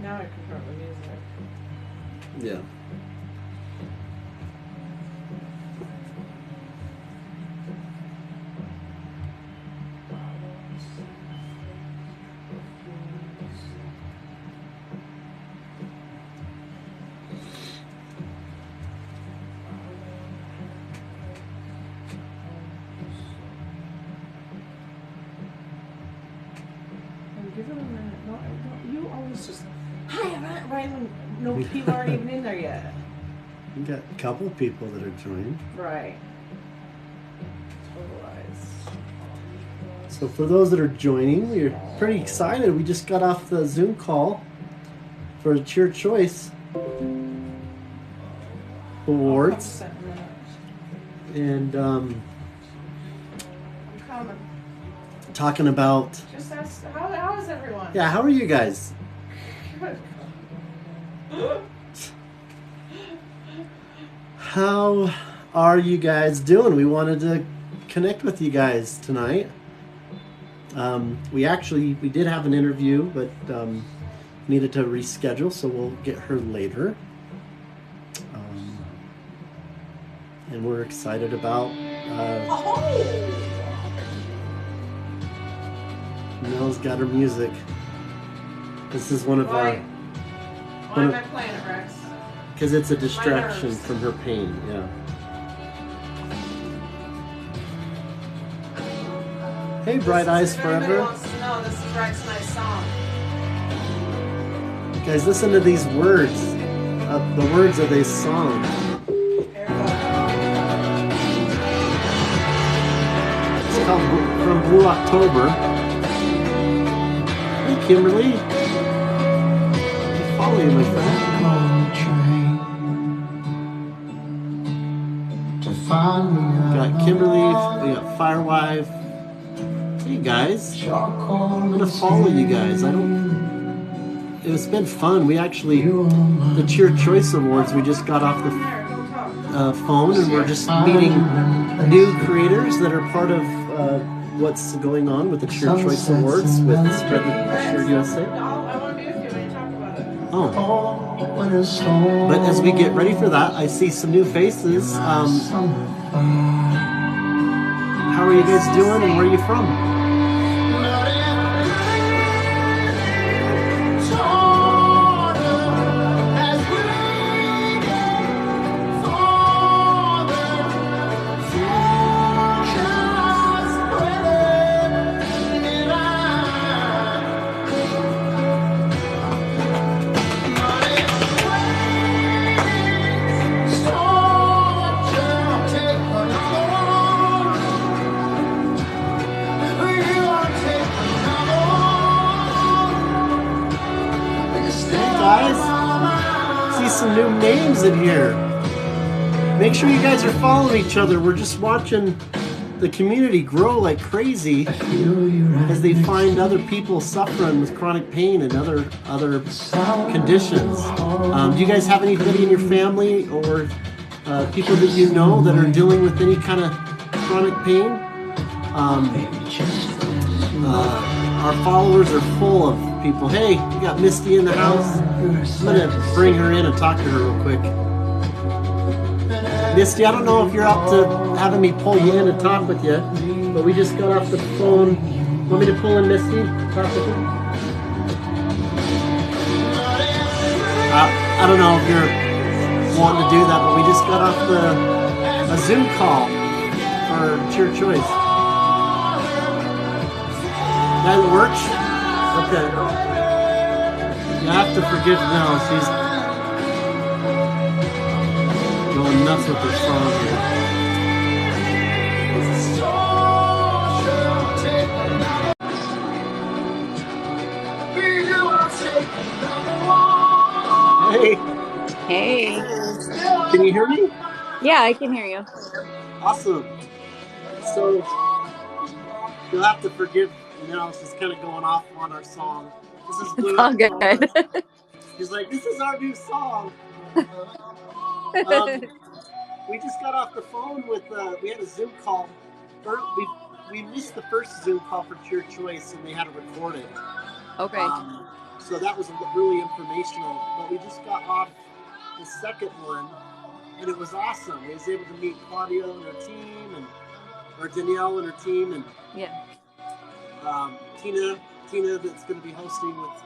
Now I can hear the music. Yeah. Give it a minute. No, you always just, hi, right when no people aren't even in there yet. We got a couple people that are joining. Right. Totalize. So for those that are joining, we're pretty excited. We just got off the Zoom call for the Cheer Choice Awards. And I'm coming. Talking about... Just ask, how is everyone? Yeah, how are you guys? Good. How are you guys doing? We wanted to connect with you guys tonight. We did have an interview, but needed to reschedule, so we'll get her later. And we're excited about... Mel's got her music. This is one of our... Why am I playing it, Rex? Because it's a distraction from her pain, yeah. Hey, Bright Eyes Forever. Wants to know, this is Rex's nice song. Guys, listen to these words. The words of this song. It's called From Blue October. Hey, Kimberly. Follow you, my friend. Got Kimberly. We got Firewife. Hey guys, I'm gonna follow you guys. It's been fun. We actually, the Cheer Choice Awards, we just got off the phone and we're just meeting new creators that are part of what's going on with the Cheer Choice Awards with Spread the Cheer USA. I want to be with you when you talk about it. Oh. But as we get ready for that, I see some new faces. How are you guys doing and where are you from? Some new names in here. Make sure you guys are following each other. We're just watching the community grow like crazy as they find other people suffering with chronic pain and other conditions. Do you guys have anybody in your family or people that you know that are dealing with any kind of chronic pain? Our followers are full of people. Hey, you got Misty in the house. I'm gonna bring her in and talk to her real quick. Misty, I don't know if you're up to having me pull you in and talk with you, but we just got off the phone. Want me to pull in Misty? Talk with you? I don't know if you're wanting to do that, but we just got off a Zoom call for Cheer Choice. That works? Okay. You have to forgive Mel. She's going nuts with her song here. Hey. Hey. Can you hear me? Yeah, I can hear you. Awesome. So you'll have to forgive Mel. She's kind of going off on our song. This is Blue October. He's like, this is our new song. We just got off the phone with, we had a Zoom call. We missed the first Zoom call for Cheer Choice and they had to record it. Okay. So that was really informational. But we just got off the second one, and it was awesome. We was able to meet Claudia and her team, or Danielle and her team, and Yeah. Tina that's going to be hosting with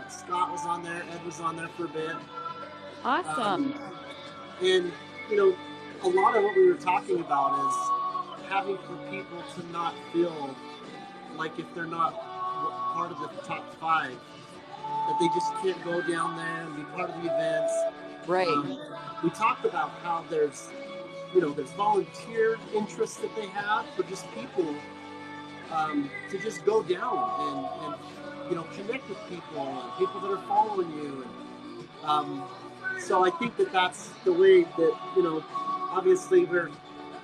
Scott was on there, Ed was on there for a bit. Awesome. And, a lot of what we were talking about is having for people to not feel like if they're not part of the top 5, that they just can't go down there and be part of the events. Right. We talked about how there's volunteer interest that they have for just people to just go down and connect with people and people that are following you. And so I think that's the way that, obviously we're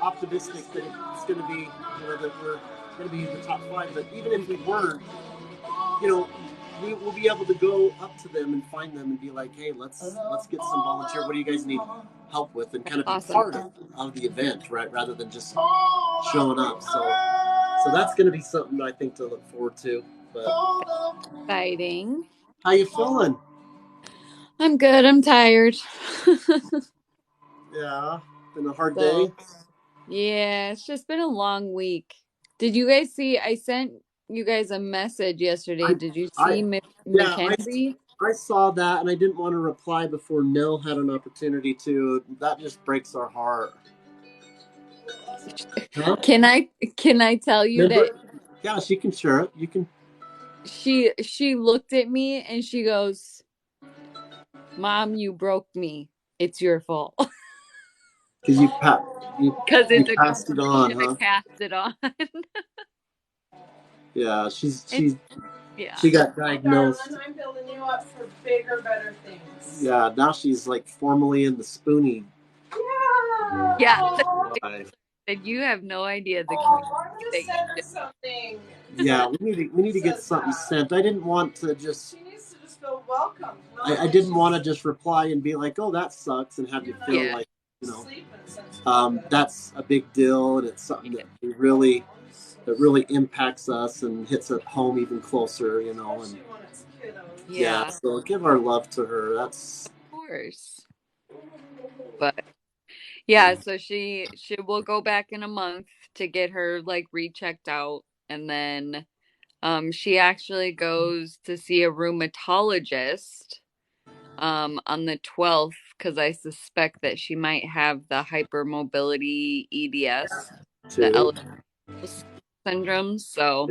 optimistic that it's going to be, that we're going to be in the top 5. But even if we weren't, we will be able to go up to them and find them and be like, hey, let's get some volunteer. What do you guys need help with? And kind of be part of the event, right? Rather than just showing up. So that's going to be something I think to look forward to. But Exciting. How you feeling? I'm good. I'm tired. Yeah, been a hard day. Yeah, it's just been a long week. Did you guys see? I sent you guys a message yesterday. Did you see Mackenzie? I saw that, and I didn't want to reply before Nell had an opportunity to. That just breaks our heart. Huh? Can I tell you that? Yeah, she can share it. You can. She looked at me and she goes, "Mom, you broke me. It's your fault." Because you passed it on, huh? I passed it on. Yeah, she got diagnosed. Darling, I'm building you up for bigger, better things. Yeah, now she's like formally in the spoonie. Yeah. And you have no idea the something. Yeah, we need to get something sent. I didn't want to just. She needs to just feel welcome. I didn't want to just reply and be like, "Oh, that sucks," and have you feel like that's a big deal, and it's something that really impacts us and hits it home even closer, And yeah, so give our love to her. That's of course. But yeah, so she will go back in a month to get her rechecked out, and then she actually goes to see a rheumatologist on the 12th because I suspect that she might have the hypermobility EDS, the elevated syndrome. So,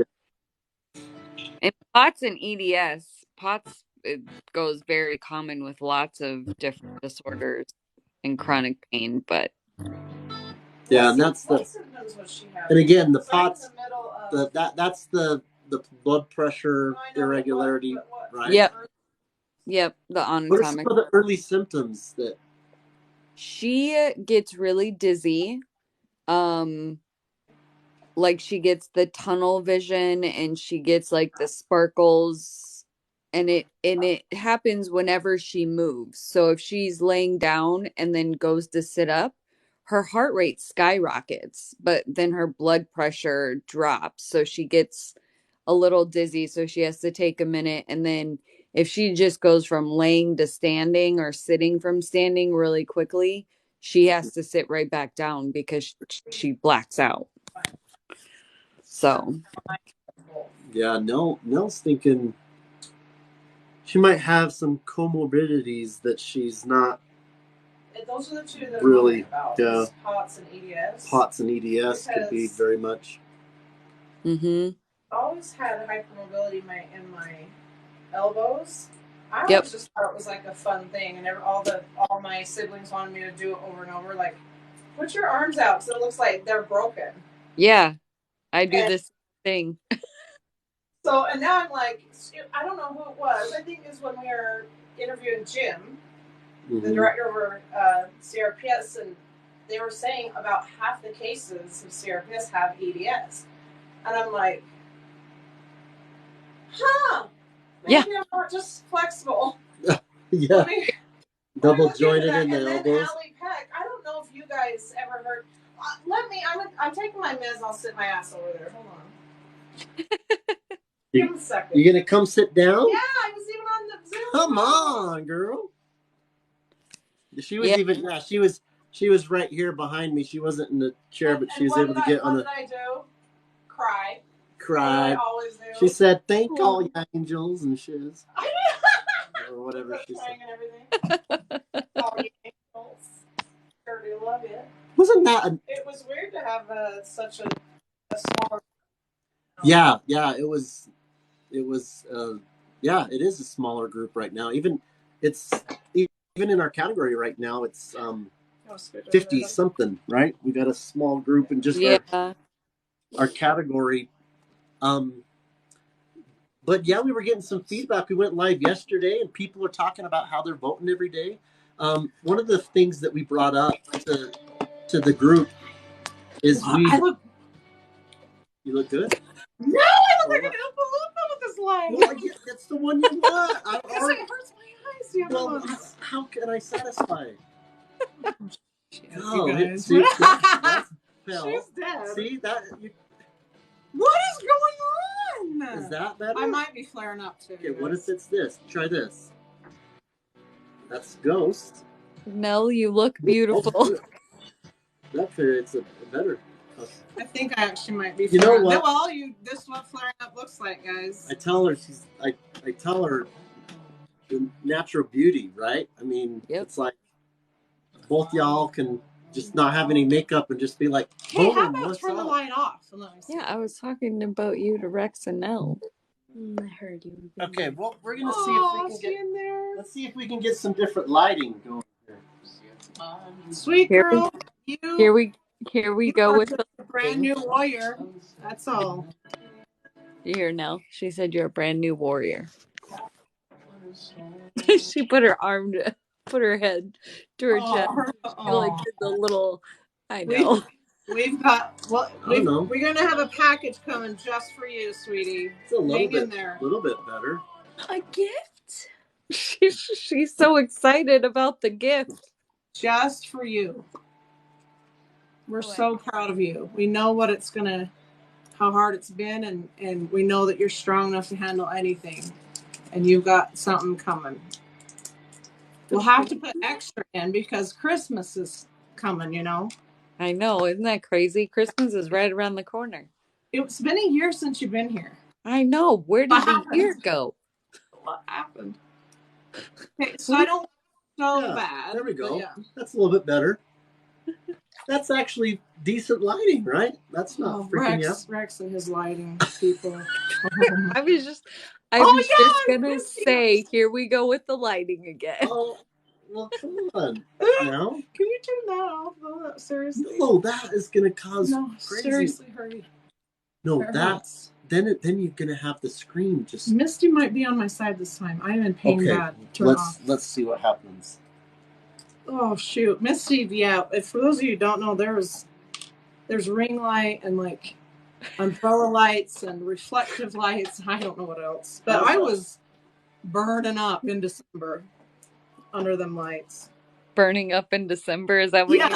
and POTS and EDS, POTS it goes very common with lots of different disorders and chronic pain, but yeah, and that's and again the POTS, that's the blood pressure irregularity, right? Yep, the anatomic. What are some of the early symptoms that she gets? Really dizzy. She gets the tunnel vision and she gets the sparkles, and it happens whenever she moves. So if she's laying down and then goes to sit up, her heart rate skyrockets, but then her blood pressure drops. So she gets a little dizzy. So she has to take a minute. And then if she just goes from laying to standing or sitting from standing really quickly, she has to sit right back down because she blacks out. So yeah, Nell's thinking she might have some comorbidities that she's not. Those are the two that really about. Yeah. POTS and EDS. POTS and EDS could be very much. Mm-hmm. I always had hypermobility in my elbows. I always just thought it was a fun thing, and all my siblings wanted me to do it over and over. Put your arms out so it looks like they're broken. Yeah, I do this thing. So, and now I'm I don't know who it was. I think it was when we were interviewing Jim, the director over CRPS, and they were saying about half the cases of CRPS have EDS. And I'm like, maybe I'm not just flexible. Yeah. Double jointed in the elbows. I don't know if you guys ever heard. I'm taking my meds. I'll sit my ass over there. Hold on. Give me a second. You gonna come sit down? Yeah, I was Come on, girl. She was she was right here behind me. She wasn't in the chair, but she was able to get on the. What did I do? Cry. Cried. I always do. She said, "Thank all you angels and shiz." Or whatever she said. And everything. All you angels. Sure do love you. Wasn't that? It was weird to have such a small. Yeah, it was. It was. Yeah, it is a smaller group right now. Even in our category right now, it's 50 something. Right, we got a small group in just our category. But yeah, we were getting some feedback. We went live yesterday, and people are talking about how they're voting every day. One of the things that we brought up to the group is You look good. No, I look like an Oompa Loompa with this light. Well, that's the one you want. Because it hurts my eyes. Well, how can I satisfy? Oh, that's She's dead. See that? What is going on? Is that better? I might be flaring up too. Okay, what if it's this? Try this. That's Ghost. Nell, you look beautiful. That it's a better. I think I actually might be. You know what? Well, this is what flaring up looks like, guys. I tell her I tell her the natural beauty, right? I mean, It's like both y'all can just not have any makeup and just be like, hey, how about turn the light off? Yeah, I was talking about you to Rex and Nell. I heard you. Okay, well, we're gonna see if we can get in there. Let's see if we can get some different lighting going here. Sweet girl, Here we go with the brand new warrior. That's all. You hear Nell? She said you're a brand new warrior. She put her head to her chest. She like did the little. I know. We've got we're gonna have a package coming just for you, sweetie. It's a little bit better. A gift. She's so excited about the gift. Just for you. We're so proud of you. We know how hard it's been, and we know that you're strong enough to handle anything. And you've got something coming. We'll have to put extra in because Christmas is coming, you know. I know, isn't that crazy? Christmas is right around the corner. It's been a year since you've been here. I know. Where did the year go? What happened? Okay, so I don't bad. There we go. Yeah. That's a little bit better. That's actually decent lighting, right? That's not freaking out. Rex and his lighting people. I was just gonna say, here we go with the lighting again. Oh, well, come on. Now, can you turn that off? No, seriously. No, that is gonna cause crazy. Seriously, hurry. No, that's then you're gonna have the screen just. Misty might be on my side this time. I am in pain bad. Let's see what happens. Oh shoot, Misty! Yeah, for those of you who don't know, there's ring light and like umbrella lights and reflective lights. I don't know what else, but I was burning up in December under them lights. Burning up in December? Is that what you?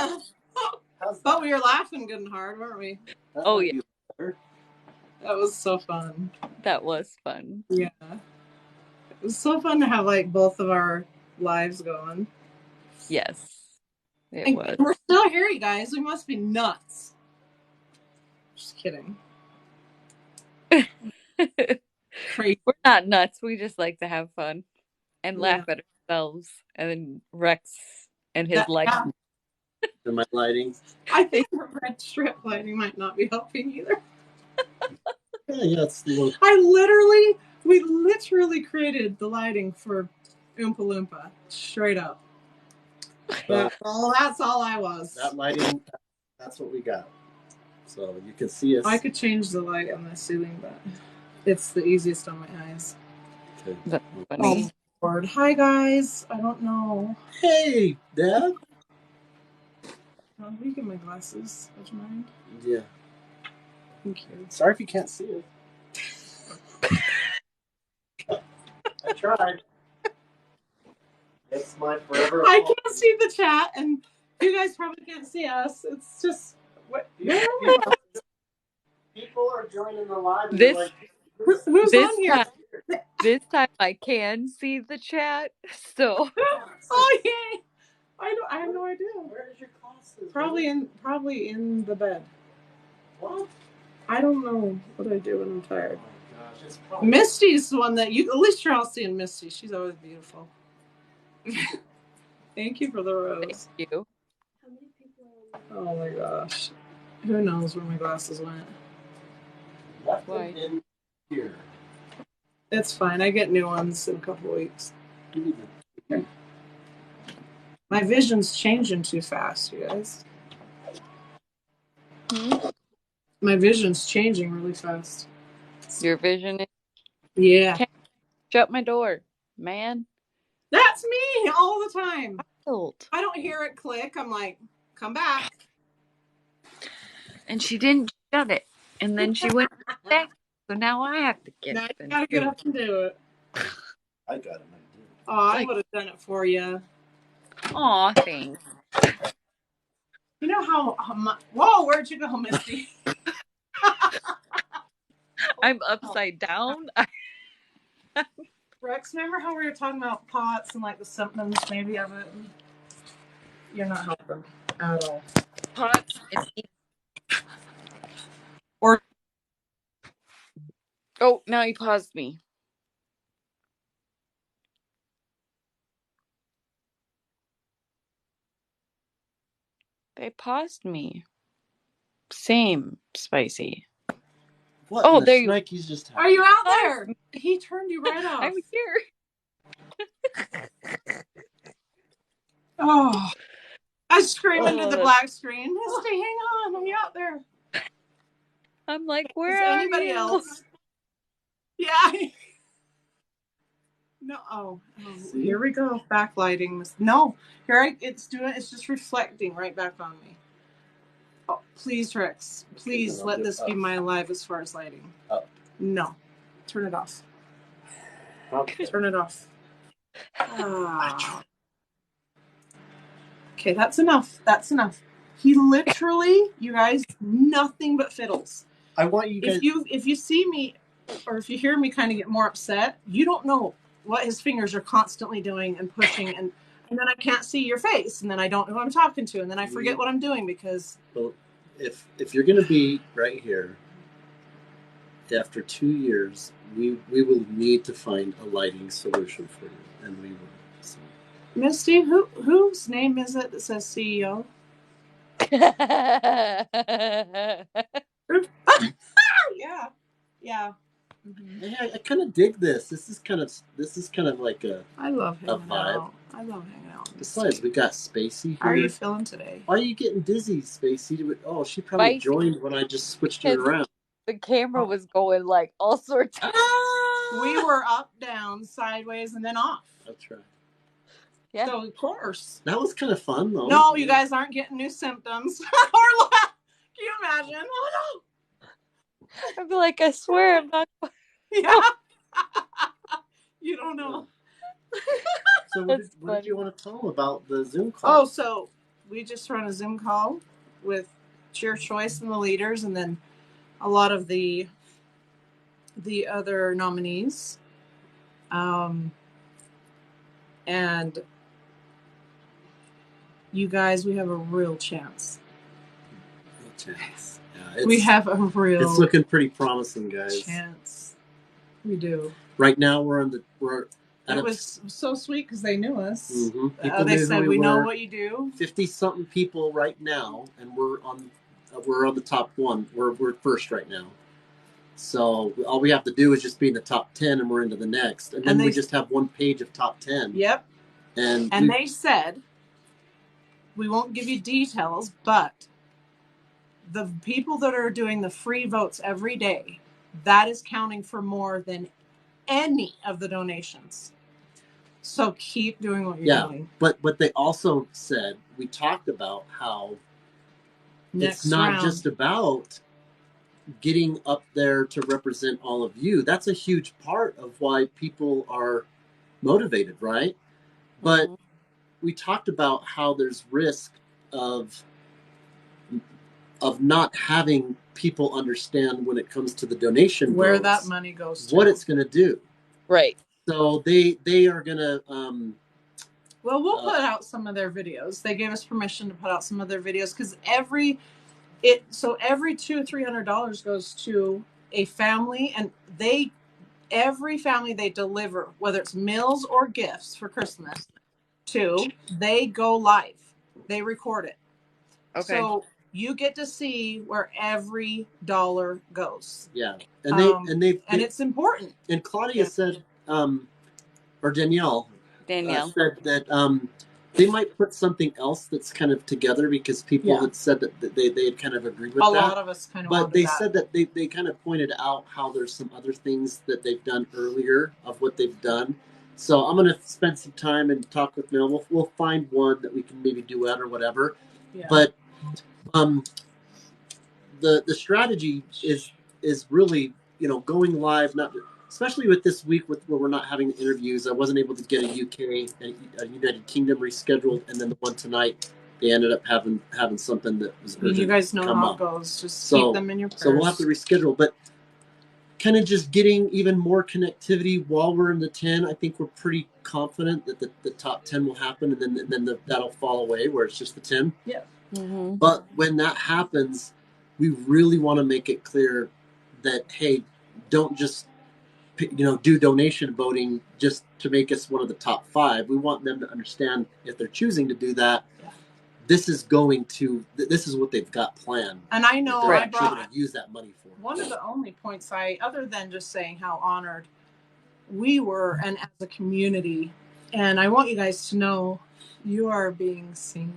But we were laughing good and hard, weren't we? Oh yeah, that was so fun. That was fun. Yeah, it was so fun to have like both of our lives going. Yes, it was. We're still here, you guys. We must be nuts. Just kidding. Crazy. We're not nuts. We just like to have fun and laugh at ourselves. And then Rex and his lighting. And my lighting. I think the red strip lighting might not be helping either. Yeah, it's a little... We literally created the lighting for Oompa Loompa. Straight up. That's all I was. That lighting, that's what we got. So you can see us. I could change the light on the ceiling, but it's the easiest on my eyes. Okay. That's funny. Oh, Lord. Hi, guys. I don't know. Hey, Dad. Let me get my glasses. Would you mind? Yeah. Thank you. Sorry if you can't see it. I tried. It's my forever. I can't see the chat, and you guys probably can't see us. It's just what. People are joining the live. Who's on here? This time I can see the chat, so. Oh yay! I have no idea. Where's your glasses? Probably in the bed. What? I don't know what I do when I'm tired. Oh my gosh, it's probably... Misty's the one that you. At least you're all seeing Misty. She's always beautiful. Thank you for the rose. Thank you. How many people are Oh my gosh. Who knows where my glasses went? Left them in here. It's fine. I get new ones in a couple weeks. Okay. My vision's changing too fast, you guys. My vision's changing really fast. Your vision is... Yeah. Can't shut my door, man. That's me all the time. Wild. I don't hear it click. I'm like, come back. And she didn't shut it. And then she went back. So now I have to get Now up you and gotta get up and do it. I got it. Oh, I would have done it for you. Aw, thanks. You know how much... Whoa, where'd you go, Misty? I'm upside down. Rex, remember how we were talking about pots and like the symptoms maybe of it? You're not helping at all. Pots and... Or... Oh, now you paused me. They paused me. Same, Spicy. What? Oh, there you... He's just... Are you out there? He turned you right off. I'm here. Oh. I scream into the black screen. Misty, hang on. Are you out there? I'm like, where Is are anybody you? else? Yeah. No. Oh, here we go. Backlighting. No. It's just reflecting right back on me. Oh, please, Rex. Please let this be my life as far as lighting. Up. No. Turn it off. Okay. Turn it off. Ah. Okay, that's enough. That's enough. He literally, you guys, nothing but fiddles. I want you guys... If you see me, or if you hear me kind of get more upset, you don't know what his fingers are constantly doing and pushing, and then I can't see your face, and then I don't know who I'm talking to, and then I forget what I'm doing because... Well, if you're going to be right here, after 2 years, we will need to find a lighting solution for you, and we will. So. Misty, whose name is it that says CEO? Yeah. Mm-hmm. I kind of dig this. This is kind of like a... I love hanging vibe. out. I love hanging out. Besides, we got Spacey here. How are you feeling today? Why are you getting dizzy, Spacey? Oh, she probably Spicey. joined when I just switched her around. The camera was going like all sorts of... We were up, down, sideways, and then off. That's right. Yeah. So, of course. That was kind of fun, though. No, you guys aren't getting new symptoms. Can you imagine? Oh, no. I'd be like, I swear I'm not... Yeah. You don't know. So what did you want to tell them about the Zoom call? Oh, so we just run a Zoom call with Cheer Choice and the leaders, and then a lot of the other nominees. And you guys, we have a real chance. Real chance. Yeah, we have a real... It's looking pretty promising, guys. Chance. We do. Right now, it was so sweet because they knew us. Mm-hmm. They said, we know what you do. 50-something people right now, and we're on the top one. We're first right now. So all we have to do is just be in the top 10, and we're into the next. And then we just have one page of top 10. Yep. And they said, we won't give you details, but the people that are doing the free votes every day, that is counting for more than any of the donations. So keep doing what you're doing. But they also said, we talked about how it's not just about getting up there to represent all of you. That's a huge part of why people are motivated, right? But we talked about how there's risk of not having people understand when it comes to the donation where votes, that money goes to, what it's going to do. Right. So they are gonna. Well, we'll put out some of their videos. They gave us permission to put out some of their videos because every $200-300 goes to a family, and every family they deliver, whether it's meals or gifts for Christmas, they go live. They record it. Okay. So you get to see where every dollar goes. Yeah, and it's important. And Claudia said, or Danielle said that they might put something else that's kind of together because people had said that they had kind of agreed with that. A lot of us kind of but they said that they kind of pointed out how there's some other things that they've done earlier of what they've done. So I'm going to spend some time and talk with Mel. We'll find one that we can maybe duet or whatever. Yeah. But the strategy is really, going live, not especially with this week where we're not having interviews. I wasn't able to get a UK and a United Kingdom rescheduled, and then the one tonight they ended up having something that was urgent. You guys know how it goes. Just keep them in your prayers. So we'll have to reschedule, but kind of just getting even more connectivity while we're in the 10. I think we're pretty confident that the top 10 will happen, and then that'll fall away where it's just the 10. Yeah. Mm-hmm. But when that happens, we really want to make it clear that, hey, don't just do donation voting just to make us one of the top 5. We want them to understand, if they're choosing to do that, this is what they've got planned. And I know they're actually going to use that money for. One of the only points other than just saying how honored we were, and as a community, and I want you guys to know you are being seen.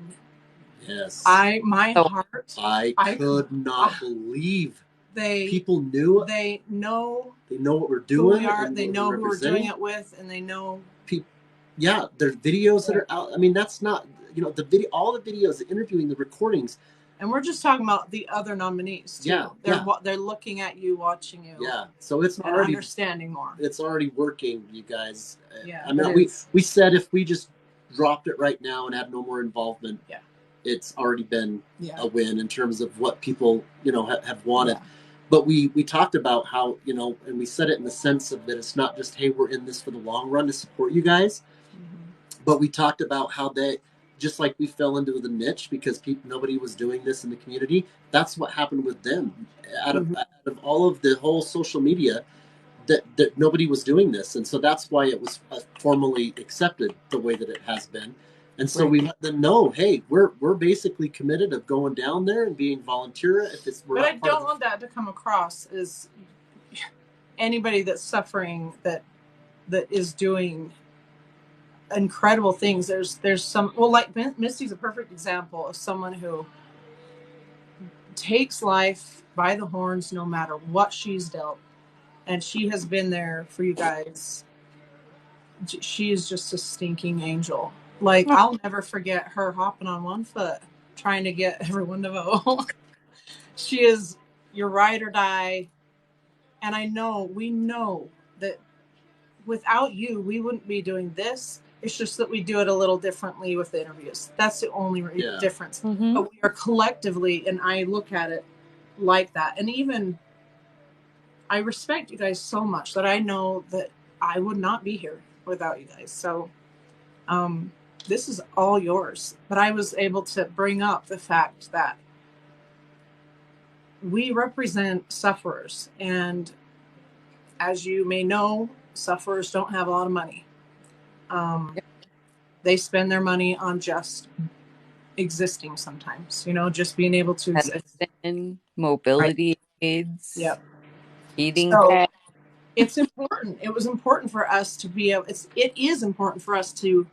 Yes. My heart. I could not believe people knew. They know what we're doing. Who we are. They know who we're doing it with, and they know. Yeah, there's videos that are out. I mean, that's not the video. All the videos, the interviewing, the recordings. And we're just talking about the other nominees too. Yeah, they're looking at you, watching you. Yeah, so it's already understanding more. It's already working, you guys. Yeah, I mean, we said if we just dropped it right now and had no more involvement. Yeah. It's already been a win in terms of what people, have wanted. Yeah. But we talked about how, and we said it in the sense of that it's not just, hey, we're in this for the long run to support you guys. Mm-hmm. But we talked about how just like we fell into the niche because nobody was doing this in the community. That's what happened with them. Out of all of the whole social media, that nobody was doing this. And so that's why it was formally accepted the way that it has been. And so we let them know, hey, we're basically committed of going down there and being volunteer. But I don't want that to come across as anybody that's suffering that is doing incredible things. There's some, like Misty's a perfect example of someone who takes life by the horns no matter what she's dealt, and she has been there for you guys. She is just a stinking angel. Like, I'll never forget her hopping on one foot, trying to get everyone to vote. She is your ride or die. And we know that without you, we wouldn't be doing this. It's just that we do it a little differently with the interviews. That's the only difference. Mm-hmm. But we are collectively, and I look at it like that. And even, I respect you guys so much that I know that I would not be here without you guys. So, this is all yours. But I was able to bring up the fact that we represent sufferers. And as you may know, sufferers don't have a lot of money. They spend their money on just existing sometimes, just being able to exist. Mobility aids. Yep. Eating. So it's important. It was important for us to be able, it is important for us to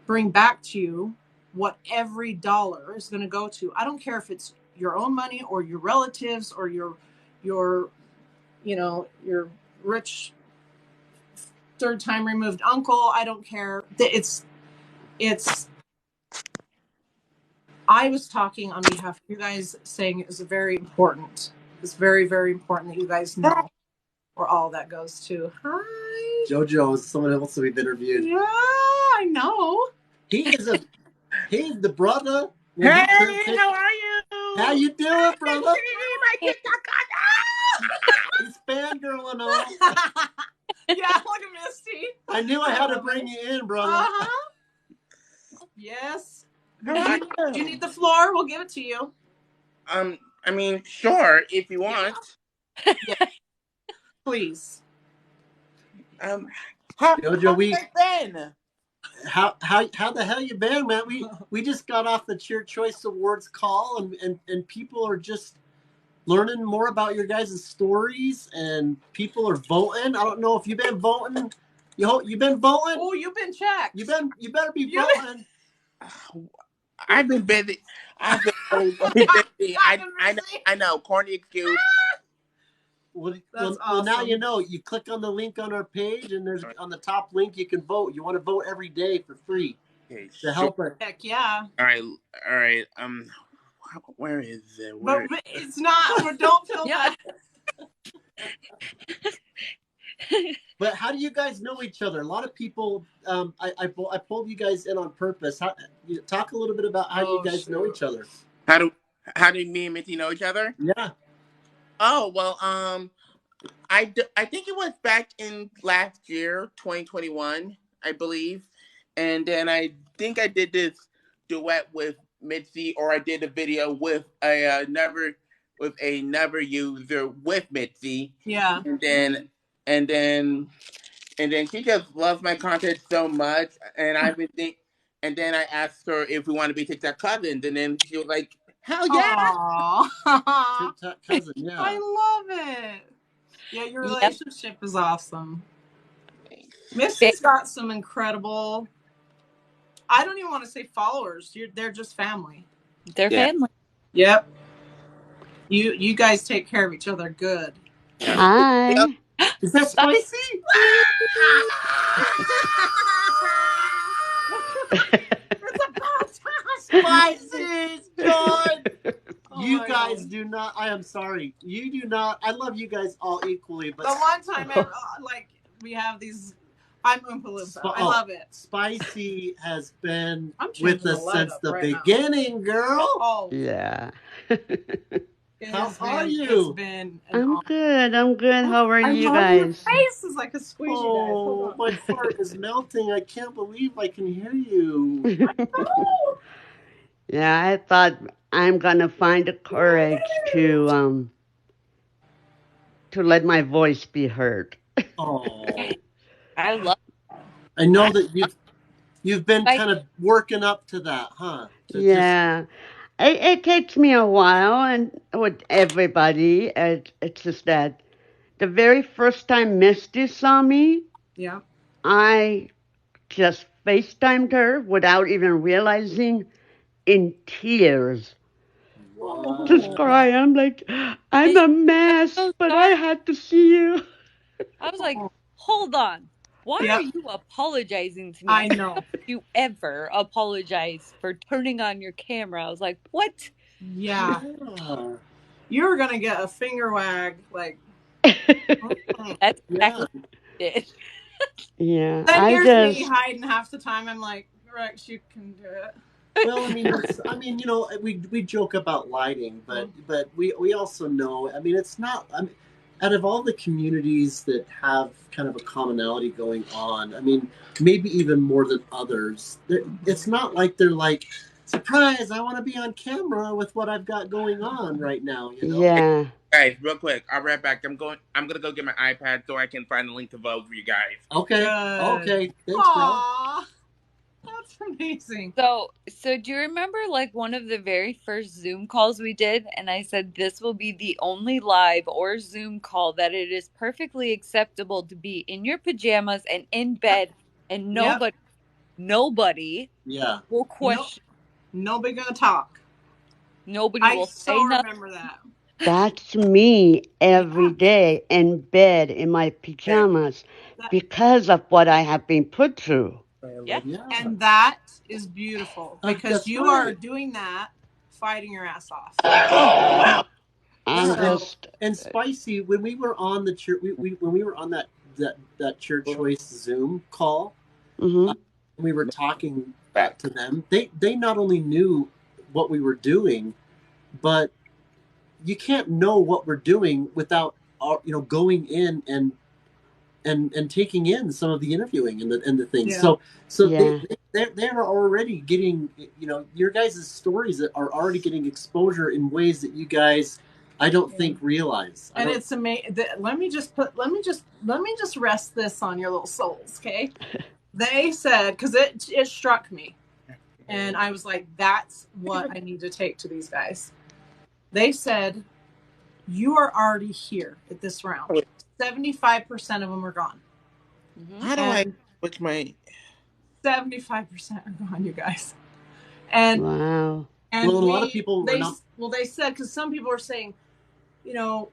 bring back to you what every dollar is going to go to. I don't care if it's your own money or your relatives or your rich third time removed uncle. I don't care. It's I was talking on behalf of you guys, saying it was very important. It's very, very important that you guys know where all that goes to. Hi. JoJo is someone else that we've interviewed. Yeah, I know. He's the brother. Hey, how are you? How you doing, brother? My TikTok. He's fangirling on. I knew I had to bring you in, brother. Uh-huh. Yes. Do you need the floor? We'll give it to you. I mean, sure, if you want. Yeah. Please. How Jojo, have I been? how the hell you been, man? We just got off the Cheer Choice Awards call, and people are just learning more about your guys' stories, and people are voting. I don't know if you've been voting. You been voting? Oh, you've been checked. You better be voting. I've been busy. I've been very, very busy. I know. Corny excuse. Well, awesome. Now you know. You click on the link on our page, and there's on the top link you can vote. You want to vote every day for free to help us. Heck yeah. All right. Where is it? But it's not. Don't feel bad. But how do you guys know each other? A lot of people. I pulled you guys in on purpose. Talk a little bit about how you guys know each other. How do me and Mitzi know each other? Yeah. Oh well. I think it was back in last year, 2021, I believe, and then I think I did this duet with Mitzi, or I did a video with another user with Mitzi. Yeah. And then she just loves my content so much, and and then I asked her if we want to be TikTok cousins, and then she was like, "Hell yeah!" TikTok cousin, yeah. I love it. Yeah, your relationship is awesome. Missy's got some incredible. I don't even want to say followers. They're just family. They're family. Yep. You guys take care of each other good. Hi. Is that spicy? Spicy, John. You guys do not. I am sorry. You do not. I love you guys all equally, but the one time, like we have these. I'm Oompa Loompa. I love it. Spicy has been with us since the beginning, girl. Oh yeah. How are you? I'm good. How are you guys? Your face is like a squeegee. Oh, my heart is melting. I can't believe I can hear you. Yeah, I thought I'm gonna find the courage to let my voice be heard. Oh, I love. I know that you've been kind of working up to that, huh? Yeah. It takes me a while, and with everybody, it's just that the very first time Misty saw me, I just FaceTimed her without even realizing, in tears. Wow. Just crying. I'm like, I'm a mess, but I had to see you. I was like, hold on. Why are you apologizing to me? I know. You ever apologize for turning on your camera? I was like, what? Yeah. You were gonna get a finger wag, like. That's exactly what it. Yeah. Then here's me hiding half the time. I'm like, Rex, you can do it. Well, I mean, you know, we joke about lighting, but we also know. I mean, it's not. I mean, out of all the communities that have kind of a commonality going on, I mean, maybe even more than others. It's not like they're like, surprise! I want to be on camera with what I've got going on right now. You know? Yeah. Guys, real quick, I'll be right back. I'm gonna go get my iPad so I can find the link to vote for you guys. Okay. Okay. Thanks, bro. That's amazing. So do you remember like one of the very first Zoom calls we did? And I said, this will be the only live or Zoom call that it is perfectly acceptable to be in your pajamas and in bed, and nobody will question. Nobody gonna talk. Nobody will say nothing. Remember that. That's me every day in bed in my pajamas because of what I have been put through. Yeah. And that is beautiful because you are doing that, fighting your ass off. And Spicy, when we were on the church, when we were on that church choice Zoom call, we were talking to them. They not only knew what we were doing, but you can't know what we're doing without going in and and taking in some of the interviewing and the things. Yeah. So Yeah. they're already getting, your guys' stories that are already getting exposure in ways that you guys, I don't think, realize. And it's amazing. Let me just rest this on your little souls, okay? They said, because it struck me, and I was like, that's what I need to take to these guys. They said, you are already here at this round. 75% of them are gone. How do I switch my? 75% are gone, you guys. And wow. and a lot of people they said, because some people are saying,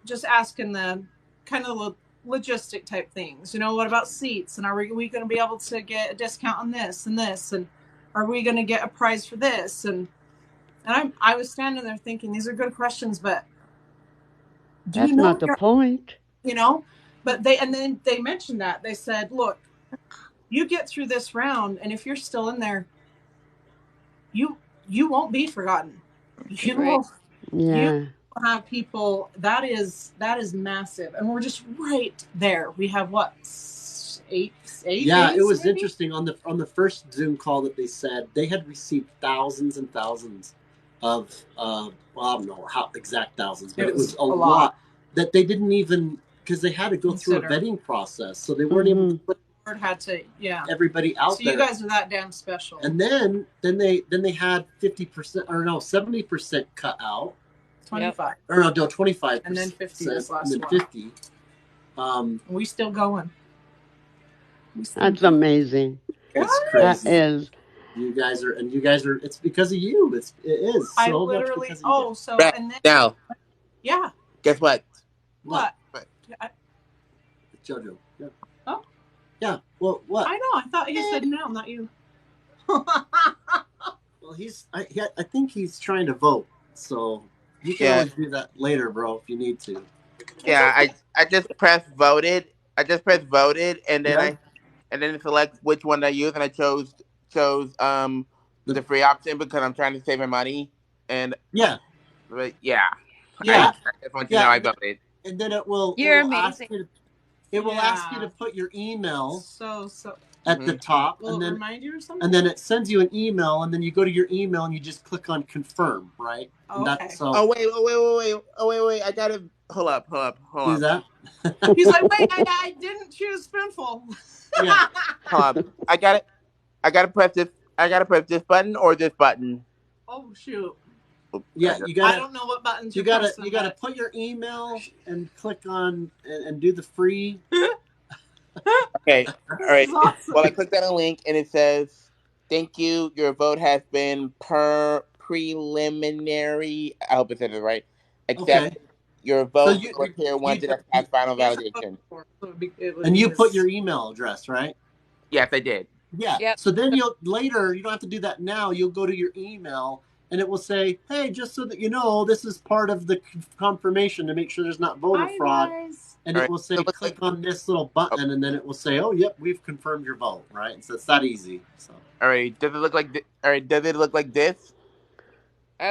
just asking the kind of logistic type things. What about seats? And are we going to be able to get a discount on this and this? And are we going to get a prize for this? And I was standing there thinking, these are good questions, but That's not the point. But then they mentioned that. They said, look, you get through this round, and if you're still in there, you won't be forgotten. You will have people. That is massive, and we're just right there. We have what, 8 Yeah, days, it was maybe? interesting on the first Zoom call that they said they had received thousands and thousands of well, I don't know how exact thousands, but it was a lot that they didn't even, because they had to go through a vetting process, so they weren't able to put everybody out there. So you guys are that damn special. And then they had 50% or no 70% cut out. 25. Or no 25%. And then 50 this last and then 50. We still going. That's amazing. It's crazy. That is. You guys are. It's because of you. It is. I literally. And then now. Yeah. Guess what? What? JoJo. Yeah. Oh. Yeah. Well, what? I know. I thought you said no, not you. Well, I think he's trying to vote, so you can always do that later, bro, if you need to. Yeah, I just pressed voted. And then and then select which one I use, and I chose the free option because I'm trying to save my money. And I just want you to know I voted. And then it will amazing. ask you to put your email so at the top. Will it remind you or something? And then it sends you an email, and then you go to your email and you just click on confirm, right? Oh, okay. Wait! I gotta hold up. Do that. He's like, wait, I didn't choose spoonful. Yeah. Hold up. I gotta press this. I gotta press this button or this button. Oh shoot. Yeah, you got. I don't know what buttons you got to put your email and click on and do the free. Okay. All right. Awesome. Well, I clicked on a link and it says, "Thank you. Your vote has been preliminary." I hope it said it right. Accept your vote. Click here once it has final validation. And you put your email address, right? Yes, I did. Yeah. Yep. So then you don't have to do that now. You'll go to your email and it will say, "Hey, just so that you know, this is part of the confirmation to make sure there's not voter fraud." And it will say, click on this little button, and then it will say, "Oh, yep, we've confirmed your vote." Right? And so it's that easy. So. All right. Does it look like? Does it look like this?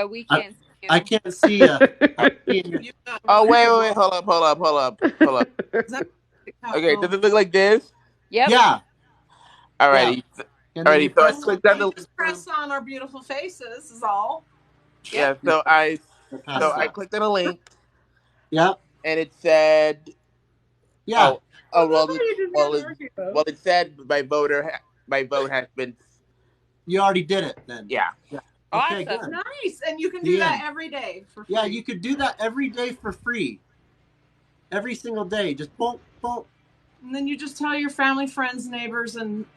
We can't see you. I can't see you. Oh wait! Hold up. Okay. Does it look like this? Yep. Yeah. Alrighty. Alrighty. So I clicked on the press on our beautiful faces is all. Yeah. So I clicked on a link. Yeah. And it said. Yeah. Well, it said my vote has been. You already did it then. Yeah. Okay, awesome. good. Nice. And you can do that every day for free. Yeah, you could do that every day for free. Every single day. Just boom. And then you just tell your family, friends, neighbors, and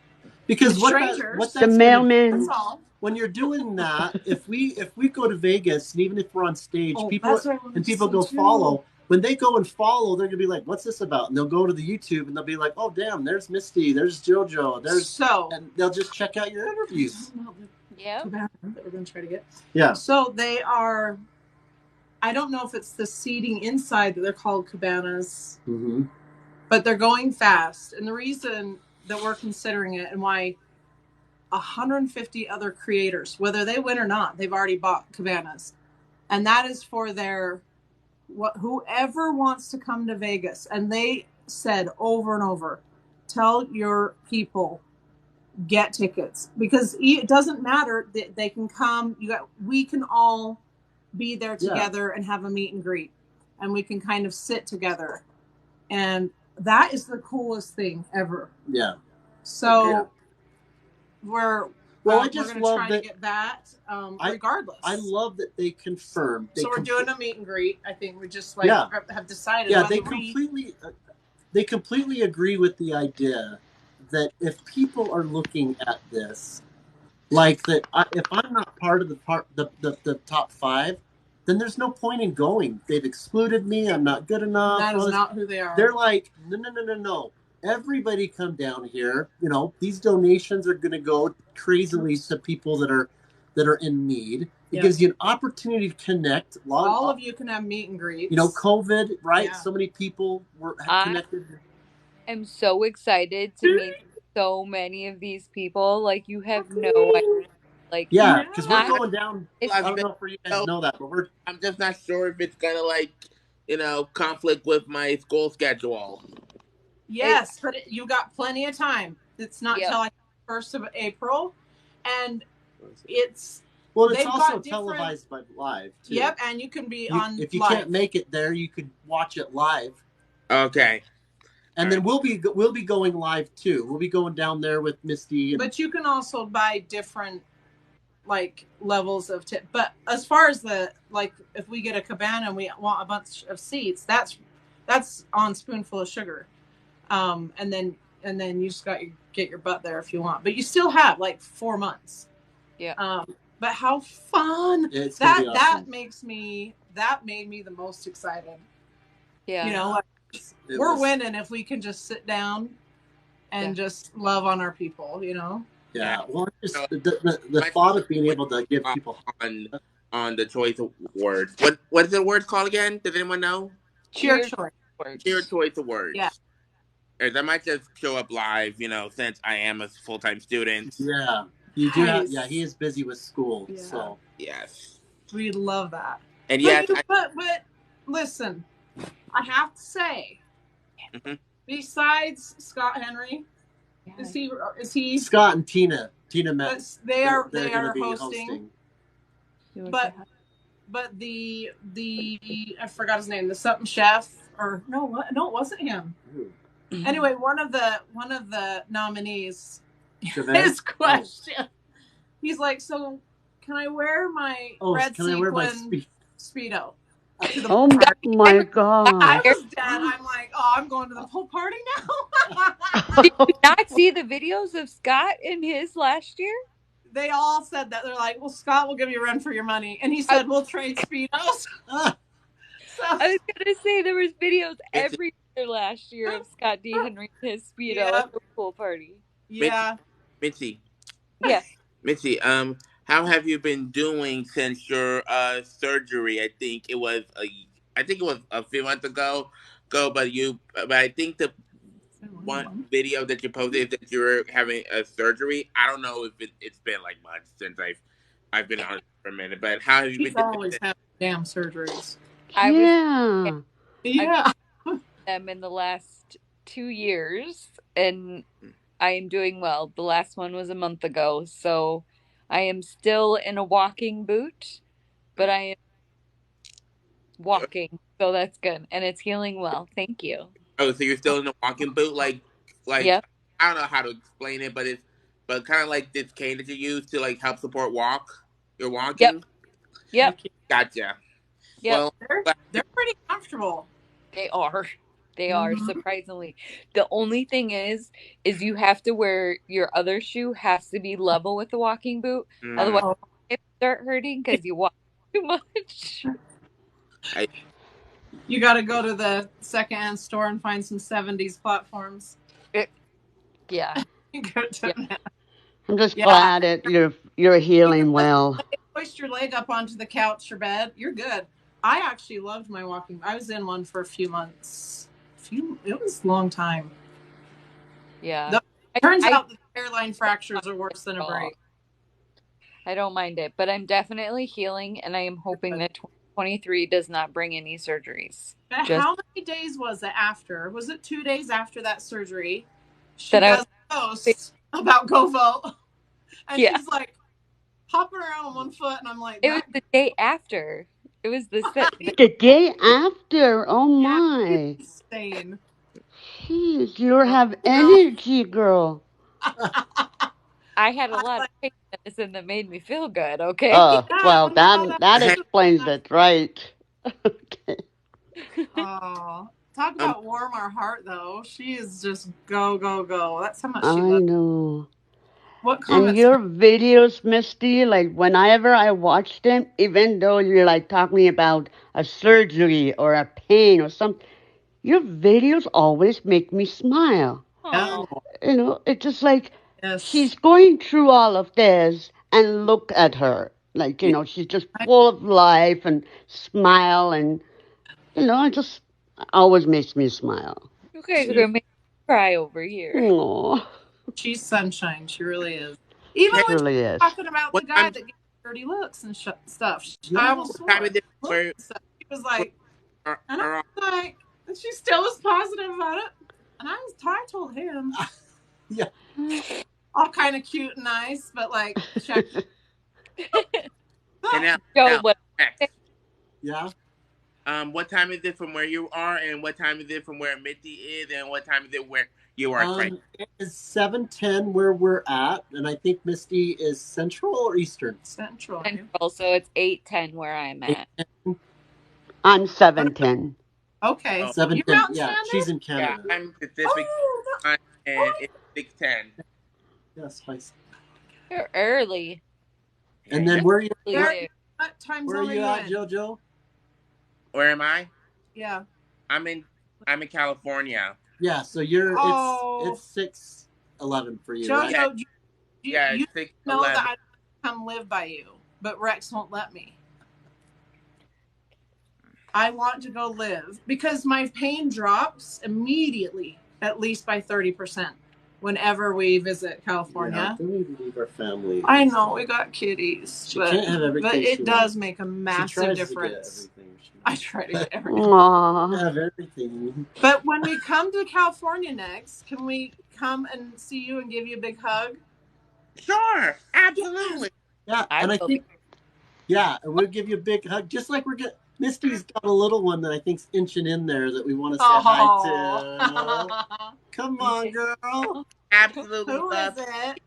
because strangers. The mailman. When you're doing that, if we go to Vegas, and even if we're on stage, people go follow. When they go and follow, they're gonna be like, "What's this about?" And they'll go to the YouTube and they'll be like, "Oh, damn! There's Misty. There's JoJo. and they'll just check out your interviews." Yeah. That we're gonna try to get. Yeah. So they are. I don't know if it's the seating inside that they're called cabanas. Mm-hmm. But they're going fast. And the reason that we're considering it and why 150 other creators, whether they win or not, they've already bought cabanas. And that is for whoever wants to come to Vegas. And they said over and over, tell your people, get tickets, because it doesn't matter that they can come. We can all be there together and have a meet and greet, and we can kind of sit together, and that is the coolest thing ever. Yeah. So we're I just love try that. To get that regardless. I love that they confirmed. So we're doing a meet and greet. I think we just have decided. Yeah, they completely agree with the idea that if people are looking at this, like that, if I'm not part of the top 5, then there's no point in going. They've excluded me. I'm not good enough. That is not who they are. They're like, no. Everybody come down here. These donations are going to go crazily to people that are in need. It gives you an opportunity to connect. All of you can have meet and greets. COVID, right? Yeah. So many people have connected. I'm so excited to meet so many of these people. Like, you have no idea. Like, yeah, because we're going down. I don't know if you guys know that, but I'm just not sure if it's gonna conflict with my school schedule. Yes, but you got plenty of time. It's not till like 1st of April, and it's also televised by live too. Yep, and you can be on. If you can't make it there, you could watch it live. Okay. And then we'll be going live too. We'll be going down there with Misty. But you can also buy different levels of tip. But as far as if we get a cabana and we want a bunch of seats, that's on Spoonful of Sugar. And then you just get your butt there if you want. But you still have 4 months. Yeah. But how fun! It's awesome. That made me the most excited. Yeah. We're winning if we can just sit down and just love on our people. Yeah. Well, just the thought of being able to give people on the Choice Awards. What is the award called again? Does anyone know? Cheer Choice. Cheer Choice Awards. Yeah. I might just show up live, since I am a full-time student. Yeah. You do have, he is busy with school, so. Yes. We love that. And but listen, I have to say, besides Scott Henry, is he Scott and Tina met. They are hosting. But the I forgot his name, the something chef, or no, it wasn't him. Anyway, one of the nominees, his question, he's like, so can I wear my red sequin Speedo to the oh party? My God. I was dead. I'm like, I'm going to the pool party now. Did you not see the videos of Scott in his last year? They all said that. They're like, well, Scott will give you a run for your money. And he said, we'll trade Speedos. I was going to say, there was videos every year last year of Scott D. Henry in his Speedo at the pool party. Yeah. Mitzi. Yeah. Mitzi, how have you been doing since your surgery? I think it was a few months ago, but I think the one video that you posted is that you were having a surgery. I don't know if it's been months since I've been on it for a minute, but how have you been doing? Always having damn surgeries. Yeah. Them in the last 2 years, and I am doing well. The last one was a month ago, so I am still in a walking boot, but I am walking, so that's good, and it's healing well. Thank you. Oh, so you're still in a walking boot, Yep. I don't know how to explain it, but kind of like this cane that you use to help support your walking. Yep. Gotcha. Yep. Well, they're pretty comfortable. They are surprisingly. The only thing is you have to wear your other shoe has to be level with the walking boot. Otherwise, it start hurting because you walk too much. You got to go to the secondhand store and find some 70s platforms. Yeah. I'm just glad that you're healing well. Hoist your leg up onto the couch or bed. You're good. I actually loved my walking. I was in one for a few months. It was a long time. Yeah. Turns out the hairline fractures are worse than a break. I don't mind it, but I'm definitely healing, and I am hoping that 2023 does not bring any surgeries. How many days was it after? Was it 2 days after that surgery she does a post about Go Vote. And she's like hopping around on one foot, and I'm like, it was the day after. It was the day after. Oh my. Insane. Jeez, you have energy, girl. I had a lot of pain medicine that made me feel good, okay? Oh, well, that explains it, right? Okay. Oh, talk about warm our heart, though. She is just go, go, go. That's how much I she loves. know. What And comments? your videos, Misty, like whenever I watch them, even though you're like talking about a surgery or a pain or something, your videos always make me smile. Oh. You know, it's just like Yes. she's going through all of this, and look at her. Like, you know, she's just full of life and smile, and, you know, it just always makes me smile. Okay, you're gonna make me cry over here. Aww. She's sunshine. She really is. Even It when really she's is. talking about the guy that gave dirty looks and stuff, I almost swore. She was like, and I was like, and she still was positive about it. And I told him, Yeah. all kind of cute and nice, but like, check. Joe, what? Yeah. What time is it from where you are, and what time is it from where Misty is, and what time is it where you are? It is 7:10 where we're at, and I think Misty is Central or Eastern. Central. So it's 8:10 where I'm at. I'm 7:10. Okay. 7:10. Yeah, she's in Canada. Yeah, I'm Pacific time, and it's 6:10. Yeah, spicy. You're early. And then where are you? What time Where are you at, JoJo? Where am I? Yeah. I'm in California. Yeah, so you're it's 6:11 for you, JoJo, right? You 6:11. know that I come live by you, but Rex won't let me. I want to go live because my pain drops immediately, at least by 30%, whenever we visit California. Yeah, don't even leave our family. I know we got kitties, she can't have everything. But it does make a massive difference. I try to get everything. Have everything. But when we come to California next, can we come and see you and give you a big hug? Sure, absolutely. Yeah, and I think, and we'll give you a big hug, just like we're getting. Misty's got a little one that I think's inching in there that we want to say hi to. Come on, girl. Absolutely. Who is it?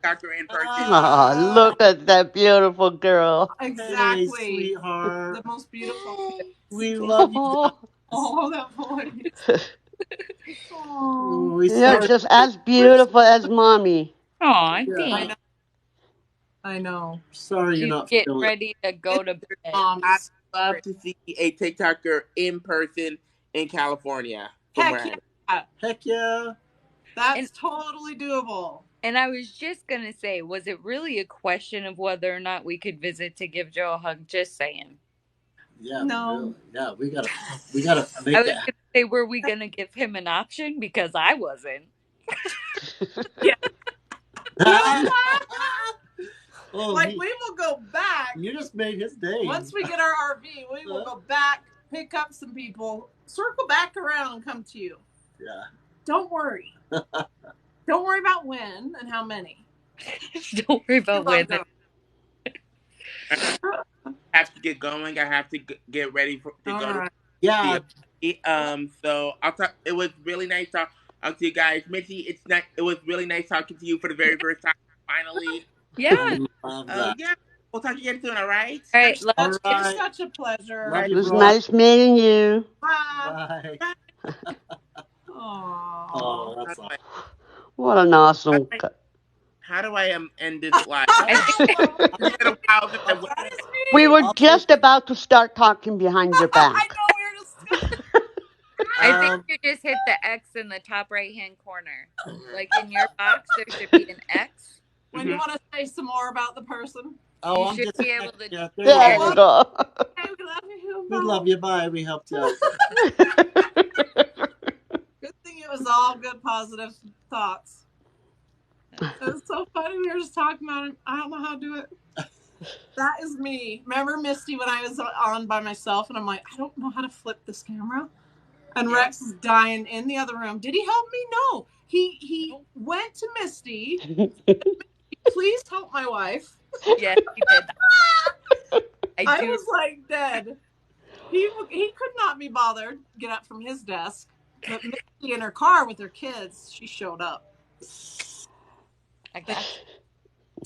Dr. In person. Oh, look at that beautiful girl. Exactly. Hey, sweetheart. The most beautiful. We love you. Oh, that voice. You're just as beautiful as mommy. Aw, thanks. I know. Sorry you're not getting ready to go to bed. I'd love to see a TikToker in person in California. Heck yeah. That's totally doable. And I was just going to say, was it really a question of whether or not we could visit to give Joe a hug? Just saying. Yeah, no. Yeah, we gotta make that. I was going to say, were we going to give him an option? Because I wasn't. Yeah. Oh, we will go back. You just made his day. Once we get our RV, we will go back, pick up some people, circle back around, and come to you. Yeah. Don't worry. Don't worry about when and how many. Don't worry about when. I have to get going. I have to get ready to go. Yeah. So I'll talk. It was really nice talking to you guys, Mitzi. It was really nice talking to you for the very first time. Finally. Yeah. Yeah. We'll talk again soon. All right. All right. It's such a pleasure. It was nice meeting you. Bye. Bye. Oh, that's awesome. What an awesome. How do I end this live? We were just about to start talking behind your back. I know, we were just. I think you just hit the X in the top right-hand corner. Like in your box, there should be an X. When you want to say some more about the person, you should be able to. Yeah, there you go. We love you. Bye. We helped you out. Good thing it was all good, positive thoughts. It's so funny. We were just talking about it. I don't know how to do it. That is me. Remember Misty when I was on by myself and I'm like, I don't know how to flip this camera. And Rex is dying in the other room. Did he help me? No. He went to Misty. Please help my wife. Yes, he did. I was like dead. He could not be bothered get up from his desk, but Misty in her car with her kids, she showed up. I got you.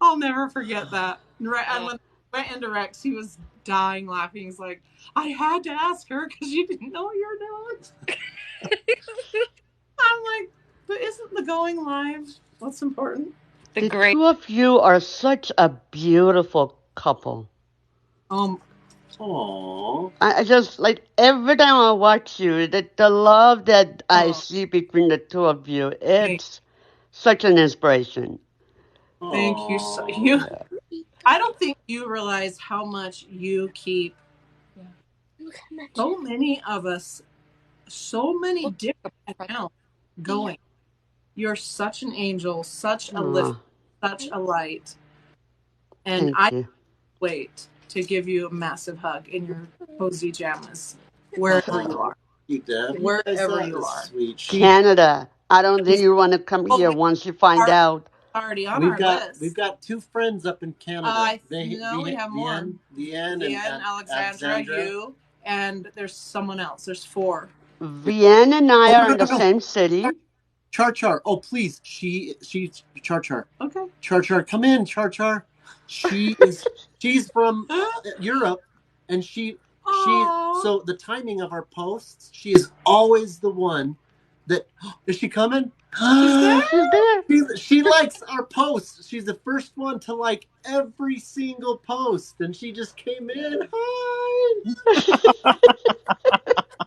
I'll never forget that. Right, and when I went into Rex, he was dying laughing. He's like, I had to ask her because you didn't know your dad. I'm like, but isn't the going live what's important? The two of you are such a beautiful couple. Aww. I just like every time I watch you, the love that I see between the two of you, it's such an inspiration. Thank you. I don't think you realize how much you keep so many of us, so many different accounts going. You're such an angel, such a lift, such a light. And I can't wait to give you a massive hug in your cozy jammas, wherever you are. Wherever you are. Sweet. Canada. I don't think you want to come here once you find out. Already on our list. We've got two friends up in Canada. We have more. Leanne and Alexandra, you, and there's someone else. There's 4. Vienne and I are in the same city. Char. Oh, please. She's Char. Okay. Char, come in, Char. She's from Europe, and so the timing of our posts, she is always the one that is she coming? She's there. She likes our posts. She's the first one to like every single post, and she just came in. Hi.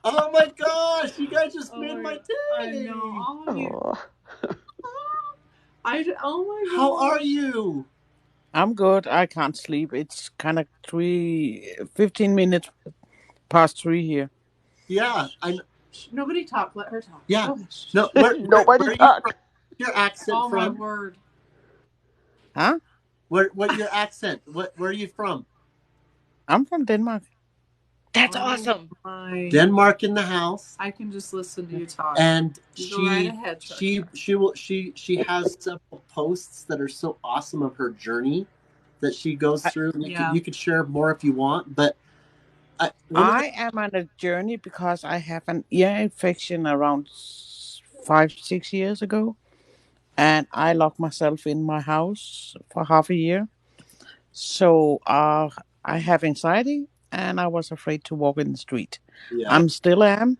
Oh my gosh, you guys just made my day. I know. Oh my god. How are you? I'm good. I can't sleep. It's kind of 15 minutes past 3 here. Yeah. Nobody talk. Let her talk. Yeah. No, nobody talk. Your accent from? Oh my word. Huh? What your accent? Where are you from? I'm from Denmark. That's awesome. Denmark in the house. I can just listen to you talk. And go right ahead, she has several posts that are so awesome of her journey that she goes through. You could share more if you want, but I am on a journey because I have an ear infection around 5-6 years ago, and I locked myself in my house for half a year. So I have anxiety, and I was afraid to walk in the street. Yeah. I'm still am.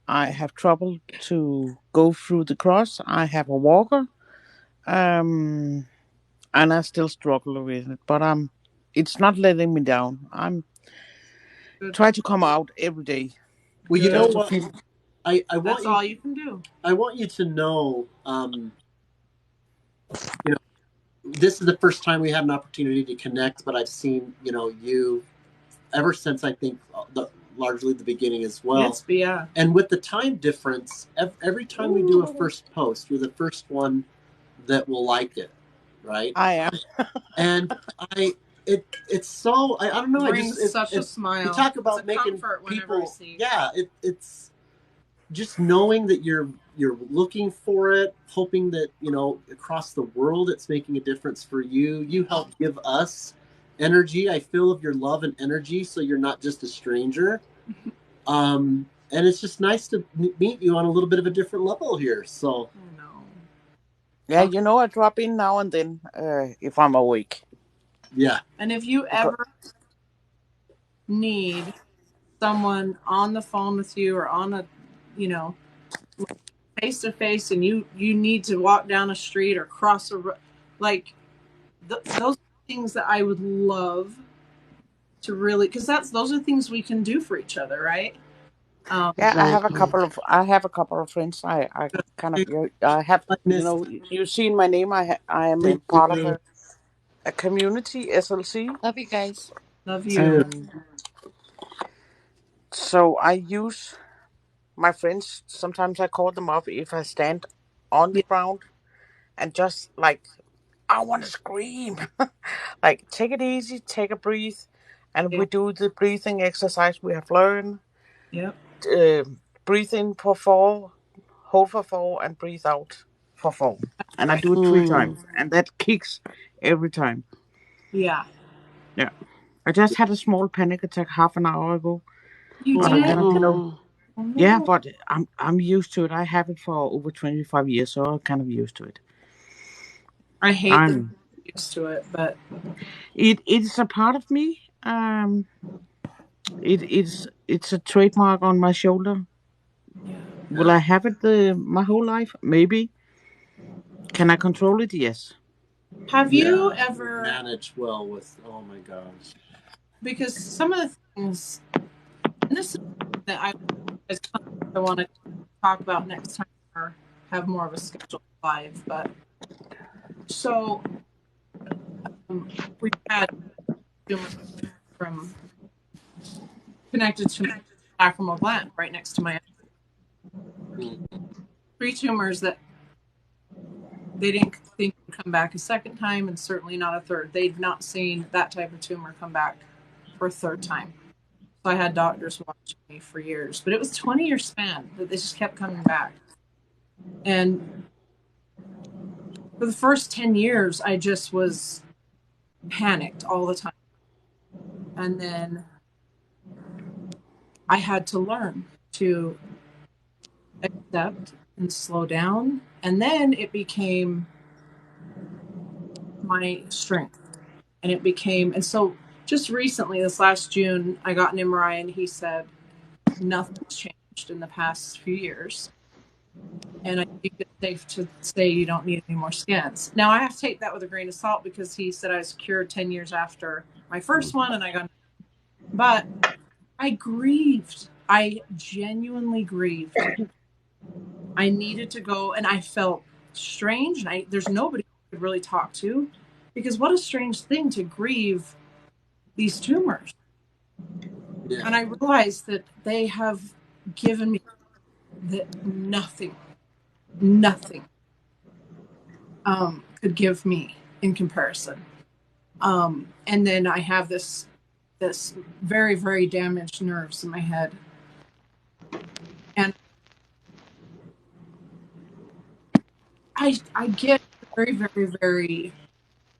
I have trouble to go through the cross. I have a walker, and I still struggle with it. But it's not letting me down. I'm try to come out every day. Well, you know what? I want That's all you can do. I want you to know, this is the first time we had an opportunity to connect, but I've seen, you ever since I think largely the beginning as well. Yeah. And with the time difference, every time we do a first post, you're the first one that will like it, right? I am. And it's so I don't know. It brings such a smile. You talk about making people. Yeah, it's just knowing that you're looking for it, hoping that across the world it's making a difference for you. You help give us energy. I feel of your love and energy, so you're not just a stranger. And it's just nice to meet you on a little bit of a different level here. So, yeah, I drop in now and then if I'm awake. Yeah. And if you ever need someone on the phone with you or on a, face to face, and you need to walk down a street or cross a road, those are things that I would love to really, because those are things we can do for each other, right? Yeah, I have a couple of friends. I kind of I have you've seen my name. I am in part of a community, SLC. Love you guys. Love you. So I use my friends. Sometimes I call them up if I stand on the ground and just I want to scream. Take it easy, take a breath, and we do the breathing exercise we have learned. Yep. Breathe in for 4, hold for 4 and breathe out for 4. And I do it 3 times, and that kicks every time. Yeah. Yeah. I just had a small panic attack half an hour ago, You but I did? cannot, Oh, yeah, no. but I'm used to it. I have it for over 25 years, so I'm kind of used to it. I hate that I'm I'm used to it, but it's a part of me. It's a trademark on my shoulder. yeah. Will I have it my whole life? Maybe. Can I control it? Yes. Have you ever managed well with? Oh my gosh. because some of the things, and this is that I want to talk about next time or have more of a scheduled live, but so we've had tumors from connected to my lacrimal gland right next to my 3 tumors that they didn't think would come back a second time, and certainly not a third. They'd not seen that type of tumor come back for a third time. So I had doctors watching me for years, but it was a 20-year span that they just kept coming back. And for the first 10 years, I just was panicked all the time. And then I had to learn to accept and slow down. And then it became my strength. And so just recently, this last June, I got an MRI and he said, nothing's changed in the past few years. And I think it's safe to say you don't need any more scans. Now, I have to take that with a grain of salt because he said I was cured 10 years after my first one and I got, but I grieved. I genuinely grieved. I needed to go and I felt strange. And there's nobody I could really talk to because what a strange thing to grieve these tumors. Yeah. And I realized that they have given me that nothing could give me in comparison. And then I have this very, very damaged nerves in my head. And I get very, very, very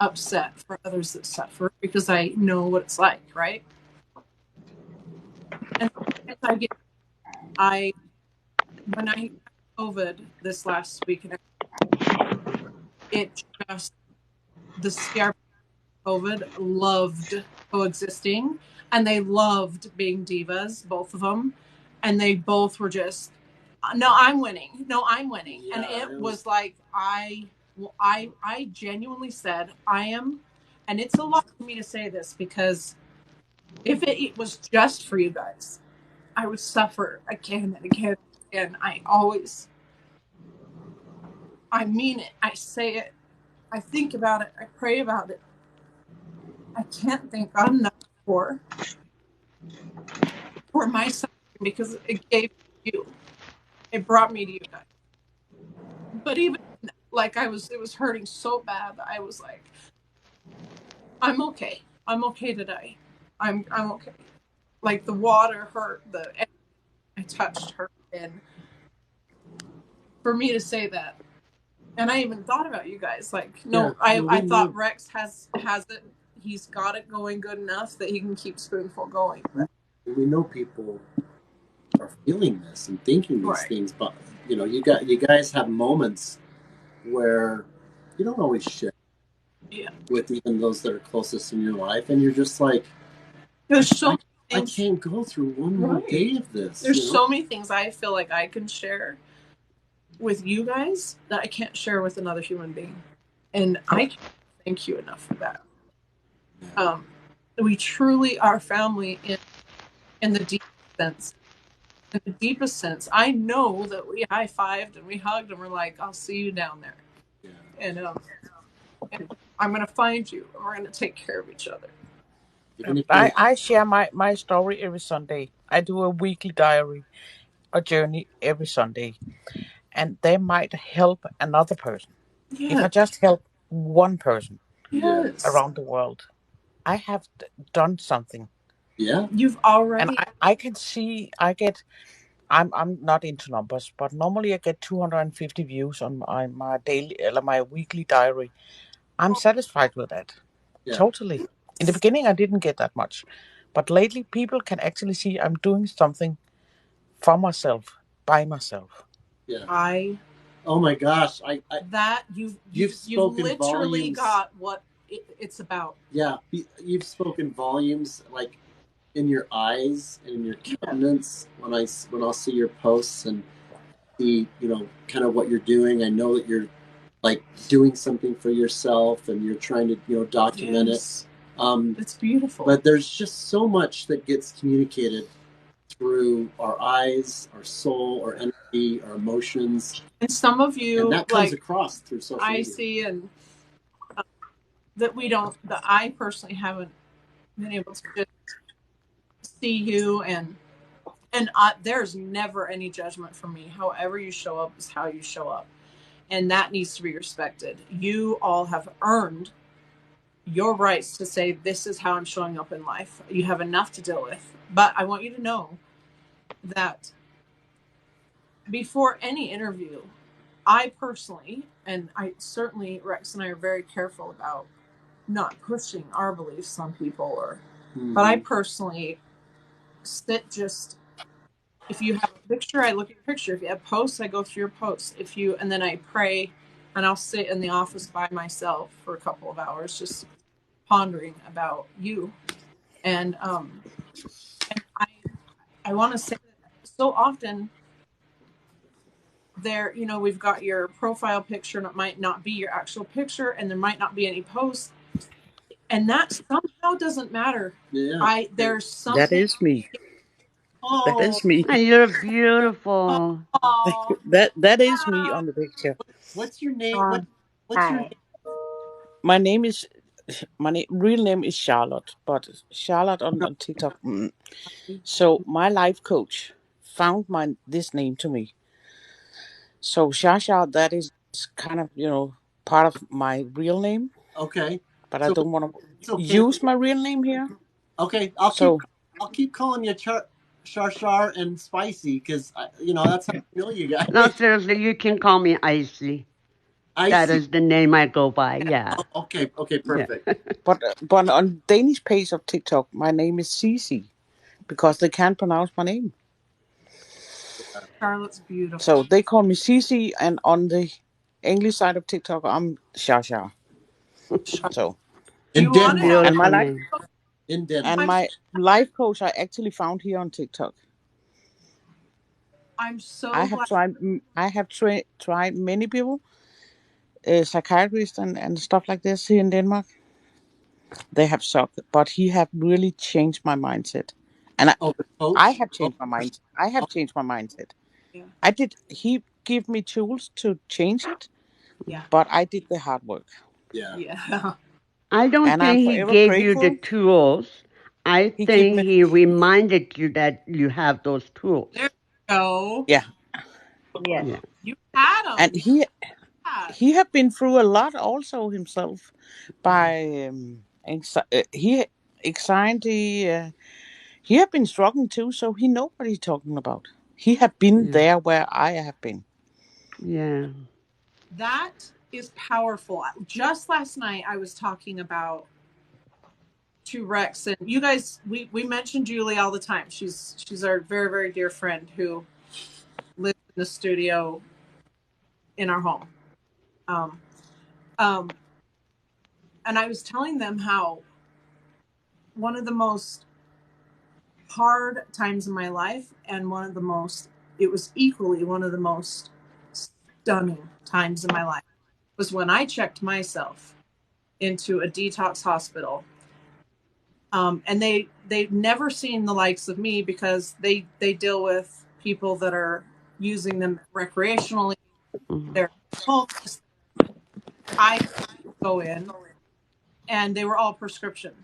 upset for others that suffer because I know what it's like, right? And I get I when I had COVID this last week and it just the scare COVID loved coexisting and they loved being divas, both of them. And they both were just, no, I'm winning. No, I'm winning. Yeah, and it was like, I genuinely said, I am, and it's a lot for me to say this because if it was just for you guys, I would suffer again and again and again. I mean it. I say it. I think about it. I pray about it. I can't thank God enough for my suffering because it gave you. It brought me to you guys. But even like it was hurting so bad that I was like, I'm okay. I'm okay today. I'm okay. Like the water hurt, I touched her, and for me to say that, and I even thought about you guys. Like, no, I thought Rex has it. He's got it going good enough that he can keep Spoonful going. But we know people are feeling this and thinking these things, but you guys have moments where you don't always share with even those that are closest in your life, and you're just like, I can't go through one more day of this. There's so many things I feel like I can share with you guys that I can't share with another human being, and I can't thank you enough for that. We truly are family in the deepest sense. In the deepest sense, I know that we high-fived and we hugged and we're like, I'll see you down there. Yeah. And I'm going to find you and we're going to take care of each other. I share my story every Sunday. I do a weekly diary, a journey every Sunday. And they might help another person. Yes. If I just help one person around the world, I have done something. Yeah. You've already. And I can see, I get I'm not into numbers, but normally I get 250 views on my daily, my weekly diary. I'm satisfied with that. Yeah. Totally. In the beginning, I didn't get that much, but lately, people can actually see I'm doing something for myself, by myself. Yeah. Oh my gosh! That you've spoken literally volumes. got what it's about. Yeah, you've spoken volumes, like in your eyes and in your countenance. When I'll see your posts and see, kind of what you're doing, I know that you're like doing something for yourself and you're trying to, document Yes. it. It's beautiful. But there's just so much that gets communicated through our eyes, our soul, our energy, our emotions, and some of you, and that comes across through social media. I see, and that I personally haven't been able to just see you, and there's never any judgment from me. However you show up is how you show up, and that needs to be respected. You all have earned your rights to say, this is how I'm showing up in life. You have enough to deal with, but I want you to know that before any interview, I personally, and I certainly, Rex and I are very careful about not pushing our beliefs on people, but I personally if you have a picture, I look at your picture. If you have posts, I go through your posts. And then I pray, and I'll sit in the office by myself for a couple of hours, just pondering about you. And I want to say that so often we've got your profile picture, and it might not be your actual picture, and there might not be any posts, and that somehow doesn't matter. Yeah. There's something. That is me. Oh, That is me. And you're beautiful. That is me on the picture. What's your name? What's your name? My name is real name is Charlotte, but Charlotte on TikTok. So my life coach found this name to me. So Shasha, that is kind of part of my real name. Okay. But I don't want to okay. use my real name here. Okay, I'll keep calling you Char and Spicy because that's how I know you guys. No, seriously, you can call me Icy. That is the name I go by. Yeah. Oh, okay, perfect. Yeah. But on Danish page of TikTok, my name is Cici because they can't pronounce my name. Charlotte's beautiful. So they call me Cici, and on the English side of TikTok, I'm Shasha. So in Denmark, and my life coach I actually found here on TikTok. I'm so I have tried many people, psychiatrists and stuff like this here in Denmark. They have sucked, but he have really changed my mindset, and I have changed my mind. I have changed my mindset. Yeah. He give me tools to change it. Yeah. But I did the hard work. Yeah. I don't think he gave you the tools. I think he reminded you that you have those tools. There you go. Yeah. Yes. Yeah. You had them. And he have been through a lot also himself by anxiety. He have been struggling too, so he know what he's talking about. He have been there where I have been. Yeah. That is powerful. Just last night, I was talking about to Rex, and you guys, we mention Julie all the time. She's our very, very dear friend who lives in the studio in our home. And I was telling them how one of the most hard times in my life, and it was equally one of the most stunning times in my life, was when I checked myself into a detox hospital. And they've never seen the likes of me because they deal with people that are using them recreationally. They're homeless. I go in, and they were all prescription.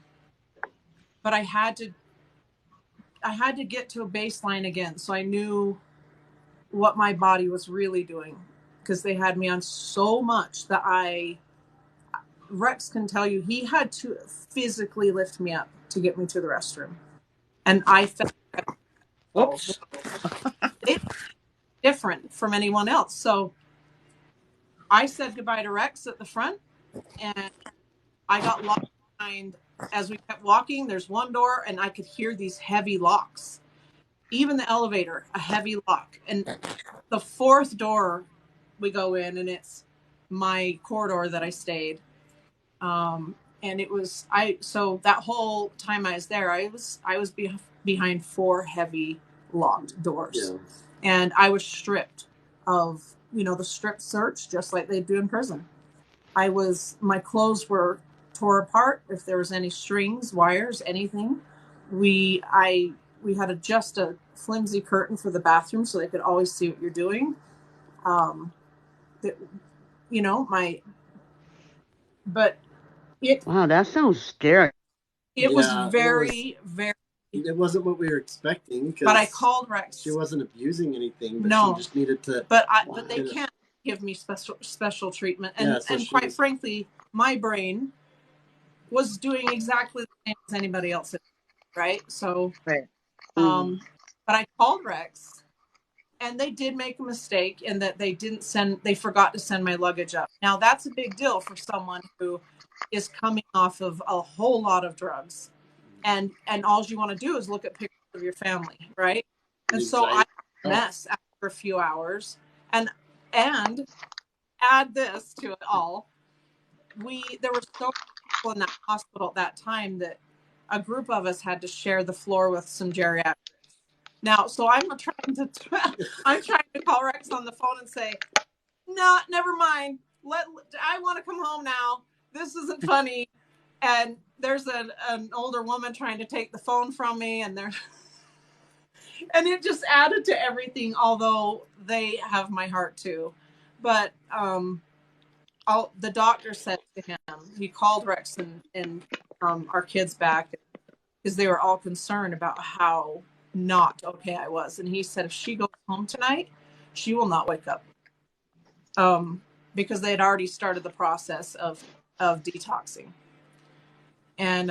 But I had to get to a baseline again, so I knew what my body was really doing, because they had me on so much that Rex can tell you, he had to physically lift me up to get me to the restroom. And I felt Oops. It's different from anyone else. So I said goodbye to Rex at the front, and I got locked behind. As we kept walking, there's one door, and I could hear these heavy locks. Even the elevator, a heavy lock. And the fourth door we go in, and it's my corridor that I stayed. And it was so that whole time I was there, I was behind four heavy locked doors. Yeah. And I was stripped of, the strip search, just like they do in prison. My clothes were tore apart. If there was any strings, wires, anything, we had just a flimsy curtain for the bathroom so they could always see what you're doing. Wow, that sounds scary. It was very, very. It wasn't what we were expecting. But I called Rex. She wasn't abusing anything, but no, she just needed to. But they can't give me special treatment, and quite frankly, my brain was doing exactly the same as anybody else, right? So, Right. But I called Rex, and they did make a mistake in that they forgot to send my luggage up. Now that's a big deal for someone who is coming off of a whole lot of drugs, and all you want to do is look at pictures of your family, right? And so I mess after a few hours, and add this to it all. There were so many people in that hospital at that time that a group of us had to share the floor with some geriatrics. Now, so I'm trying to call Rex on the phone and say, no, never mind. I want to come home now. This isn't funny. And there's an older woman trying to take the phone from me, and it just added to everything, although they have my heart too. But the doctor said to him, he called Rex and our kids back because they were all concerned about how not okay I was. And he said, if she goes home tonight, she will not wake up. Because they had already started the process of detoxing. And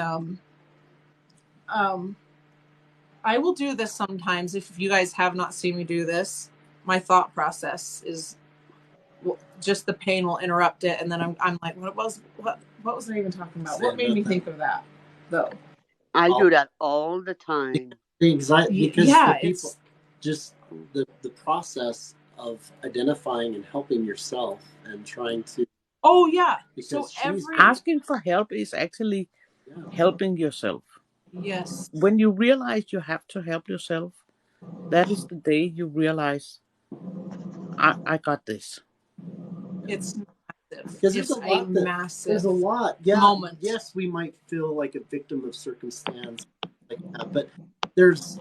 I will do this sometimes. If you guys have not seen me do this, my thought process is just the pain will interrupt it, and then I'm like, what was I even talking about? What made me think of that, though? I do that all the time. Exactly, because the people, just the process of identifying and helping yourself and trying to. Oh yeah. So asking for help is actually helping yourself. Yes. When you realize you have to help yourself, that is the day you realize, I got this. It's massive. Because there's a lot. Yeah. Moment. Yes, we might feel like a victim of circumstance like that, but there's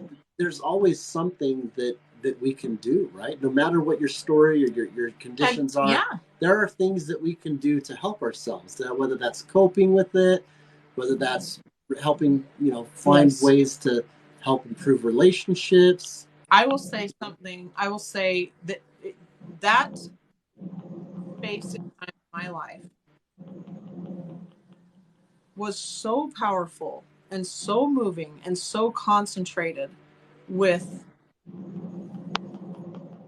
always something that we can do, right? No matter what your story or your conditions are, there are things that we can do to help ourselves. Whether that's coping with it, whether that's helping, find ways to help improve relationships. I will say something. I will say that basic time in my life was so powerful and so moving and so concentrated with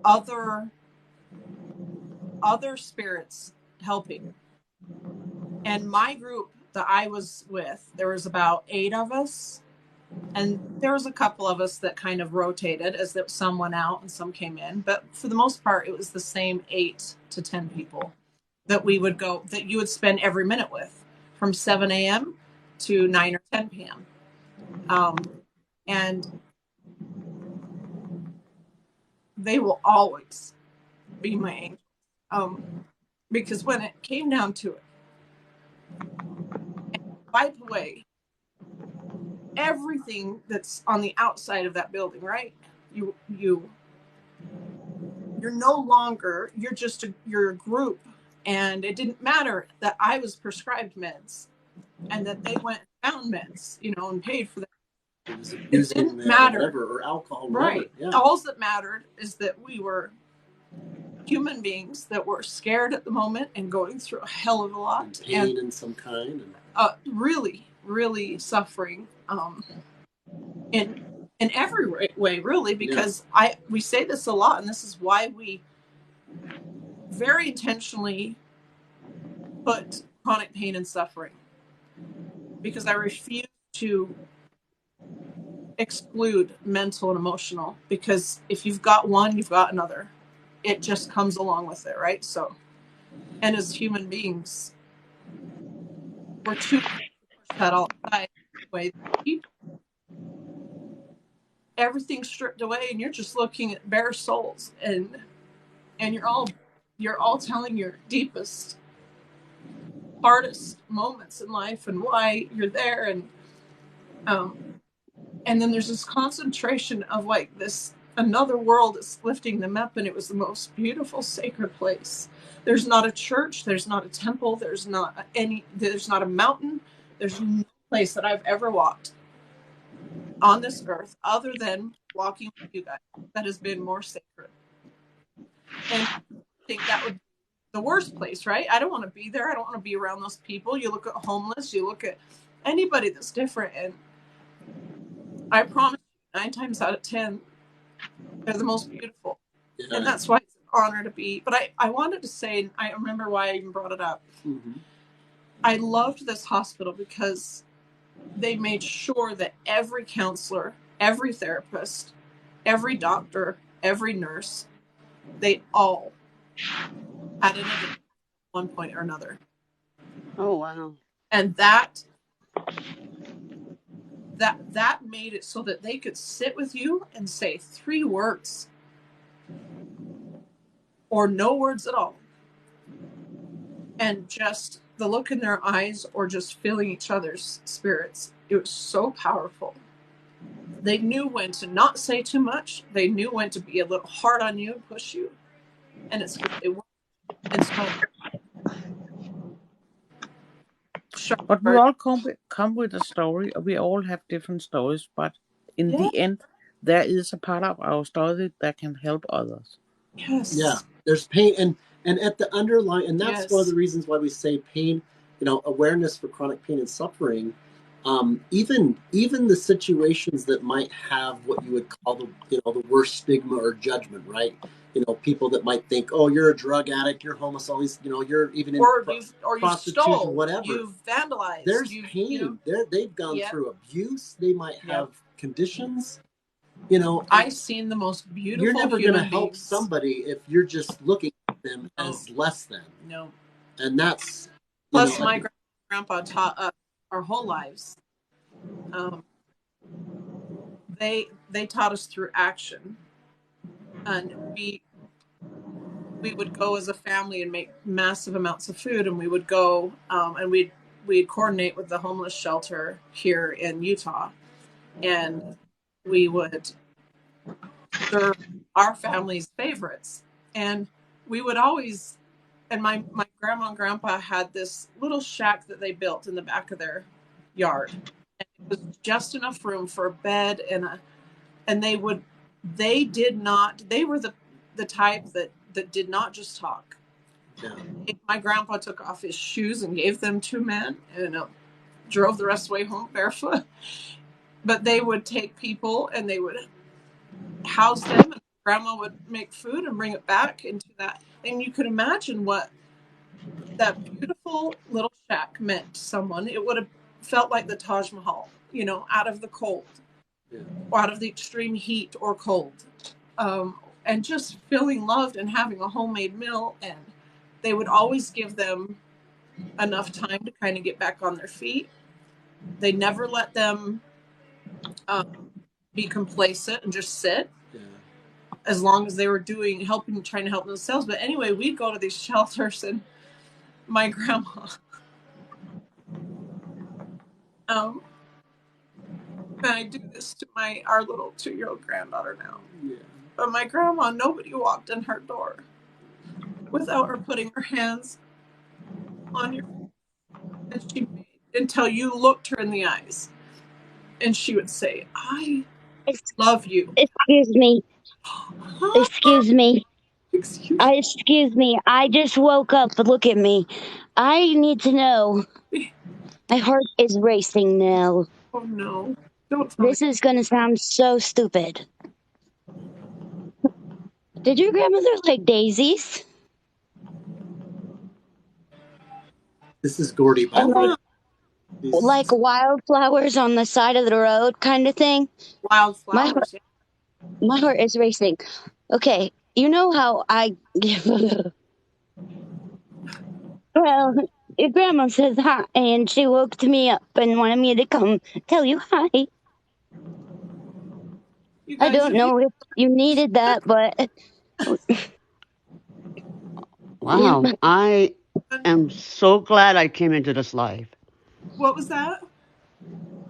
other spirits helping. And my group that I was with, there was about 8 of us, and there was a couple of us that kind of rotated as that some went out and some came in, but for the most part it was the same 8 to 10 people that you would spend every minute with from 7 a.m. to 9 or 10 p.m. And they will always be my angels. Because when it came down to it, wipe away everything that's on the outside of that building, right? You're no longer, you're a group, and it didn't matter that I was prescribed meds and that they went and found meds, and paid for them. It didn't matter. Or alcohol. Right. Yeah. All that mattered is that we were human beings that were scared at the moment and going through a hell of a lot. And pain in some kind. Really, really suffering. And in every way, really, because we say this a lot, and this is why we very intentionally put chronic pain and suffering, because I refuse to exclude mental and emotional, because if you've got one, you've got another. It just comes along with it, right? So, and as human beings, we're too quick to push that all aside. Way people, everything's stripped away, and you're just looking at bare souls, and you're all telling your deepest, hardest moments in life and why you're there, and then there's this concentration of like this another world is lifting them up, and it was the most beautiful sacred place. There's not a church, there's not a temple, there's not a mountain, there's no place that I've ever walked on this earth other than walking with you guys that has been more sacred. And I think that would be the worst place, right? I don't want to be there. I don't want to be around those people. You look at homeless, you look at anybody that's different, and I promise you, 9 times out of 10, they're the most beautiful. Yeah. And that's why it's an honor to be. But I wanted to say, and I remember why I even brought it up. Mm-hmm. I loved this hospital because they made sure that every counselor, every therapist, every doctor, every nurse, they all had an addiction at one point or another. Oh, wow. And that made it so that they could sit with you and say 3 words or no words at all, and just the look in their eyes or just feeling each other's spirits. It was so powerful. They knew when to not say too much. They knew when to be a little hard on you and push you, and it worked. And so, but we all come with a story. We all have different stories, but in the end, there is a part of our story that can help others. Yes. Yeah, there's pain, and at the underlying, and that's one of the reasons why we say pain, awareness for chronic pain and suffering. Even the situations that might have what you would call the worst stigma or judgment, right? People that might think, oh, you're a drug addict, you're homosexual, you're even in prostitution, stole, whatever. You've vandalized. There's pain. They've gone through abuse. They might have conditions. I've seen the most beautiful. You're never going to help somebody if you're just looking at them as less than. No. And that's plus my grandpa taught us our whole lives. They taught us through action, and we would go as a family and make massive amounts of food, and we would go and we'd coordinate with the homeless shelter here in Utah, and we would serve our family's favorites. And we would always, and my grandma and grandpa had this little shack that they built in the back of their yard, and it was just enough room for a bed and they were the type that did not just talk. Yeah. My grandpa took off his shoes and gave them to men and drove the rest of the way home barefoot. But they would take people and they would house them, and grandma would make food and bring it back into that. And you could imagine what that beautiful little shack meant to someone. It would have felt like the Taj Mahal, out of the cold, out of the extreme heat or cold. And just feeling loved and having a homemade meal. And they would always give them enough time to kind of get back on their feet. They never let them be complacent and just sit, as long as they were trying to help themselves. But anyway, we'd go to these shelters, and my grandma, and I do this to our little 2-year-old granddaughter now. Yeah. But my grandma, nobody walked in her door without her putting her hands on your face, and she made until you looked her in the eyes, and she would say, "I love you." Excuse me. Excuse me. Excuse me. I just woke up. Look at me. I need to know. My heart is racing now. Oh no. Don't tell me. This is gonna sound so stupid. Did your grandmother like daisies? This is Gordy, by And the way. like wildflowers on the side of the road kind of thing? My Wildflowers. Yeah. my heart is racing. Okay, you know how I well, your grandma says hi, and she woke me up and wanted me to come tell you hi. You I guys, don't know if you needed that, but you, Wow. I am so glad I came into this live. what was that?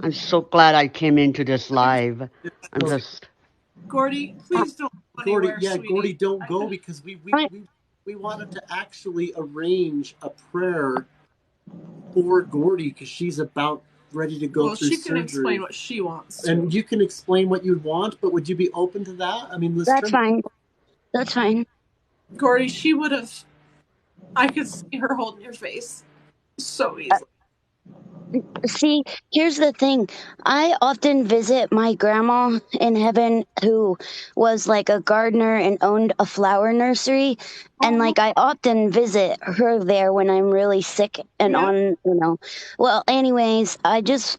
I'm so glad I came into this live. I'm So, just. Gordy, please don't go Gordy, anywhere, yeah, sweetie. Gordy, don't go because I, we wanted to actually arrange a prayer for Gordy because she's about ready to go Well, through she can surgery. explain what she wants to. And you can explain what you want, but would you be open to that? I mean, let's that's turn. fine. That's fine. Gordy, she would have. I could see her holding your face so Uh, easily. See, here's the thing. I often visit my grandma in heaven who was like a gardener and owned a flower nursery. And like I often visit her there when I'm really sick and Yeah. Well, anyways, I just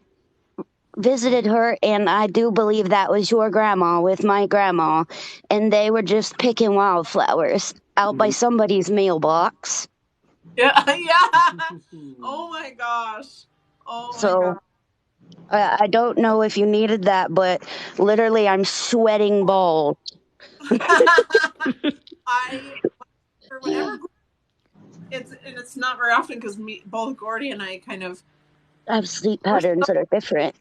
visited her and I do believe that was your grandma with my grandma. And they were just picking wildflowers out by somebody's mailbox. Yeah. Yeah. Oh my gosh. Oh my So gosh. I don't know if you needed that, but literally, I'm sweating balls. Or whenever it's not very often because both Gordy and I kind of I have sleep we're patterns so that are different.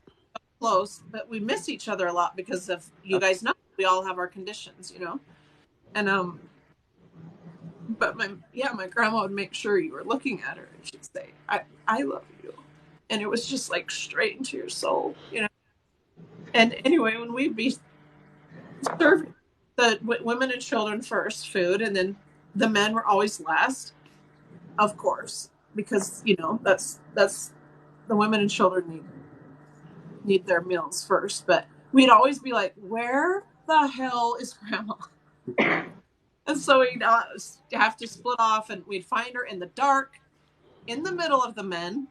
close, but we miss each other a lot because of you guys know we all have our conditions, and but my grandma would make sure you were looking at her and she'd say, I love you. And it was just like straight into your soul. And anyway, when we'd be serving the women and children first food, and then the men were always last, of course, because that's the women and children need their meals first. But we'd always be like, where the hell is grandma? And so we'd have to split off, and we'd find her in the dark, in the middle of the men.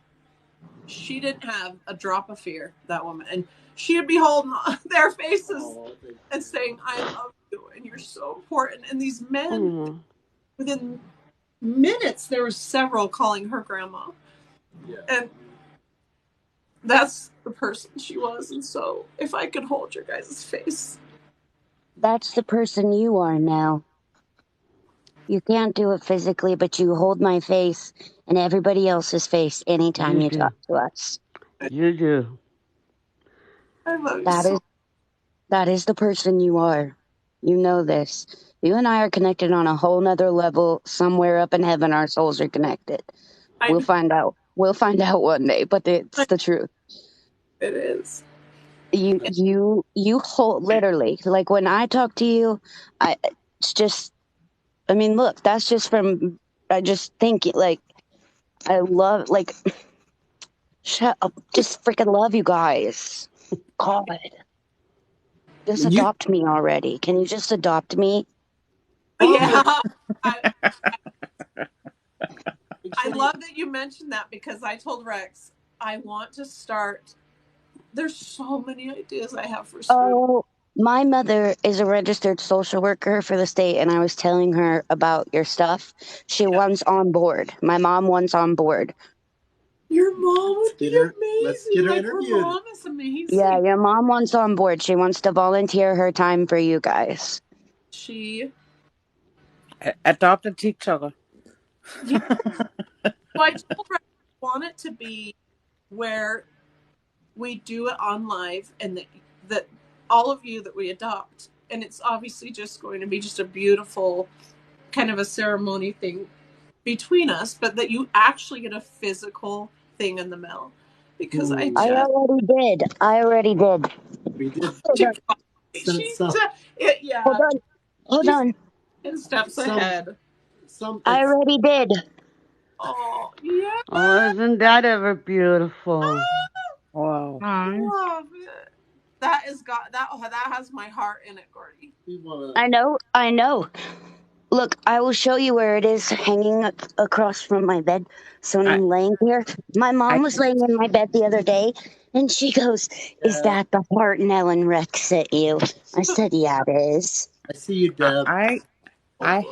She didn't have a drop of fear, that woman. And she would be holding their faces and saying, I love you, and you're so important. And these men, within minutes, there were several calling her grandma. Yeah. And that's the person she was. And so if I could hold your guys' face. That's the person you are now. You can't do it physically, but you hold my face and everybody else's face anytime you talk to us. You do. I love you That so is that is the person you are. You know this. You and I are connected on a whole nother level. Somewhere up in heaven, our souls are connected. We'll find out. We'll find out one day, but it's the truth. It is. You hold literally like when I talk to you, it's just. I mean, look, that's just from. I just think like I love like. Shut up! Just freaking love you guys. God, just adopt me already. Can you just adopt me? Yeah. I love that you mentioned that because I told Rex I want to start. There's so many ideas I have for students. Oh, my mother is a registered social worker for the state, and I was telling her about your stuff. She wants on board. My mom wants on board. Your mom would be amazing. Let's get her like interviewed. Her mom is amazing. Yeah, your mom wants on board. She wants to volunteer her time for you guys. She adopt a TikToker. Yeah. So I told her I want it to be where we do it on live, and that all of you that we adopt, and it's obviously just going to be just a beautiful kind of a ceremony thing between us, but that you actually get a physical thing in the mail. Because I already did. I already did. We did. Yeah. Hold on. Hold on. 10 steps ahead. I already did. Oh, yeah. Oh, isn't that ever beautiful? Wow. I love it. That is got that has my heart in it, Gordy. I know. Look, I will show you where it is, hanging across from my bed. So when I, I'm laying here, my I, mom was laying in my bed the other day, and she goes, "Is that the heart Ellen Rex sent you?" I said, "Yeah, it is." I see you, Deb. I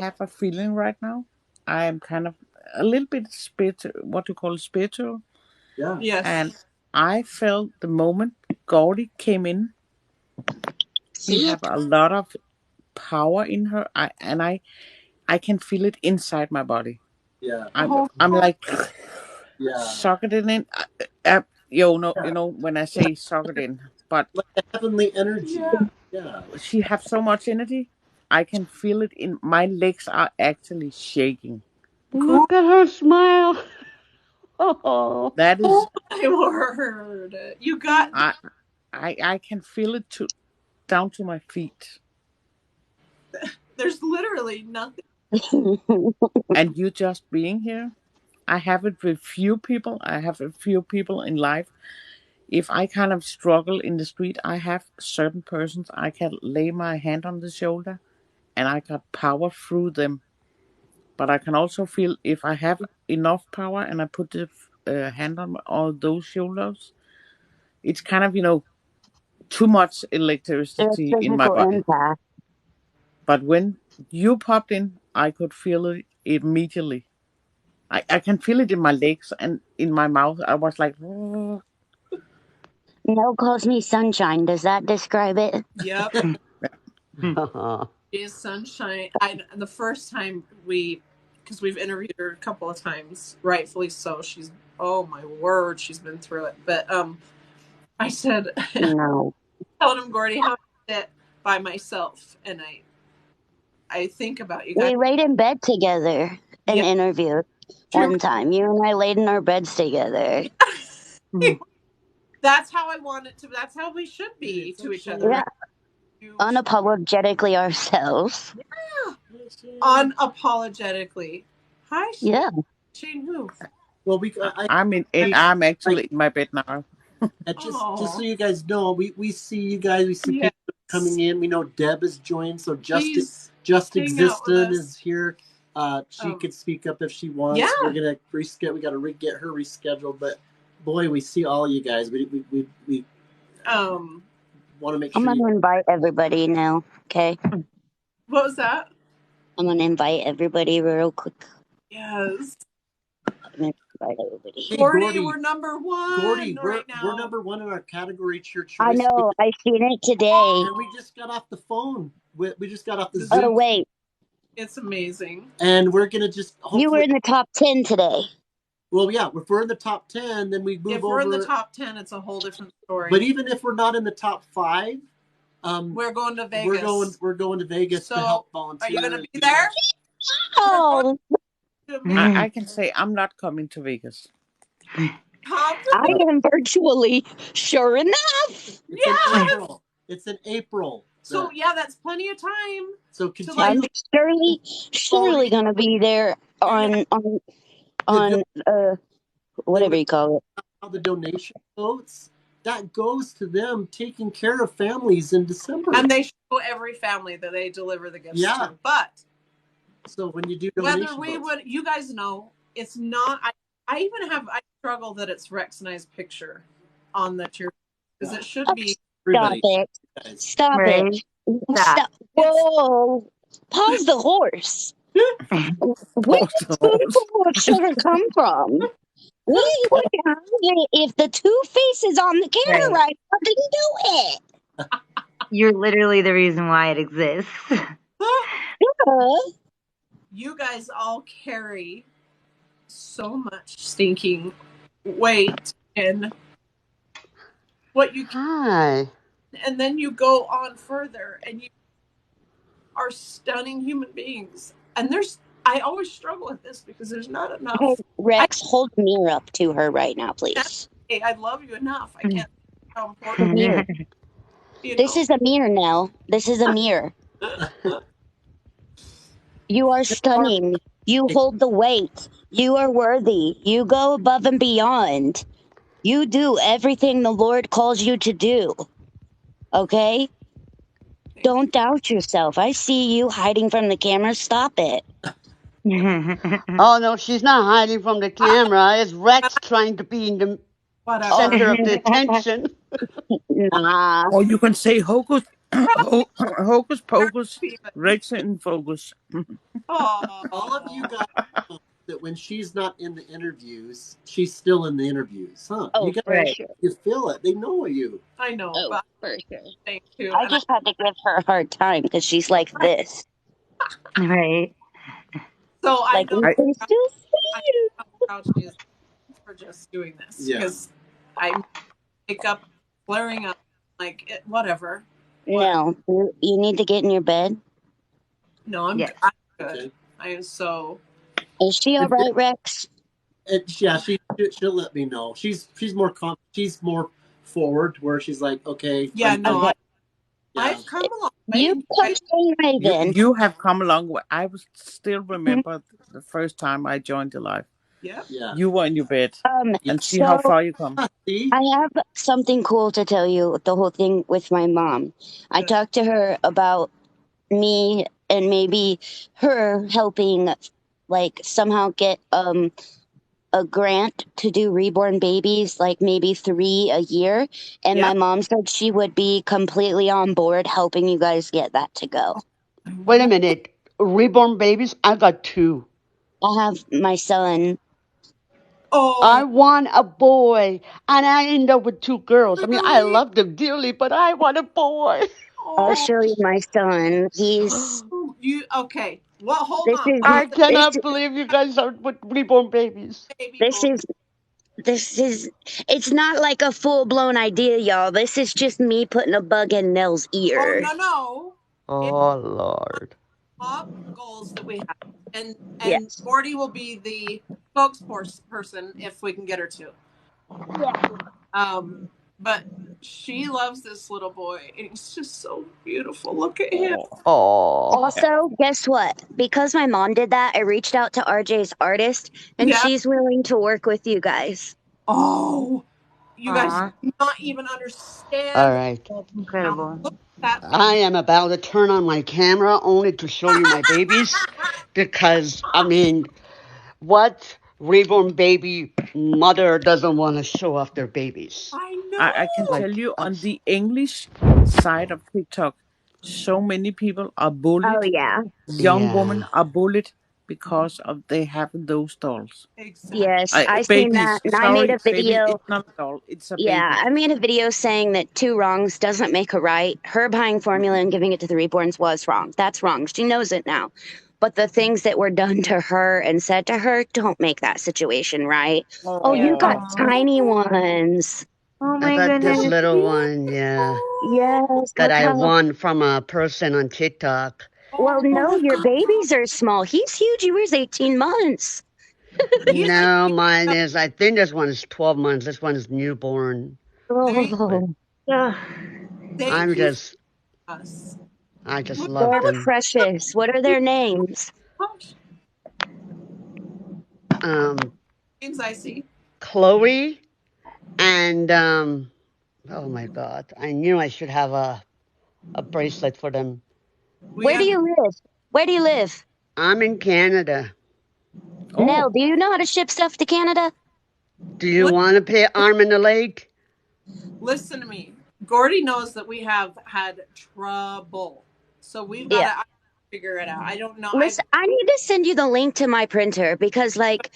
have a feeling right now. I am kind of a little bit what you call spiritual. Yeah. Yes. And I felt the moment Gordy came in, she See? have a lot of power in her. I can feel it inside my body. Yeah. I'm like Yeah. suck it in. You know when I say suck it in, but Like a heavenly energy. Yeah. Yeah. she have so much energy. I can feel it in my legs are actually shaking. Look at her smile. Oh. That Oh is my word! You got. I can feel it down to my feet. There's literally nothing. And you just being here, I have it with few people. I have a few people in life. If I kind of struggle in the street, I have certain persons I can lay my hand on the shoulder and I got power through them. But I can also feel if I have enough power and I put the hand on all those shoulders, it's kind of, too much There's electricity in my physical body. impact. But when you popped in, I could feel it immediately. I can feel it in my legs and in my mouth. I was like, "Oh." Nell calls me sunshine. Does that describe it? Yep. She is sunshine. The first time because we've interviewed her a couple of times, rightfully so. She's, oh my word, she's been through it. But I said, No. telling him, Gordy, how I sit by myself and I think about you guys. We laid in bed together and Yeah. interviewed one time. You and I laid in our beds together. That's how I want it to. That's how we should be to each other. Yeah. Right? Unapologetically ourselves. Yeah. Unapologetically. Hi, Shane. Yeah. Shane who? Well, I'm actually in my bed now. And just so you guys know, we see you guys. We see Yes. people coming in. We know Deb is joined, so Please just hang out with existent us. is here. She could speak up if she wants. Yeah. We're gonna reschedule. We got to get her rescheduled. But boy, we see all you guys. We want to make sure. I'm gonna invite everybody now. Okay. What was that? I'm gonna invite everybody real quick. Yes. I'm gonna invite everybody. Hey, Gordy, we're number one. Gordy, right now. we're number one in our category. It's your choice. I know. I seen it today. And we just got off the phone. We just got off the Oh Zoom. wait. It's amazing. And we're gonna just hopefully. You were in the top 10 today. Well, yeah, if we're in the top 10, then we move over. If we're in the top 10, it's a whole different story. But even if we're not in the top 5, we're going to Vegas. We're going to Vegas to help volunteer. Are you going to be there? Oh. I can say I'm not coming to Vegas. I am virtually. Sure enough. It's in April. So yeah, that's plenty of time. So I'm surely gonna be there on whatever you call it. How the donation votes, that goes to them taking care of families in December. And they show every family that they deliver the gifts to. But so when you do whether we would, you guys know, it's not. I struggle that it's Rex and I's picture on the tier because it should be. Stop it! Stop it! Stop! Whoa! Pause the horse. Where did the sugar come from? If the two faces on the camera right now didn't do it. You're literally the reason why it exists. You guys all carry so much stinking weight and what you Hi. And then you go on further and you are stunning human beings. And I always struggle with this because there's not enough. Hey, Rex, hold the mirror up to her right now, please. Hey, I love you enough. I can't how important mirror. This is a mirror, Nell. This is a mirror. You are stunning. You hold the weight. You are worthy. You go above and beyond. You do everything the Lord calls you to do. Okay? Don't doubt yourself. I see you hiding from the camera. Stop it. Oh no, she's not hiding from the camera. It's Rex trying to be in the Whatever. center of the attention. Nah. Or you can say hocus, hocus pocus, Rex in focus. Oh. All of you guys know that when she's not in the interviews, she's still in the interviews, huh? Oh, You guys, for Right. sure. you feel it. They know you. I know, Oh, but for sure. I'm saying too, I and just had to give her a hard time because she's like this. Right. so I Like, know we can how, still see I you. know how proud she is for just doing this Yeah. because I wake up flaring up like whatever. No, you need to get in your bed. No, I'm Yes. good. Okay. I am so. Is she all right, Rex? Yeah, she'll let me know. She's more she's more forward, where she's like, okay, Yeah, no, Okay. I've come a long way. You've And come some way then. You have come a long way. I still remember the first time I joined your life. yeah. yeah. You were in your bed, and see how So far you come. See, I have something cool to tell you. The whole thing with my mom. I Good. talked to her about me and maybe her helping, like somehow get a grant to do reborn babies, like maybe 3 a year. And Yeah. my mom said she would be completely on board helping you guys get that to go. Wait a minute. Reborn babies? I got 2. I have my son. I Oh. want a boy, and I end up with 2 girls. I mean, I Really? love them dearly, but I want a boy. I'll Oh. show you my son. He's You okay? Well, hold this on. is I this cannot believe you guys are with reborn babies. Baby this boy. is this is it's not like a full blown idea, y'all. This is just me putting a bug in Nell's Oh ear. no. It's Oh Lord. top goals that we have, and Yes. Gordy will be the spokesperson if we can get her to. Yeah. But she loves this little boy, and he's just so beautiful. Look at him. Oh. Also, guess what? Because my mom did that, I reached out to RJ's artist, and Yeah. she's willing to work with you guys. Oh, you guys Aw, do not even All understand. right. that's Now incredible. look at I am about to turn on my camera only to show you my babies because I mean, what reborn baby mother doesn't want to show off their babies? I I can know. tell Like, you on the English side of TikTok, so many people are Oh bullied. yeah. Young yeah. women are bullied because of they have those dolls. Exactly. Yes, I seen that, Babies. and I made Sorry, a baby. video. It's not a doll. It's a Yeah, baby. I made a video saying that 2 wrongs doesn't make a right. Her buying formula and giving it to the reborns was wrong. That's wrong. She knows it now. But the things that were done to her and said to her don't make that situation right. Oh, you got Oh, Aw. tiny ones. Oh I my got this goodness. little one, yeah, Oh, Yes, that look I how. won from a person on TikTok. Well, oh no, my your God. babies are small. He's huge. He weighs 18 months. He's like, No, mine is, I think this one is 12 months. This one is newborn. there you, But Oh, Yeah. thank I'm you, just, us. I just Look love how they're much them. precious. What are their names? names I see. Chloe and, oh my God, I knew I should have a bracelet for them. We Where do under, you live? Where do you live? I'm in Canada. Nell, oh, do you know how to ship stuff to Canada? Do you want to pay arm and a leg? listen to me. Gordy knows that we have had trouble, so we've got Yeah. to figure it out. I don't know. Listen, I need to send you the link to my printer because, like,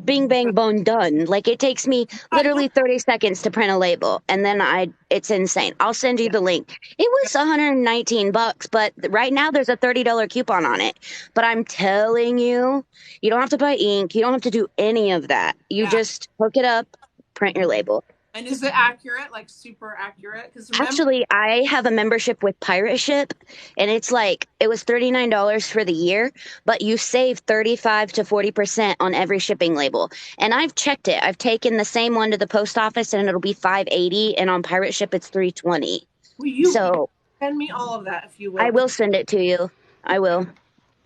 bing bang bone done. Like, it takes me I know. literally 30 seconds to print a label, and then it's insane. I'll send you Yeah. the link. It was $119, but right now there's a $30 coupon on it. But I'm telling you, you don't have to buy ink. You don't have to do any of that. You Yeah. just hook it up, print your label. And is it accurate? Like super accurate? Because remember, Actually, I have a membership with Pirate Ship, and it's like it was $39 for the year, but you save 35 to 40% on every shipping label. And I've checked it. I've taken the same one to the post office, and it'll be $580, and on Pirate Ship it's $320. will you So send me all of that if you will? I will send it to you. I will.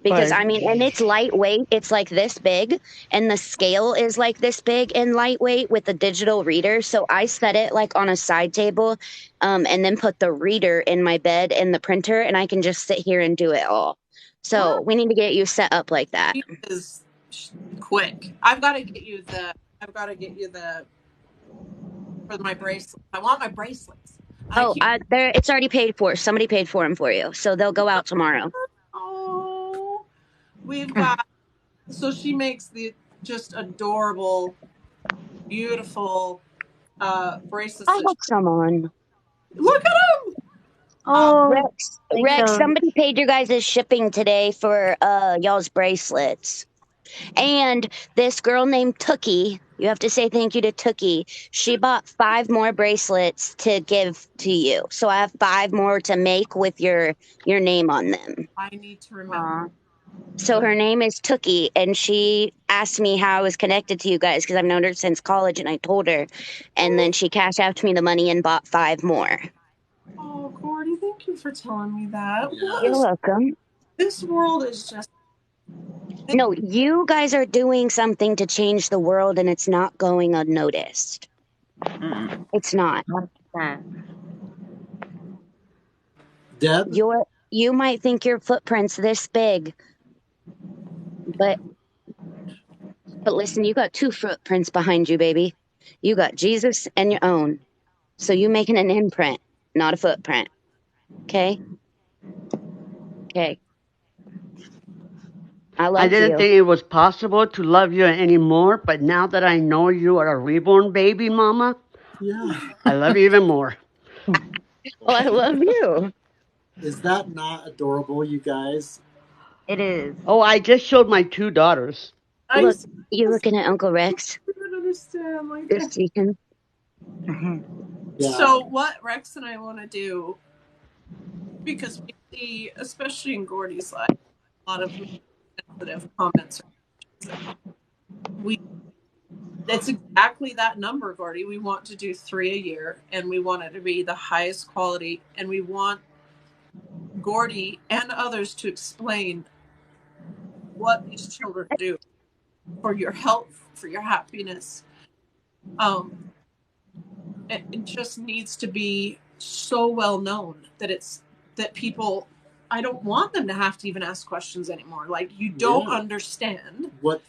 Because But I mean, and it's lightweight. It's like this big, and the scale is like this big and lightweight with the digital reader. So I set it like on a side table, and then put the reader in my bed and the printer, and I can just sit here and do it all. So What? we need to get you set up like that. She is quick. I've got to get you the. I've got to get you the for my bracelets. I want my bracelets. Oh, it's already paid for. Somebody paid for them for you, so they'll go out tomorrow. Oh, we've got. So she makes the just adorable, beautiful bracelets. I have some on. Look at them. Oh, Rex, so somebody paid your guys' shipping today for y'all's bracelets. And this girl named Tookie, you have to say thank you to Tookie. She bought 5 more bracelets to give to you. So I have 5 more to make with your name on them. I need to remember. So her name is Tookie, and she asked me how I was connected to you guys because I've known her since college, and I told her. And then she cashed out to me the money and bought 5 more. Oh, Gordy, thank you for telling me that. Yeah. You're welcome. This world is just. No, you guys are doing something to change the world, and it's not going unnoticed. It's not. 100%. Deb? You might think your footprint's this big, but listen, you got 2 footprints behind you, baby. You got Jesus and your own. So you making an imprint, not a footprint. Okay? Okay. I didn't think it was possible to love you anymore, but now that I know you are a reborn baby, Mama, Yeah. I love you even more. Well, I love you. Is that not adorable, you guys? It is. Oh, I just showed my 2 daughters. Look, you're looking at Uncle Rex. I don't understand like Just that. so you Yeah. So what Rex and I want to do, because we see, especially in Gordy's life, a lot of sensitive comments. That's exactly that number, Gordy. We want to do 3 a year, and we want it to be the highest quality, and we want Gordy and others to explain what these children do for your health, for your happiness. It just needs to be so well known that people. I don't want them to have to even ask questions anymore. Like, you don't understand what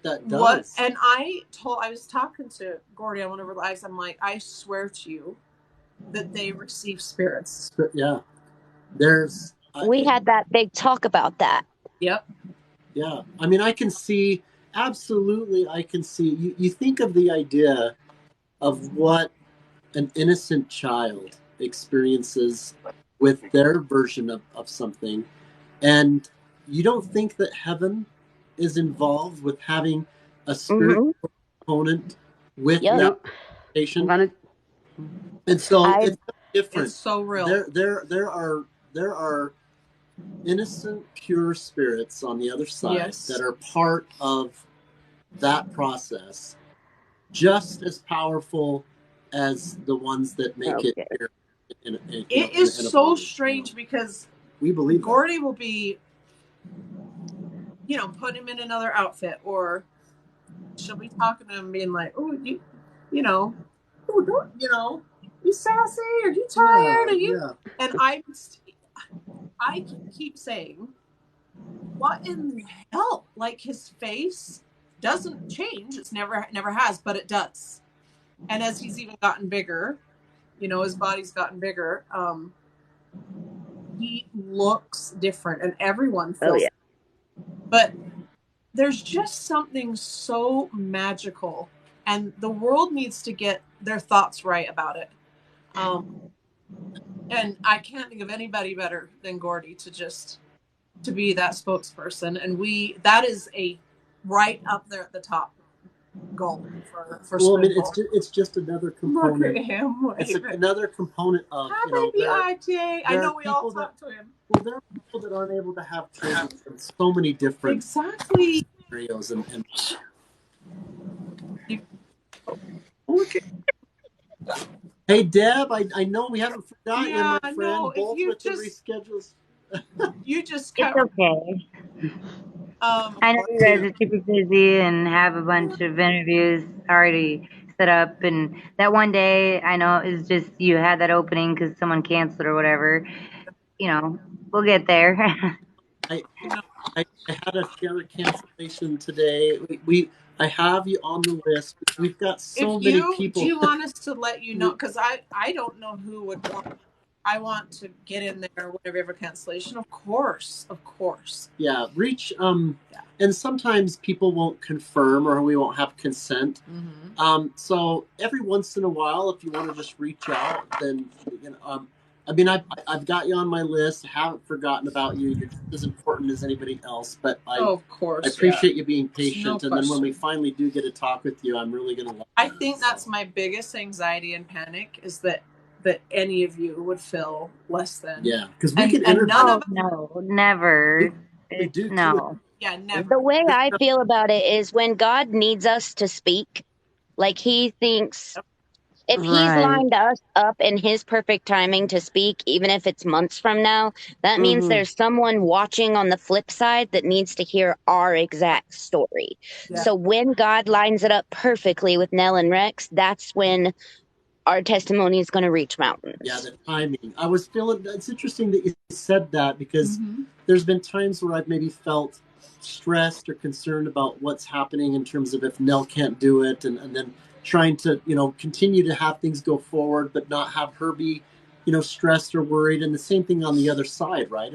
that does. And I was talking to Gordy on one of her lives. I'm like, I swear to you that they receive spirits. Yeah. we had that big talk about that. Yep. Yeah. I mean, I can see, absolutely, I can see. You think of the idea of what an innocent child experiences with their version of something, and you don't think that heaven is involved with having a spiritual component with that patient. And so it's different. It's so real. There are innocent, pure spirits on the other side that are part of that process, just as powerful as the ones that make it here. It is so strange because we believe Gordy will be, put him in another outfit, or she'll be talking to him, being like, "Oh, you sassy? Are you tired? Are you?" And I keep saying, "What in the hell?" Like, his face doesn't change. It's never has, but it does. And as he's even gotten bigger, his body's gotten bigger. He looks different, and everyone feels. But there's just something so magical, and the world needs to get their thoughts right about it. And I can't think of anybody better than Gordy to be that spokesperson, and that is a right up there at the top goal for well, I mean, it's just another component. Look at him. It's another component of IJ. I know we all talked to him. Well, there are people that aren't able to have children from so many different scenarios and Hey Deb, I know we haven't forgotten you, my friend. Both with the reschedules. You just It's okay. I know you guys are super busy and have a bunch of interviews already set up, and that one day I know is just you had that opening because someone canceled or whatever. You know, we'll get there. I, I had a share cancellation today. I have you on the list. We've got so many people. Do you want us to let you know? Because I don't know who would want. I want to get in there whenever you have a cancellation. Of course. Yeah, reach. And sometimes people won't confirm or we won't have consent. So every once in a while, if you want to just reach out, then I mean, I've got you on my list. I haven't forgotten about you. You're just as important as anybody else. But of course, I appreciate you being patient. No and then when we finally do get to talk with you, I'm really going to. I think that's my biggest anxiety and panic is that any of you would feel less than. Yeah, because we can interview. No, never. We do no. too. Yeah, never. The way I feel about it is when God needs us to speak, like he thinks if he's lined us up in his perfect timing to speak, even if it's months from now, that means there's someone watching on the flip side that needs to hear our exact story. Yeah. So when God lines it up perfectly with Nell and Rex, that's when our testimony is going to reach mountains. Yeah, the timing. I was feeling, it's interesting that you said that because there's been times where I've maybe felt stressed or concerned about what's happening in terms of if Nell can't do it and then trying to, continue to have things go forward, but not have her be, stressed or worried. And the same thing on the other side, right?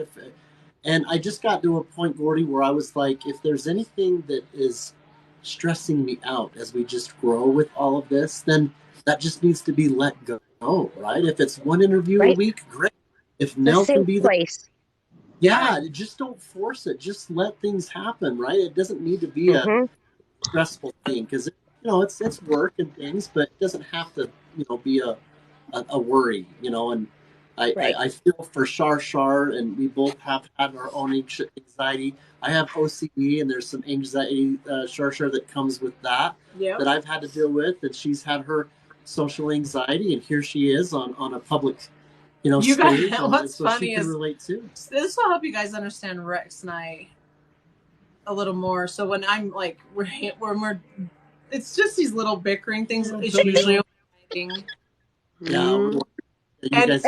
And I just got to a point, Gordy, where I was like, if there's anything that is stressing me out as we just grow with all of this, then that just needs to be let go, right? If it's one interview a week, great. If Nell can be place. Just don't force it. Just let things happen, right? It doesn't need to be a stressful thing because it's work and things, but it doesn't have to be a worry, and I feel for Shar, and we both have had our own anxiety. I have OCD, and there's some anxiety, Shar, that comes with that I've had to deal with, and she's had her social anxiety, and here she is on a public, stage. What's so funny she can is relate too. This will help you guys understand Rex and I a little more. So when I'm like, we're it's just these little bickering things. It's usually and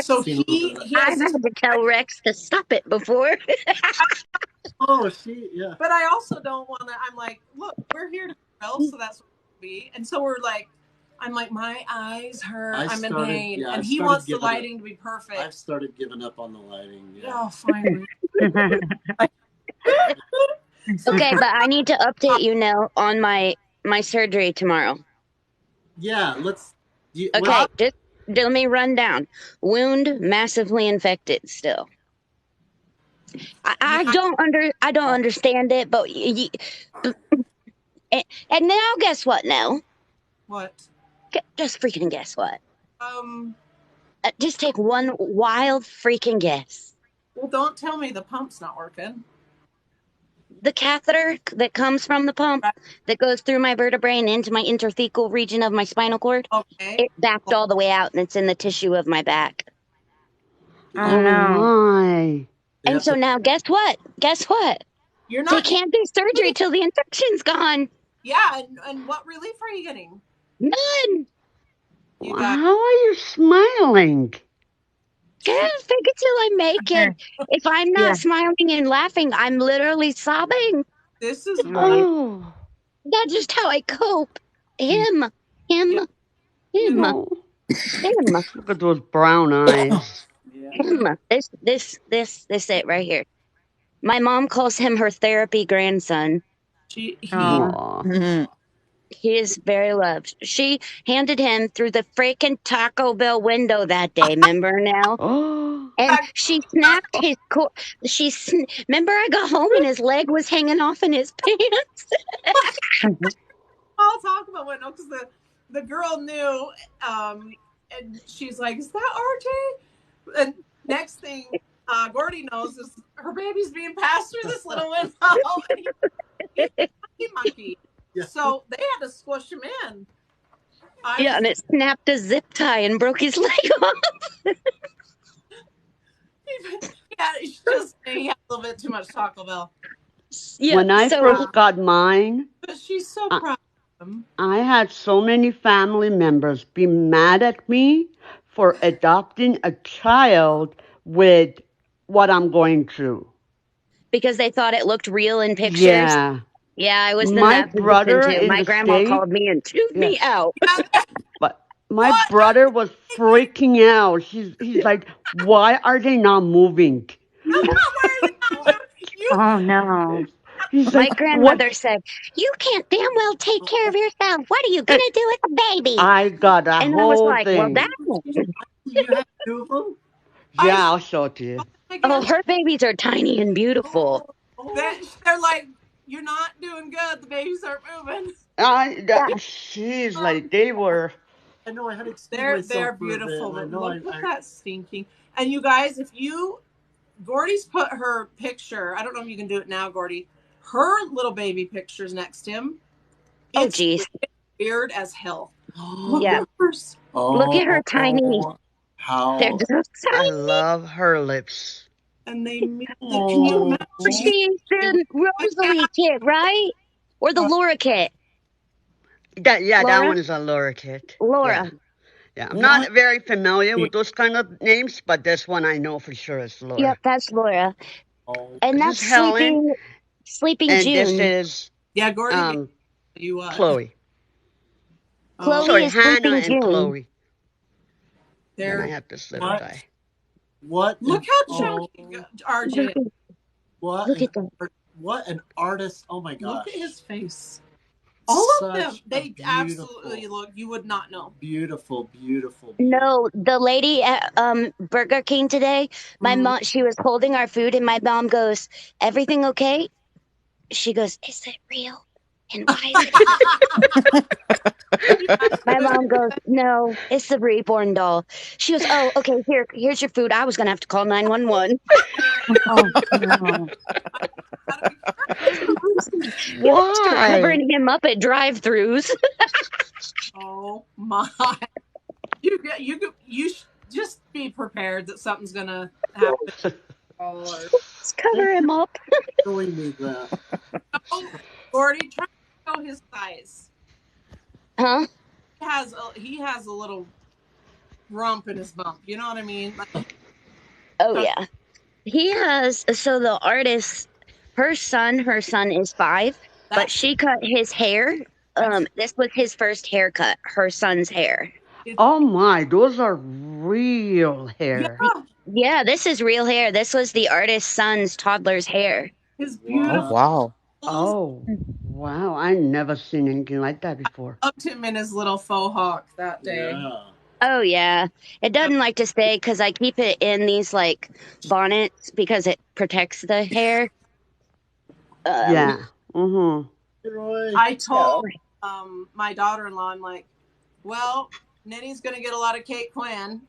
so I've had to tell Rex to stop it before. But I also don't want to. I'm like, look, we're here to help, so that's what it'll be. And so we're like, I'm like, my eyes hurt. I'm in pain, and he wants the lighting to be perfect. I've started giving up on the lighting. Yeah. Oh, finally. Okay, but I need to update you now on my surgery tomorrow. Yeah, let's. Okay, just let me run down. Wound massively infected still. I don't understand it, but and now guess what? Now, what? Just freaking guess what? Just take one wild freaking guess. Well, don't tell me the pump's not working. The catheter that comes from the pump that goes through my vertebrae and into my interthecal region of my spinal cord, it backed all the way out and it's in the tissue of my back. Oh no. And so now guess what? You're not. They can't do surgery till the infection's gone. Yeah, and what relief are you getting? None. How are you smiling? Yeah, fake it till I make it. If I'm not smiling and laughing, I'm literally sobbing. This is that's just how I cope. Him. Look at those brown eyes. Him. This it right here. My mom calls him her therapy grandson. He is very loved. She handed him through the freaking Taco Bell window that day. Remember now? And she snapped his cord. Remember I got home and his leg was hanging off in his pants. I'll talk about what because the girl knew, and she's like, "Is that RJ?" And next thing, Gordy knows is her baby's being passed through this little window, and he's a monkey. Yeah. So they had to squish him in. And it snapped a zip tie and broke his leg off. Yeah, it's just he had a little bit too much Taco Bell. Yeah. When I So first got mine, But she's so I, proud of him. I had so many family members be mad at me for adopting a child with what I'm going through. because they thought it looked real in pictures. Yeah. Yeah, I was in My that position brother too. in My the grandma state, called me and chewed yeah, me out. but my What? brother was freaking out. He's like, why are they not moving? Why are they not doing? You Oh no. He's My like, what? grandmother said, "You can't damn well take care of yourself. What are you And gonna do with the baby?" I got a And I was whole like, "Well, thing. that." You have two of them? I Yeah, I'll show it to you. Oh, again. her babies are tiny and beautiful. They're like, you're not doing good. The babies aren't moving. She's like, they were. I know I had to excuse They're myself for a beautiful. bit. I But know look at that stinking. And you guys, if you Gordy's put her picture. I don't know if you can do it now, Gordy. Her little baby picture's next to him. Oh, It's geez. weird as hell. Look Yeah. at hers. Look at her tiny. They're how so I tiny. love her lips. And they can you imagine? She's the Rosalie kit, right? Or the Laura kit. That Laura? one is a Laura kit. Yeah, Laura. yeah. I'm what? not very familiar with those kind of names, but this one I know for sure is Laura. Yep, that's Laura. Oh, And This is that's Helen, Sleeping and this June. is Yeah, Gordy gave you what? Chloe. Oh, Chloe Sorry, is Hannah Sleeping and June. Chloe. And I there. have this little what? guy. What? Look how chunky RJ is. What? Look at them. What an artist! Oh my gosh! Look at his face. All of them. Such a They absolutely look. You would not know. beautiful, beautiful, beautiful. No, the lady at Burger King today, my mom, she was holding our food, and my mom goes, "Everything okay?" She goes, "Is it real? And why is it?" My mom goes, "No, it's the reborn doll." She goes, "Oh, okay. Here's your food. I was gonna have to call 911." Oh no. You guys start Why? covering him up at drive-throughs. Oh my! You just be prepared that something's gonna happen. Just cover him up. Showing me that. Oh, Gordy, try to show his size. Huh? He has a little rump in his bump. You know what I mean? Like, Oh yeah. He has, so the artist, her son is 5, but that's she cut his hair. This was his first haircut, her son's hair. Oh my, those are real yeah, hair. Yeah, this is real hair. This was the artist's son's toddler's hair. his Oh, beautiful. wow. Oh, wow. I never seen anything like that before. Loved him in his little faux hawk that day. Yeah. Oh yeah. It doesn't like to stay because I keep it in these like bonnets because it protects the hair. Yeah. Mm-hmm. Roy. I told my daughter-in-law, I'm like, well, Nenny's gonna get a lot of Kate Quinn.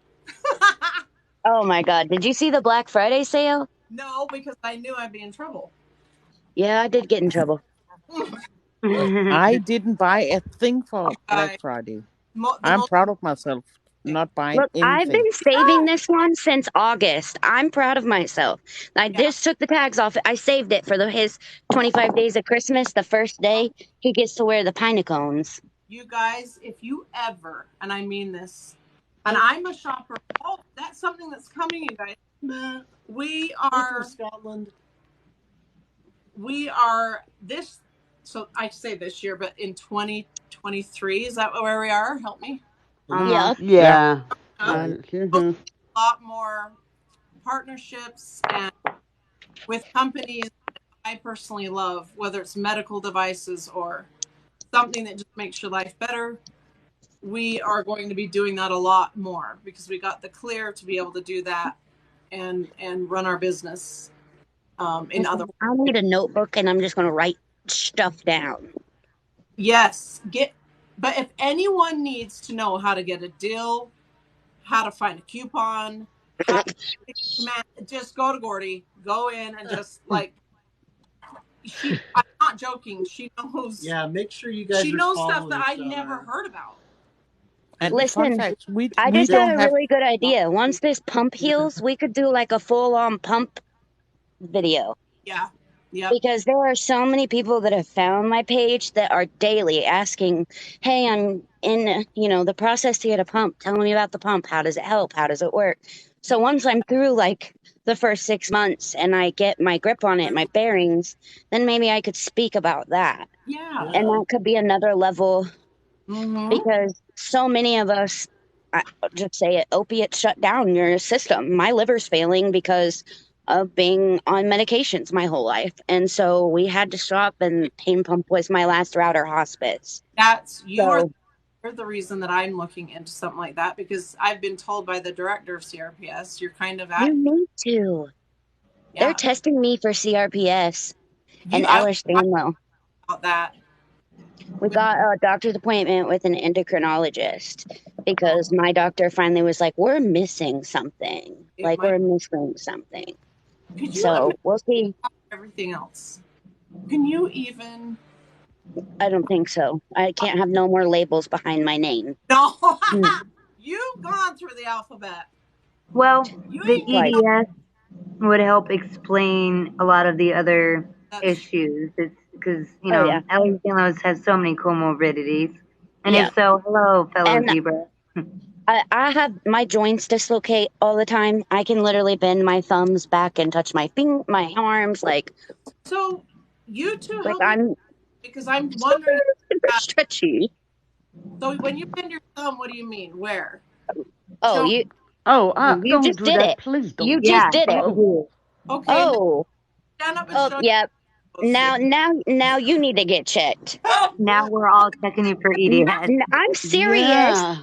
Oh my God. Did you see the Black Friday sale? No, because I knew I'd be in trouble. Yeah, I did get in trouble. I didn't buy a thing for Black Guys, Friday. the I'm most proud of myself not buying Look, I've anything. been saving this one since August. I'm proud of myself. I just took the tags off. I saved it for his 25 days of Christmas. The first day he gets to wear the pine cones. you guys, if you ever, and I mean this, and I'm a shopper. Oh, that's something that's coming, you guys. Nah, We I'm are from Scotland. this. So I say this year, but in 2023, is that where we are? Help me. Yeah. Yeah. A lot more partnerships and with companies that I personally love, whether it's medical devices or something that just makes your life better. We are going to be doing that a lot more because we got the clear to be able to do that and run our business in other. I need a notebook and I'm just going to write stuff down. Yes, but if anyone needs to know how to get a deal, how to find a coupon, just go to Gordy, go in and just like I'm not joking. She knows. Yeah, make sure you guys. She are knows stuff following that I each never other. heard about. And Listen, fun fact, we I just don't had a have really good idea. Once this pump heals, we could do like a full-on pump video. Yeah. Yep. Because there are so many people that have found my page that are daily asking, hey, I'm in, the process to get a pump. Tell me about the pump. How does it help? How does it work? So once I'm through like the first 6 months and I get my grip on it, my bearings, then maybe I could speak about that. Yeah. And that could be another level Mm-hmm. because so many of us, I'll just say it, opiates shut down your system. My liver's failing because of being on medications my whole life. And so we had to stop, and pain pump was my last route or hospice. You're So the reason that I'm looking into something like that, because I've been told by the director of CRPS you're kind of you at need to. They're yeah. testing me for CRPS and I Ehlers-Danlos. about that. We got a doctor's appointment with an endocrinologist because my doctor finally was like, we're missing something. It Like, might. we're missing something. Could you let me So we'll see. everything else? Can you even? I don't think so. I can't have no more labels behind my name. No. Mm, You've gone through the alphabet. Well, You the ain't right. EDS would help explain a lot of the other that's issues. It's because, Oh, yeah. Ehlers-Danlos has so many comorbidities. And Yeah. if so, hello, fellow And zebra. I have my joints dislocate all the time. I can literally bend my thumbs back and touch my arms. so. You two Like help me, I'm because I'm wondering. super stretchy. So when you bend your thumb, what do you mean? Where? Oh, Show. Oh, you don't just do did that. it. Please You don't. just Yeah, did it. you Oh. do. Okay, now Oh, stand up and oh, show yeah. your. Now you need to get checked. Now we're all checking you for EDS. I'm serious. Yeah.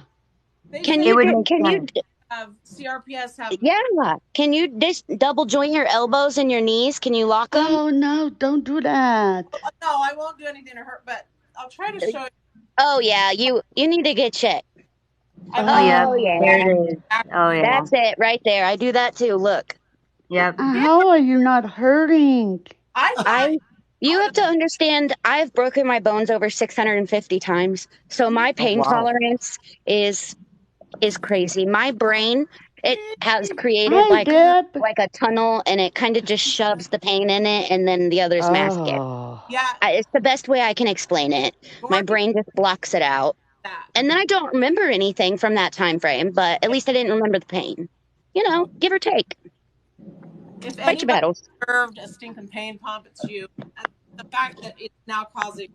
They Can say It you would do? make Can you? sense. have CRPS have. Yeah. Can you just double joint your elbows and your knees? Can you lock them? Oh no, don't do that. No, I won't do anything to hurt, but I'll try to show you. Oh yeah, you need to get checked. I've Oh, already yep. Oh There yeah, it is. Oh, actually. yeah. that's it right there. I do that too. Look, Yep. Yeah, How are you not hurting? I I thought. you Oh, have to understand. I've broken my bones over 650 times, so my Oh, pain wow. tolerance is crazy. My brain, it has created Hi, Deb. like a tunnel, and it kind of just shoves the pain in it, and then the others mask it. Oh. yeah, It's the best way I can explain it. My going brain just blocks it out. that. And then I don't remember anything from that time frame, but at Yeah. least I didn't remember the pain. Give or take. If Fight your anybody battles. deserved a stinking pain pump, it's you. And the fact that it's now causing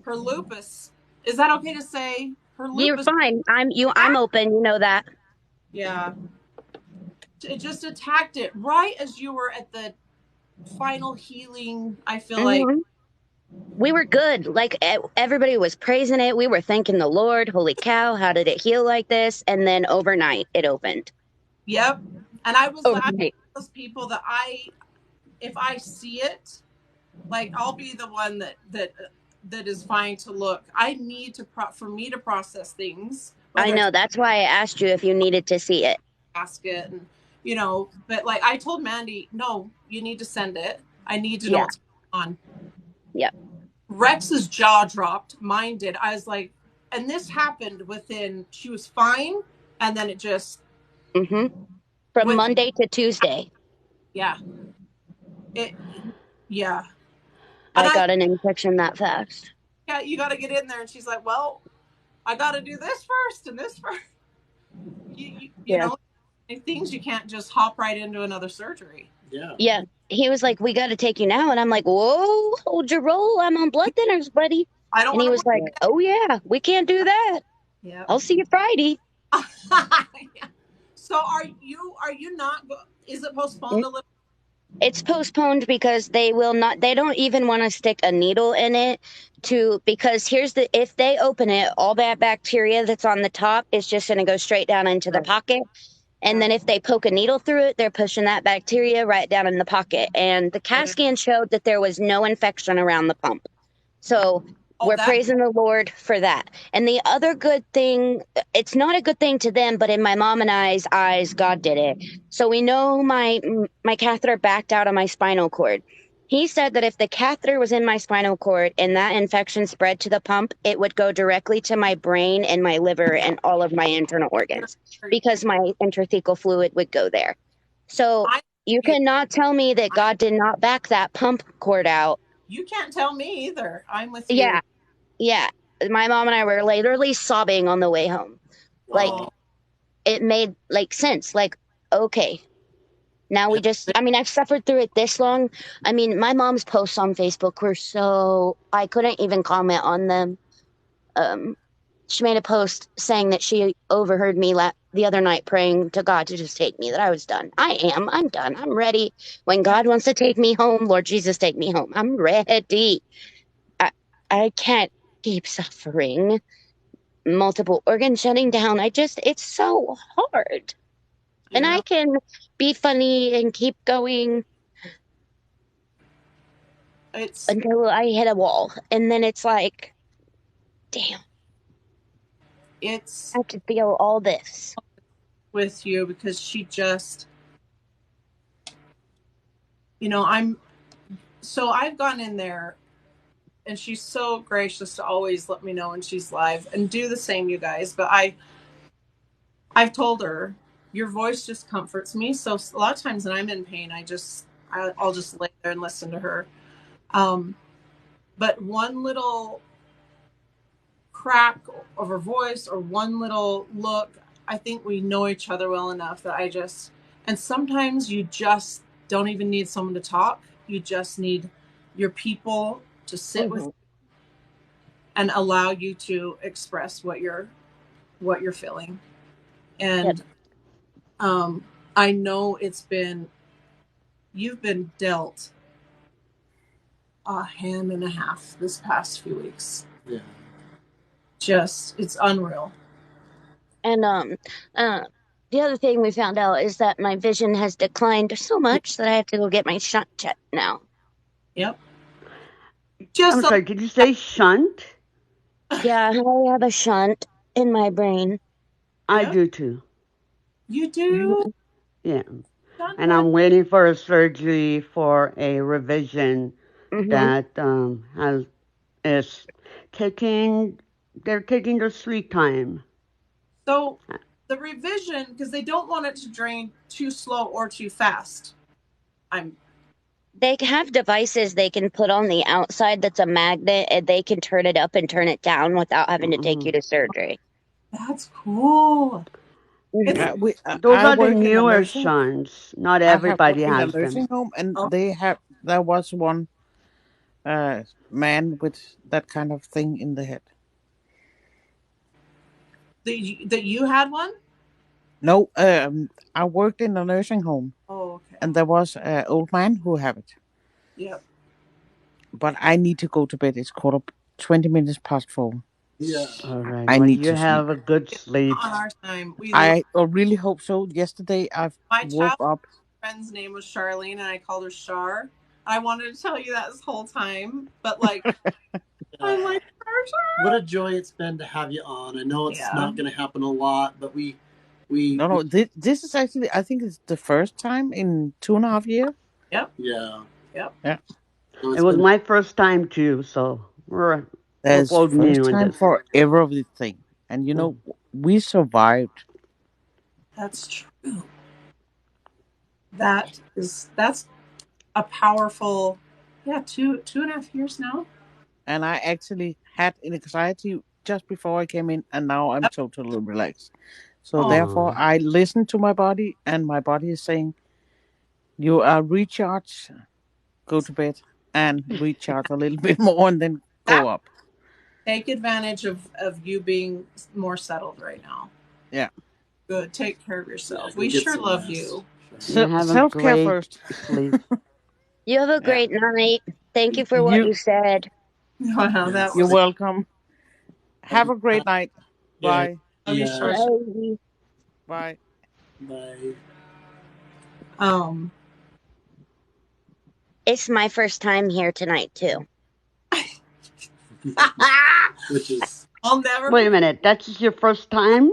her lupus. Is that okay to say? Her You're lupus. fine. I'm open, you know that. Yeah. It just attacked it right as you were at the final healing. I feel like. Hmm. We were good. Like everybody was praising it. We were thanking the Lord. Holy cow, how did it heal like this? And then overnight it opened. Yep. And I'm Overnight. those people that if I see it, like I'll be the one that is fine to look. I need to for me to process things, I whether it's know. That's why I asked you if you needed to see it. basket and but like I told Mandy, no, you need to send it. I need to know Yeah. what's going on. Yep. Rex's jaw dropped. Mine did. I was like, and this happened she was fine, and then it just Hmm. From with Monday to Tuesday, yeah. It yeah. And I got an infection that fast. yeah, you got to get in there. And she's like, well, I got to do this first and this first. You Yeah. know, things you can't just hop right into another surgery. Yeah. Yeah. He was like, we got to take you now. And I'm like, whoa, hold your roll. I'm on blood thinners, buddy. I don't And he want was like, oh, yeah, we can't do that. to. Yeah. I'll see you Friday. Yeah. So are you not? Is it postponed a little? It's postponed because they don't even want to stick a needle in it because if they open it, all that bacteria that's on the top is just going to go straight down into the pocket. And then if they poke a needle through it, they're pushing that bacteria right down in the pocket. And the CAT scan showed that there was no infection around the pump. So we're praising the Lord for that. And the other good thing, it's not a good thing to them, but in my mom and I's eyes, God did it. So we know my catheter backed out of my spinal cord. He said that if the catheter was in my spinal cord and that infection spread to the pump, it would go directly to my brain and my liver and all of my internal organs because my intrathecal fluid would go there. So You cannot tell me that God did not back that pump cord out. You can't tell me either. I'm with you. Yeah. Yeah. My mom and I were literally sobbing on the way home. Like, it made like sense. Like, okay. Now we just, I mean, I've suffered through it this long. I mean, my mom's posts on Facebook were so, I couldn't even comment on them. She made a post saying that she overheard me the other night praying to God to just take me, that I was done. I'm done. I'm ready. When God wants to take me home, Lord Jesus, take me home. I'm ready. I can't keep suffering. Multiple organs shutting down. It's so hard. And I can be funny and keep going until I hit a wall. And then it's like, damn. I have to feel all this. With you because she just, I've gone in there and she's so gracious to always let me know when she's live and do the same, you guys. But I've told her, your voice just comforts me. So a lot of times when I'm in pain, I'll just lay there and listen to her. But one little crack of her voice or one little look, I think we know each other well enough that and sometimes you just don't even need someone to talk. You just need your people to sit with you and allow you to express what you're feeling. And I know you've been dealt a hand and a half this past few weeks. Yeah. It's unreal. And the other thing we found out is that my vision has declined so much that I have to go get my shunt checked now. Yep. I'm sorry, did you say shunt? Yeah, I have a shunt in my brain. I do too. You do? Yeah. And I'm waiting for a surgery for a revision that they're taking their sweet time. So the revision, because they don't want it to drain too slow or too fast. They have devices they can put on the outside that's a magnet, and they can turn it up and turn it down without having to take you to surgery. That's cool. Those are the newer shunts. Not everybody I have has worked in a nursing them. home, and there was one man with that kind of thing in the head. That you had one? No, I worked in a nursing home. Oh, okay. And there was an old man who had it. Yep. But I need to go to bed. It's 20 minutes past 4. Yeah. All right. I need to have sleep. a good sleep. On our time. I really hope so. Yesterday I woke up. My friend's name was Charlene, and I called her Char. I wanted to tell you that this whole time, but like, I'm like, what a joy it's been to have you on. I know it's not going to happen a lot, but we. No. This is actually, I think it's the first time in 2.5 years. Yep. Yeah. Yep. Yeah. It was my first time too, so we're both first new in time this. for everything, and we survived. That's true. That's a powerful, 2.5 years now. And I actually had an anxiety just before I came in, and now I'm totally relaxed. So therefore, I listen to my body, and my body is saying, "You are recharged. Go to bed and recharge a little bit more, and then go up." Take advantage of you being more settled right now. Yeah. Good. Take care of yourself. We sure love you. Self-care first. Sleep. You have a great night. Thank you for what you said. Wow, You're welcome. Have a great night. Bye. Bye. Bye. Bye. It's my first time here tonight too. Which is. I'll never. Wait a minute. That's your first time?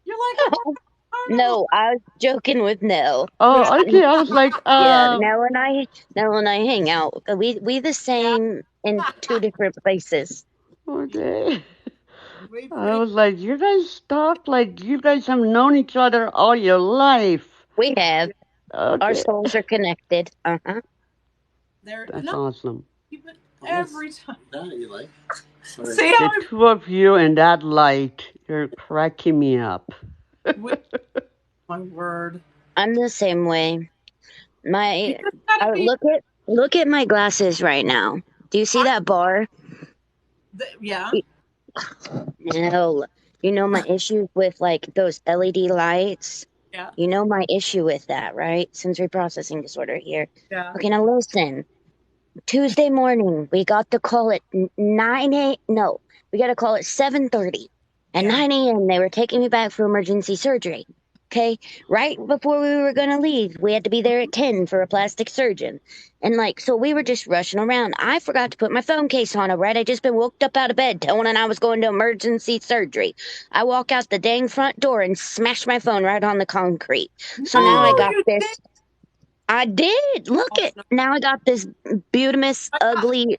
You're like. No, I was joking with No. Oh, okay. I was like, Yeah, Nell and I hang out. We the same in 2 different places. Okay. I was like, you guys talk like you guys have known each other all your life. We have. Our Okay. souls are connected. Uh-huh. That's awesome. Every time. That you like? Sorry. See how The two of you and that light, you're cracking me up. my word. I'm the same way. You My just gotta be. look at my glasses right now. Do you see I, that bar? yeah. No. You know my issue with like those LED lights? Yeah. You know my issue with that, right? Sensory processing disorder here. Yeah. Okay, now listen. Tuesday morning, we got the call at 9 a. No, we got a call at 7:30. At Yeah. 9 a.m., they were taking me back for emergency surgery. Okay, right before we were gonna leave, we had to be there at 10 for a plastic surgeon. And like, so we were just rushing around. I forgot to put my phone case on, right? I just been woke up out of bed telling I was going to emergency surgery. I walk out the dang front door and smash my phone right on the concrete. So now I No, got you this. did. I did. Look Oh, it. no. Now I got this beautimous, ugly,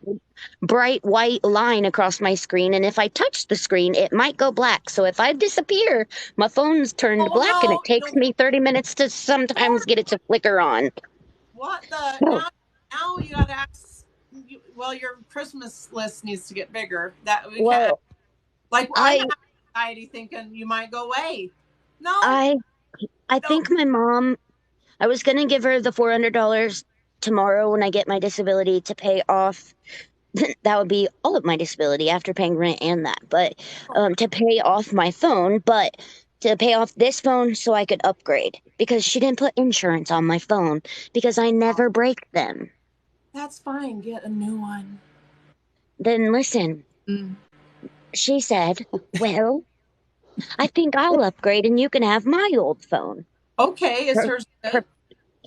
bright white line across my screen, and if I touch the screen, it might go black. So if I disappear, my phone's turned Oh black, and it no, takes you'll me 30 minutes to sometimes get it to flicker on. what the No. now you gotta ask. Well, your Christmas list needs to get bigger. That we can't. Well, Like I'm I, having anxiety thinking you might go away. No, I, I no. think my mom. I was gonna give her the $400 tomorrow when I get my disability to pay off that would be all of my disability after paying rent and that. But to pay off my phone, but to pay off this phone so I could upgrade because she didn't put insurance on my phone because I never break them. That's fine. Get a new one. Then listen, she said, "Well, I think I'll upgrade and you can have my old phone." Okay, is Per- hers good? per-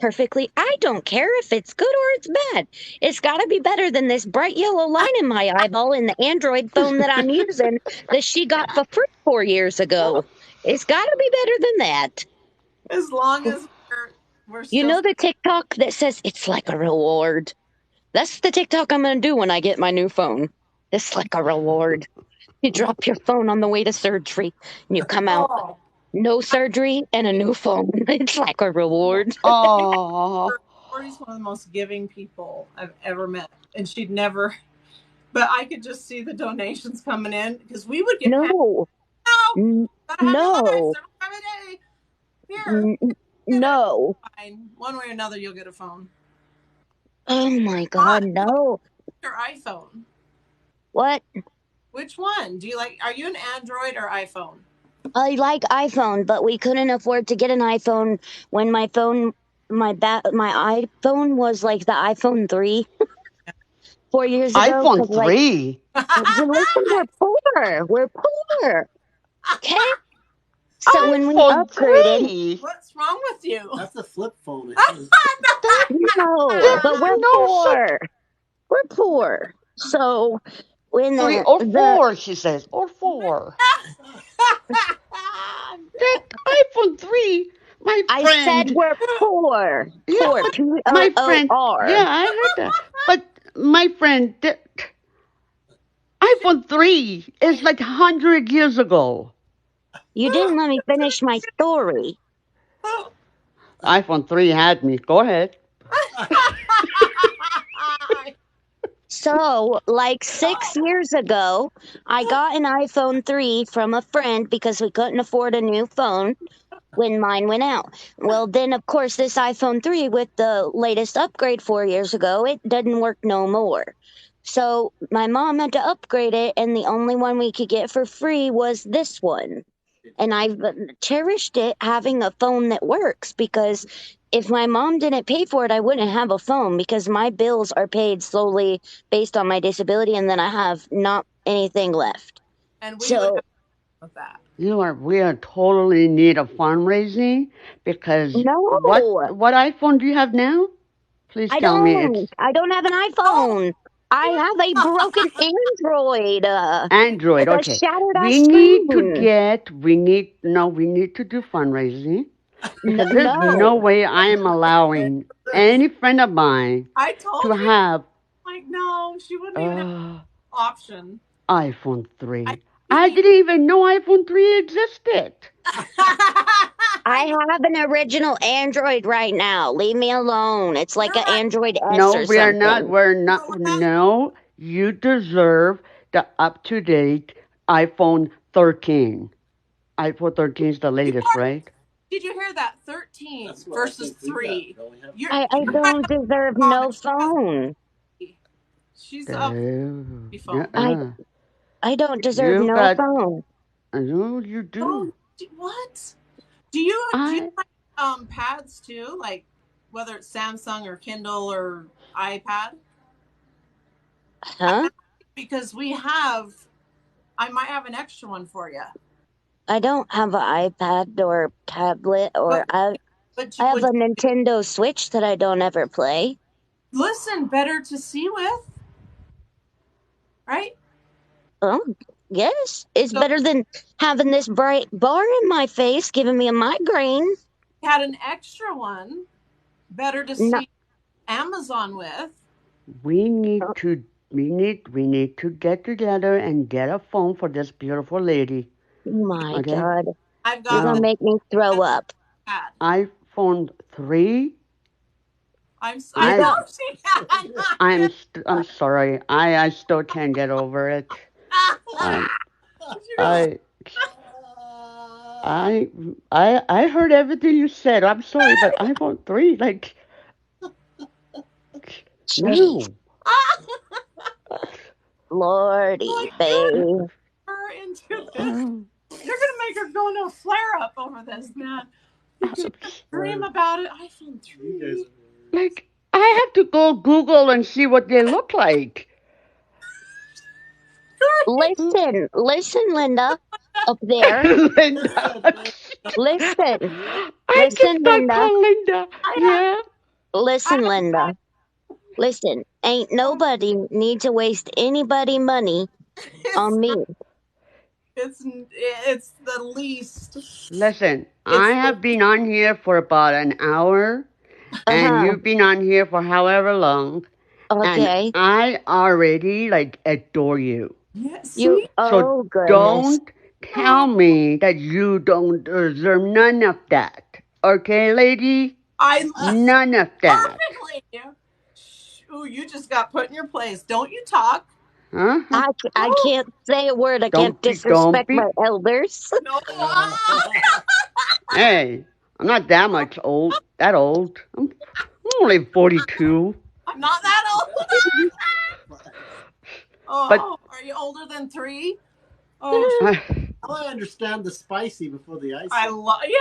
Perfectly. I don't care if it's good or it's bad. It's got to be better than this bright yellow line in my eyeball in the Android phone that I'm using that she got for free 4 years ago. It's got to be better than that. As long as we're You still. know the TikTok that says it's like a reward? That's the TikTok I'm going to do when I get my new phone. It's like a reward. You drop your phone on the way to surgery and you come out, Oh, no surgery and a new phone. It's like a reward. Oh, Corey's one of the most giving people I've ever met, and she'd never. But I could just see the donations coming in because we would get packed. No, No, n- gotta have it live no, 75 a day. Here, n- get it. no. Fine. One way or another, you'll get a phone. Oh my What? God, no. Your iPhone. What? Which one? Do you like? Are you an Android or iPhone? I like iPhone, but we couldn't afford to get an iPhone when my iPhone was like the iPhone 3 4 years ago. iPhone Cause like, 3. listen, we're poor. We're poor. Okay. So when we iPhone upgraded, 3. What's wrong with you? That's a flip phone. That, no, there but is we're no such poor. We're poor. So when 3 or the 4, she says, or 4. That iPhone 3, my I said friend. we're poor, Yeah, poor, but P O my O friend. Yeah, R. I heard that. But my friend, the iPhone 3 is like 100 years ago. You didn't let me finish my story. iPhone 3 had me. Go ahead. So, like 6 years ago, I got an iPhone 3 from a friend because we couldn't afford a new phone when mine went out. Well, then, of course, this iPhone 3 with the latest upgrade 4 years ago, it doesn't work no more. So, my mom had to upgrade it, and the only one we could get for free was this one. And I've cherished it having a phone that works because if my mom didn't pay for it, I wouldn't have a phone because my bills are paid solely based on my disability, and then I have not anything left. And we would So, have with that. We are totally in need of fundraising because no, what iPhone do you have now? Please I tell me don't. it's I don't have an No. iPhone. I have a broken Android Android. with a Okay. shattered ass We need to screen. get, we need, no, we need to do fundraising because there's no No, way I am allowing any friend of mine I told to you, have like, no, she wouldn't even have uh, an option. iPhone I 3. give I you. didn't even know iPhone 3 existed. I I have an original Android right now. Leave me alone. It's like You're an right. Android S No, or we're not. something. We're not. So No, you deserve the up-to-date iPhone 13. iPhone 13 is the you latest, are, right? did you hear that? 13 versus 3. You're I you're right don't about deserve the comment. no phone. She's up Uh, phone. I uh, I don't deserve you no got. phone. No, you do. Oh, what? Do you I. like pads too? Like whether it's Samsung or Kindle or iPad? I'm Huh? asking because I might have an extra one for you. I don't have an iPad or tablet or But I you have would a Nintendo Switch that I don't ever play. listen better to see with, right? Oh, yes. It's So better than having this bright bar in my face giving me a migraine. you had an extra one, better to No, see Amazon with. We need to. We need to get together and get a phone for this beautiful lady. my Okay. God. I've You're got gonna the Now, make me throw up. pad. iPhone 3. You I know I. don't she had. I'm sorry. I still can't get over it. Um. She goes, I. I I heard everything you said. I'm sorry, but iPhone 3, like, jeez. no. Lordy, like you babe. her into this. Um, You're gonna make her go into a flare up over this, man. You I'm can't dream about it. iPhone 3. like, I have to go Google and see what they look like. Listen, Linda, up there. Linda. Listen, I can listen, start Linda. calling Linda. I Yeah. Listen, have Linda. Listen, ain't oh, nobody need to waste anybody money it's on me. it's the least. Listen, I It's the have been on here for about an hour, and Uh-huh. you've been on here for however long, and Okay. I already, like, adore you. yeah, You, see? So oh goodness. don't tell me that you don't deserve none of that. Okay, lady? I listen None of that. perfectly. Ooh, you just got put in your place. Don't you talk? Huh? I Oh can't say a word. I can't Don't disrespect be. my elders. no! Ah! Hey, I'm not that much old. That old. I'm only 42. I'm not that old. But Oh, are you older than 3? Oh, I, I understand the spicy before the icy. I love. Yeah,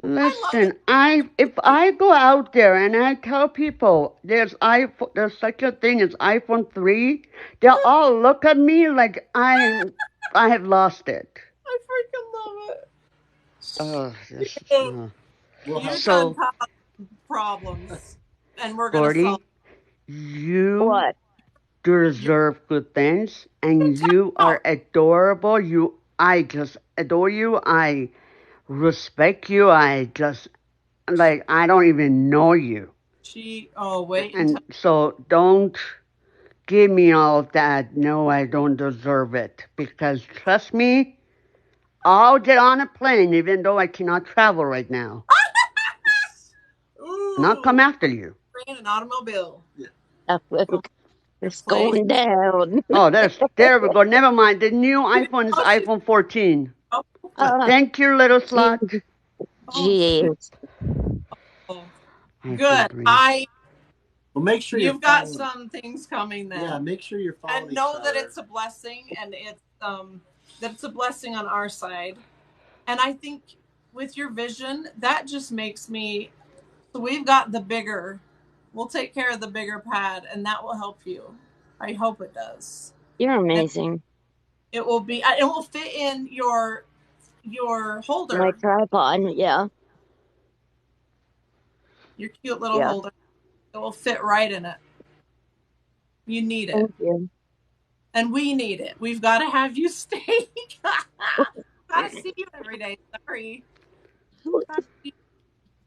I love it. listen, if I go out there and I tell people there's such a thing as iPhone 3, they'll all look at me like I have lost it. I freaking love it. Oh, this is Oh, no. We'll you have done So, caused problems, and we're gonna solve. Gordy, you What? You deserve good things, and you oh, are adorable. I just adore you. I respect you. I just, like, I don't even know you. Oh, wait until And so don't give me all of that. No, I don't deserve it. Because trust me, I'll get on a plane even though I cannot travel right now. And I'll come ooh, after you. in an automobile. yeah. From your It's place. going down. Oh, there we go. Never mind. The new iPhone is Oh, she's iPhone 14. oh, Uh, Thank you, little slut. oh, shoot. jeez. Oh, iPhone good. 3. Well, make sure You've got some things coming then. Yeah, make sure you're following and each know that other. it's a blessing, and it's a blessing on our side. And I think with your vision, that just makes me. So we've got the bigger. We'll take care of the bigger pad, and that will help you. I hope it does. You're And amazing. it will be. It will fit in your My holder, tripod. Yeah. your cute little Yeah. holder. It will fit right in it. You need it, Thank you. and we need it. We've got to have you stay. Gotta see you every day. Sorry.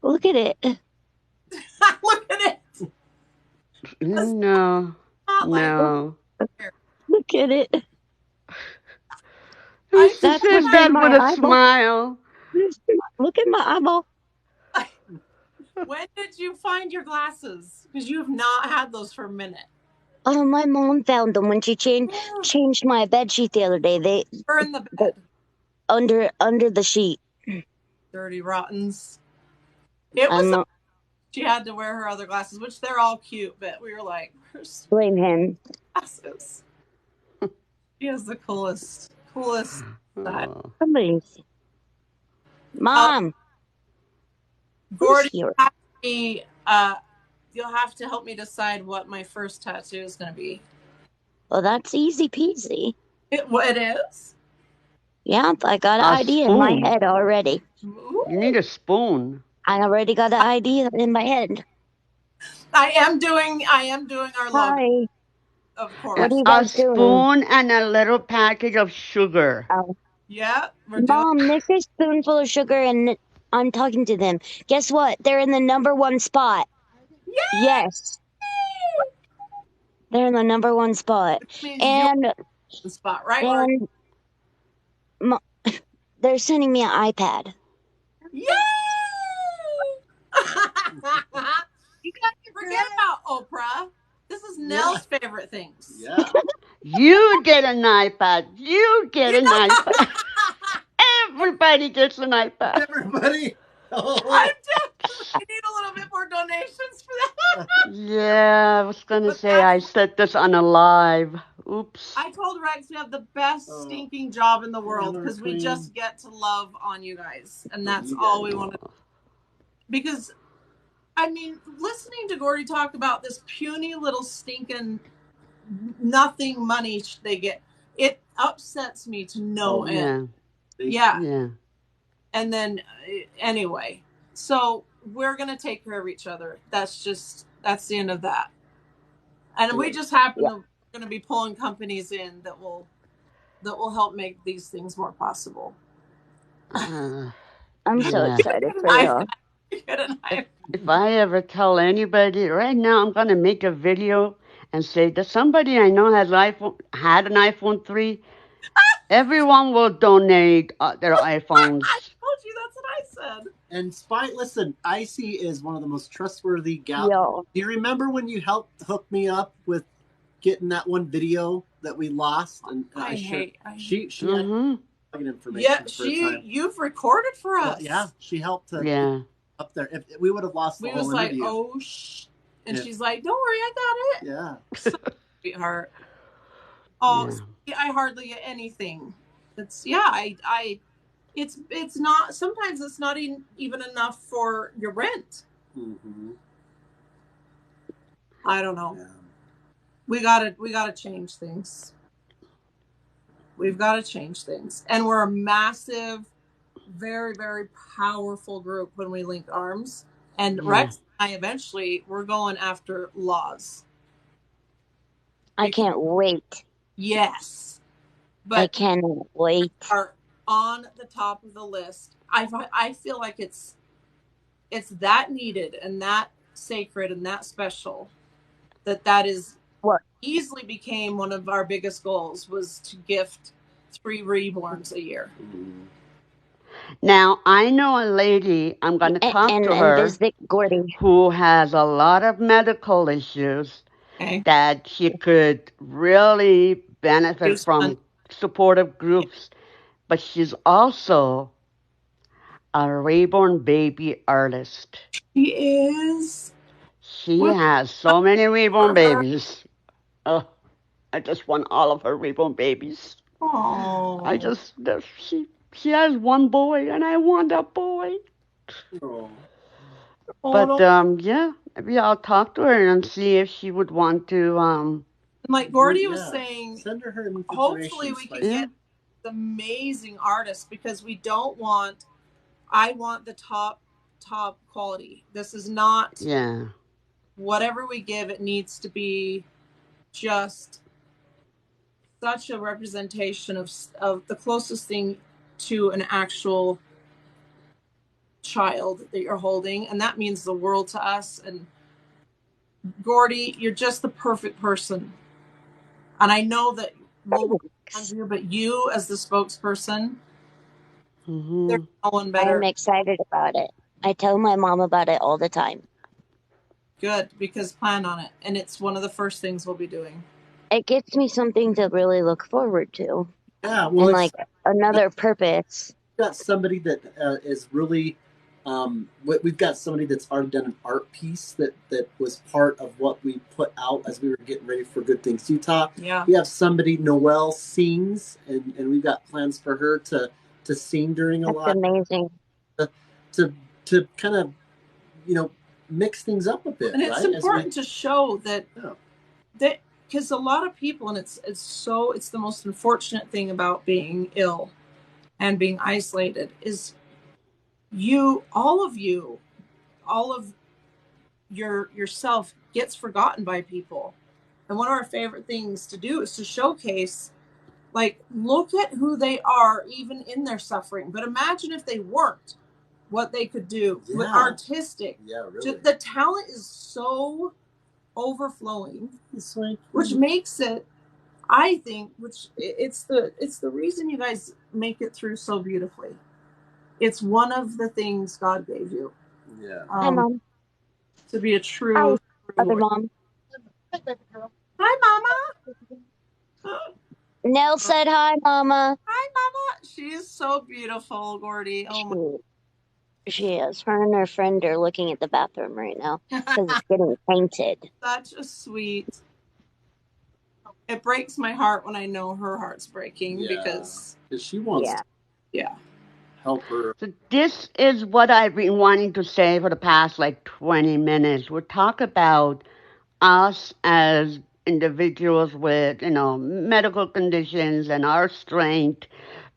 Look at it. Look at it. It's No, not like no. Look at it. Who I That's says behind that with my a eyeball. smile? Look at my eyeball. When did you find your glasses? Because you have not had those for a minute. Oh, my mom found them when she changed my bed sheet the other day. They They're in the bed. under the sheet. Dirty rottens. It was. She had to wear her other glasses, which they're all cute, but we were like, where's Blame him. glasses? She has the coolest side. Somebody's Mom. Gordy, Here? you'll have to help me decide what my first tattoo is going to be. Well, that's easy peasy. It is? Yeah, I got an idea in my head already. You need a spoon. I already got an idea in my head. I am doing our logo. Hi. Of course. What are you guys doing? A spoon and a little package of sugar. Oh. Yeah, Mom, this is a spoonful of sugar, and I'm talking to them. Guess what? They're in the #1 spot. Yay! Yes. They're in the #1 spot. And the spot, right? And they're sending me an iPad. Yay! You guys forget about Oprah. This is Nell's favorite things. Yeah. You get an iPad. You get an iPad. Everybody gets an iPad. Everybody. Oh. I need a little bit more donations for that. Yeah, I was going to say I said this on a live. Oops. I told Rex we have the best stinking job in the world because we just get to love on you guys. And that's all we want to do. Because, I mean, listening to Gordy talk about this puny little stinking nothing money they get, it upsets me to no end. Yeah. And then, anyway, so we're going to take care of each other. That's the end of that. And we just happen to going to be pulling companies in that will help make these things more possible. I'm so excited for you. If I ever tell anybody right now, I'm going to make a video and say that somebody I know had an iPhone 3. Everyone will donate their iPhones. I told you that's what I said. And listen, Icy is one of the most trustworthy gals. Do you remember when you helped hook me up with getting that one video that we lost? And she had information. Yeah, you've recorded for us. Yeah, she helped to up there. If we would have lost the whole interview. And she's like, "Don't worry, I got it." Yeah, sweetheart. Oh, I hardly get anything. It's it's not. Sometimes it's not even enough for your rent. Mm-hmm. I don't know. Yeah. We gotta change things. We've got to change things, and we're a massive, very, very powerful group when we link arms. And Rex and I eventually we're going after laws. I can't wait. Yes, but I cannot wait. Are on the top of the list. I feel like it's that needed and that sacred and that special that is what easily became one of our biggest goals was to gift 3 reborns a year. Now, I know a lady, I'm going to talk to her, who has a lot of medical issues that she could really benefit from supportive groups. But she's also a reborn baby artist. She is. She has so many reborn babies. Oh, I just want all of her reborn babies. Oh. She has one boy, and I want a boy. But maybe I'll talk to her and see if she would want to. Like Gordy was saying, send her hopefully we can get amazing artists because we don't want. I want the top quality. This is not. Yeah. Whatever we give, it needs to be just such a representation of the closest thing to an actual child that you're holding, and that means the world to us. And Gordy, you're just the perfect person. And I know that we'll you, but you as the spokesperson, There's no one better. I'm excited about it. I tell my mom about it all the time. Good, because plan on it. And it's one of the first things we'll be doing. It gives me something to really look forward to. Yeah, well, and like another purpose. Got somebody that is really. We've got somebody that's already done an art piece that was part of what we put out as we were getting ready for Good Things Utah. Yeah. We have somebody, Noelle sings, and we've got plans for her to sing during a That's lot. amazing. To kind of, mix things up a bit. And it's right? important to show that because a lot of people, and it's the most unfortunate thing about being ill and being isolated is all of yourself gets forgotten by people. And one of our favorite things to do is to showcase, like, look at who they are even in their suffering. But imagine if they weren't, what they could do with artistic. Yeah, really. The talent is so overflowing, which makes it, I think, it's the reason you guys make it through so beautifully. It's one of the things God gave you. Yeah. Hi, Mom. To be a true. Hi, other mom. Hi, Mama. Nell said hi, Mama. Hi, Mama. She is so beautiful, Gordy. Oh, she is. Her and her friend are looking at the bathroom right now because it's getting painted. Such a sweet. It breaks my heart when I know her heart's breaking because she wants to help her. So this is what I've been wanting to say for the past 20 minutes. We'll talk about us as individuals with, medical conditions and our strength.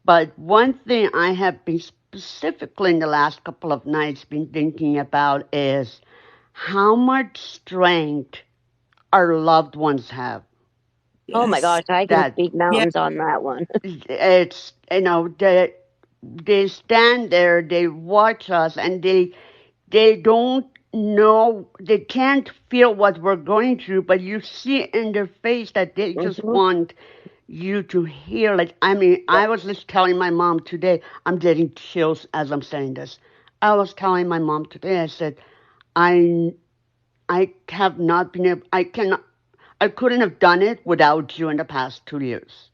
But one thing I have been specifically in the last couple of nights been thinking about is how much strength our loved ones have. Yes. Oh my gosh, I can speak mountains on that one. It's, they stand there, they watch us, and they don't know, they can't feel what we're going through, but you see in their face that they just want you to hear. I was just telling my mom today, I'm getting chills as I'm saying this. I was telling my mom today, I said, I have not been able, I couldn't have done it without you in the past 2 years.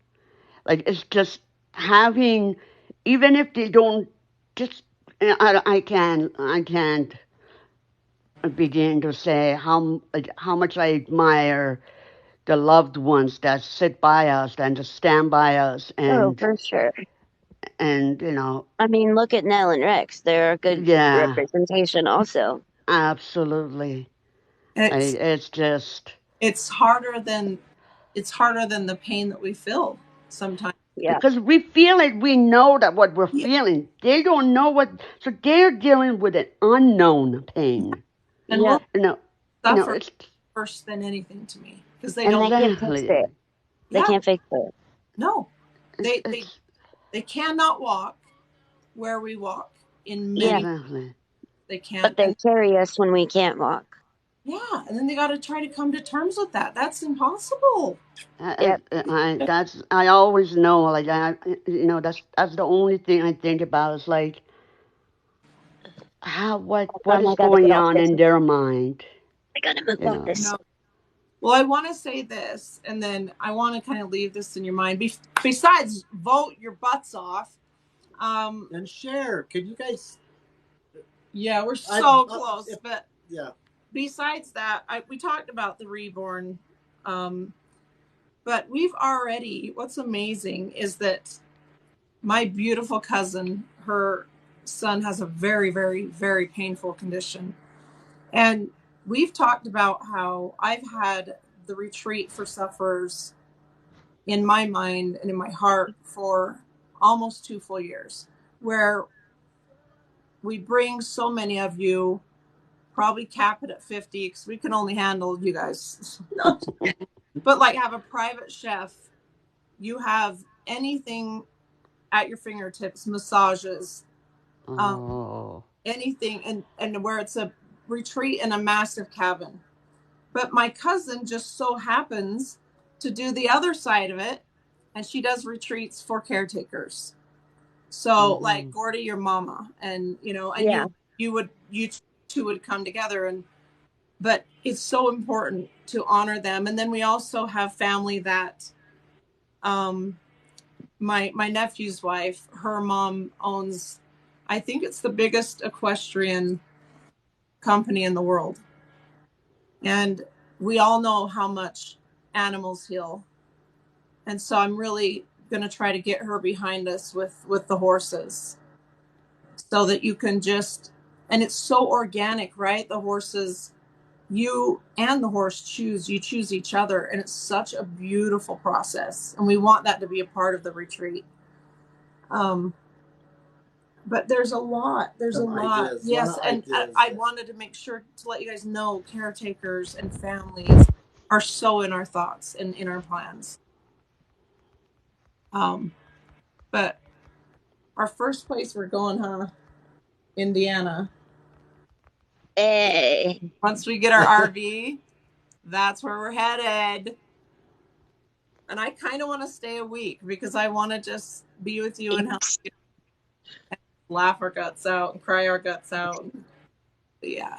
It's just having, even if they don't, just, I can't begin to say how much I admire the loved ones that sit by us and to stand by us. And for sure. And I mean, look at Nell and Rex. They're a good representation also. Absolutely. It's just it's harder than the pain that we feel sometimes. Yeah. Because we feel it, we know that what we're feeling. They don't know what, so they're dealing with an unknown pain. And we'll suffer it's worse than anything to me because they don't. They can't fix it. They can't fix it. No, they cannot walk where we walk in many. They can't. But they carry us when we can't walk. Yeah, and then they got to try to come to terms with that. That's impossible. I always know, that's the only thing I think about. Is what is going on in their mind. I gotta move off this. Well, I want to say this, and then I want to kind of leave this in your mind. Besides, vote your butts off. And share. Can you guys? Yeah, we're so close. But yeah. Besides that, we talked about the reborn. But we've already, what's amazing is that my beautiful cousin, her son has a very, very, very painful condition. And we've talked about how I've had the retreat for sufferers in my mind and in my heart for almost 2 full years, where we bring so many of you, probably cap it at 50 because we can only handle you guys. But have a private chef, you have anything at your fingertips, massages, anything, and where it's a retreat in a massive cabin. But my cousin just so happens to do the other side of it, and she does retreats for caretakers. So like Gordy, your mama, and and Yeah. you two would come together, but it's so important to honor them. And then we also have family that, my nephew's wife, her mom owns, I think it's the biggest equestrian company in the world, and we all know how much animals heal. And so I'm really going to try to get her behind us with the horses, so that you can just, and it's so organic, right? The horses, you and the horse you choose each other, and it's such a beautiful process, and we want that to be a part of the retreat. But there's a lot, yes. And I wanted to make sure to let you guys know, caretakers and families are so in our thoughts and in our plans. But our first place we're going, Indiana. Hey. Once we get our RV, that's where we're headed. And I kind of want to stay a week because I want to just be with you and help you and laugh our guts out and cry our guts out. But yeah.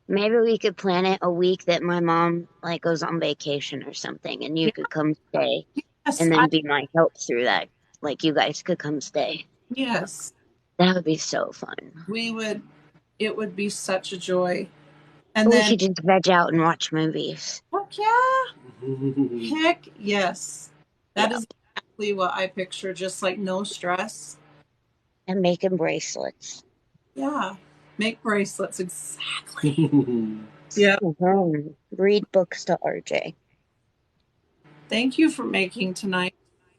Maybe we could plan it a week that my mom like goes on vacation or something, and you could come stay, Yes, and then be my help through that. Like you guys could come stay. yes. That would be so fun. It would be such a joy. And We then, could just veg out and watch movies. heck yeah. Heck yes. That is exactly what I picture, just like no stress. And making bracelets. Yeah. Make bracelets, exactly. Yeah. Read books to RJ. Thank you for making tonight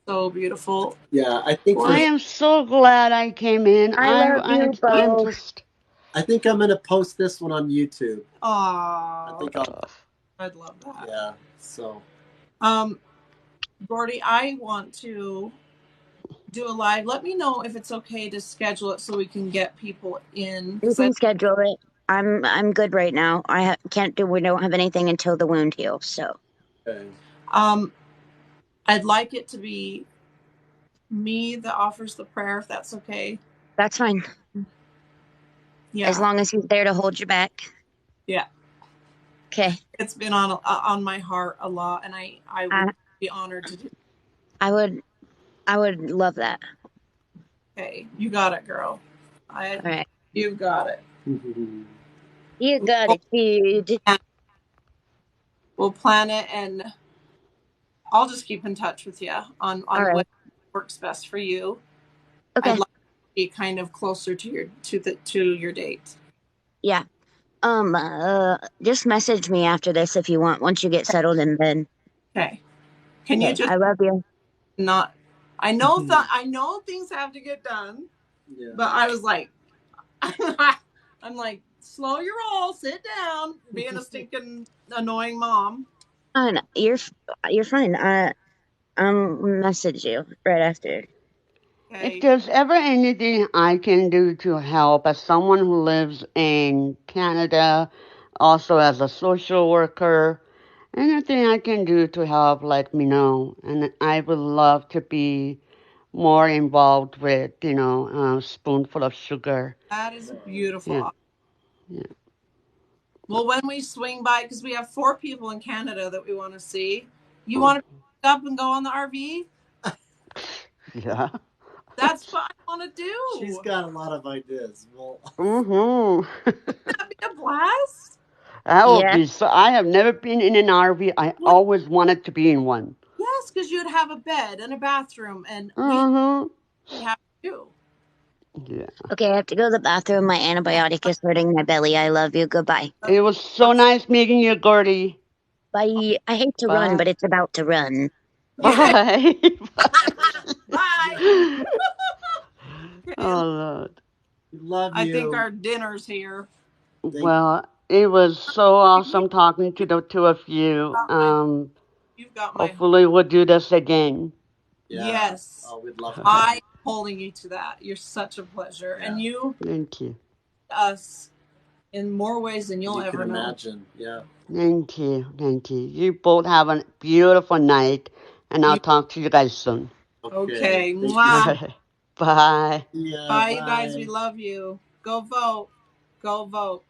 so beautiful. Yeah, I think I am so glad I came in. I love you I'm both. just. I think I'm gonna post this one on YouTube. Aww. I think I'd love that. Yeah. So. Gordy, I want to do a live. Let me know if it's okay to schedule it so we can get people in. You can schedule it. I'm good right now. Can't do. We don't have anything until the wound heals. So. Okay. I'd like it to be me that offers the prayer, if that's okay. That's fine. Yeah. As long as he's there to hold you back. Yeah. Okay. It's been on my heart a lot, and I would be honored to do. I would love that. Okay, you got it, girl. All right. You've got it. You got it, dude. We'll plan it, and I'll just keep in touch with you on right. what works best for you. Okay. I'd like to be kind of closer to your date. Yeah. Just message me after this if you want. Once you get settled in bed. Okay. Can you just? I love you. I know things have to get done. Yeah. But I was like, I'm like, slow your roll, sit down, being a stinking annoying mom. No, you're fine. I'll message you right after. If there's ever anything I can do to help, as someone who lives in Canada, also as a social worker, anything I can do to help, let me know. And I would love to be more involved with, a spoonful of sugar. That is beautiful. Yeah. Yeah. Well, when we swing by, because we have 4 people in Canada that we want to see, you want to pick up and go on the RV? Yeah. That's what I want to do. She's got a lot of ideas. Well, Wouldn't that be a blast? That would be so. I have never been in an RV. I always wanted to be in one. Yes, because you'd have a bed and a bathroom, and we have to. Yeah. Okay, I have to go to the bathroom. My antibiotic is hurting my belly. I love you. Goodbye. It was so nice meeting you, Gordy. Bye. I hate to run, but it's about to run. Bye. Bye. Oh, Lord. Love you. I think our dinner's here. Well, it was so awesome talking to the 2 of you. You've got my. Hopefully, we'll do this again. Yeah. Yes. Oh, we'd love to. I'm holding you to that. You're such a pleasure. Yeah. And you. Thank you. Us in more ways than you'll ever imagine. Yeah. Thank you. Thank you. You both have a beautiful night, and I'll talk to you guys soon. Okay. Mwah. Bye. Yeah, Bye, you guys. We love you. Go vote. Go vote.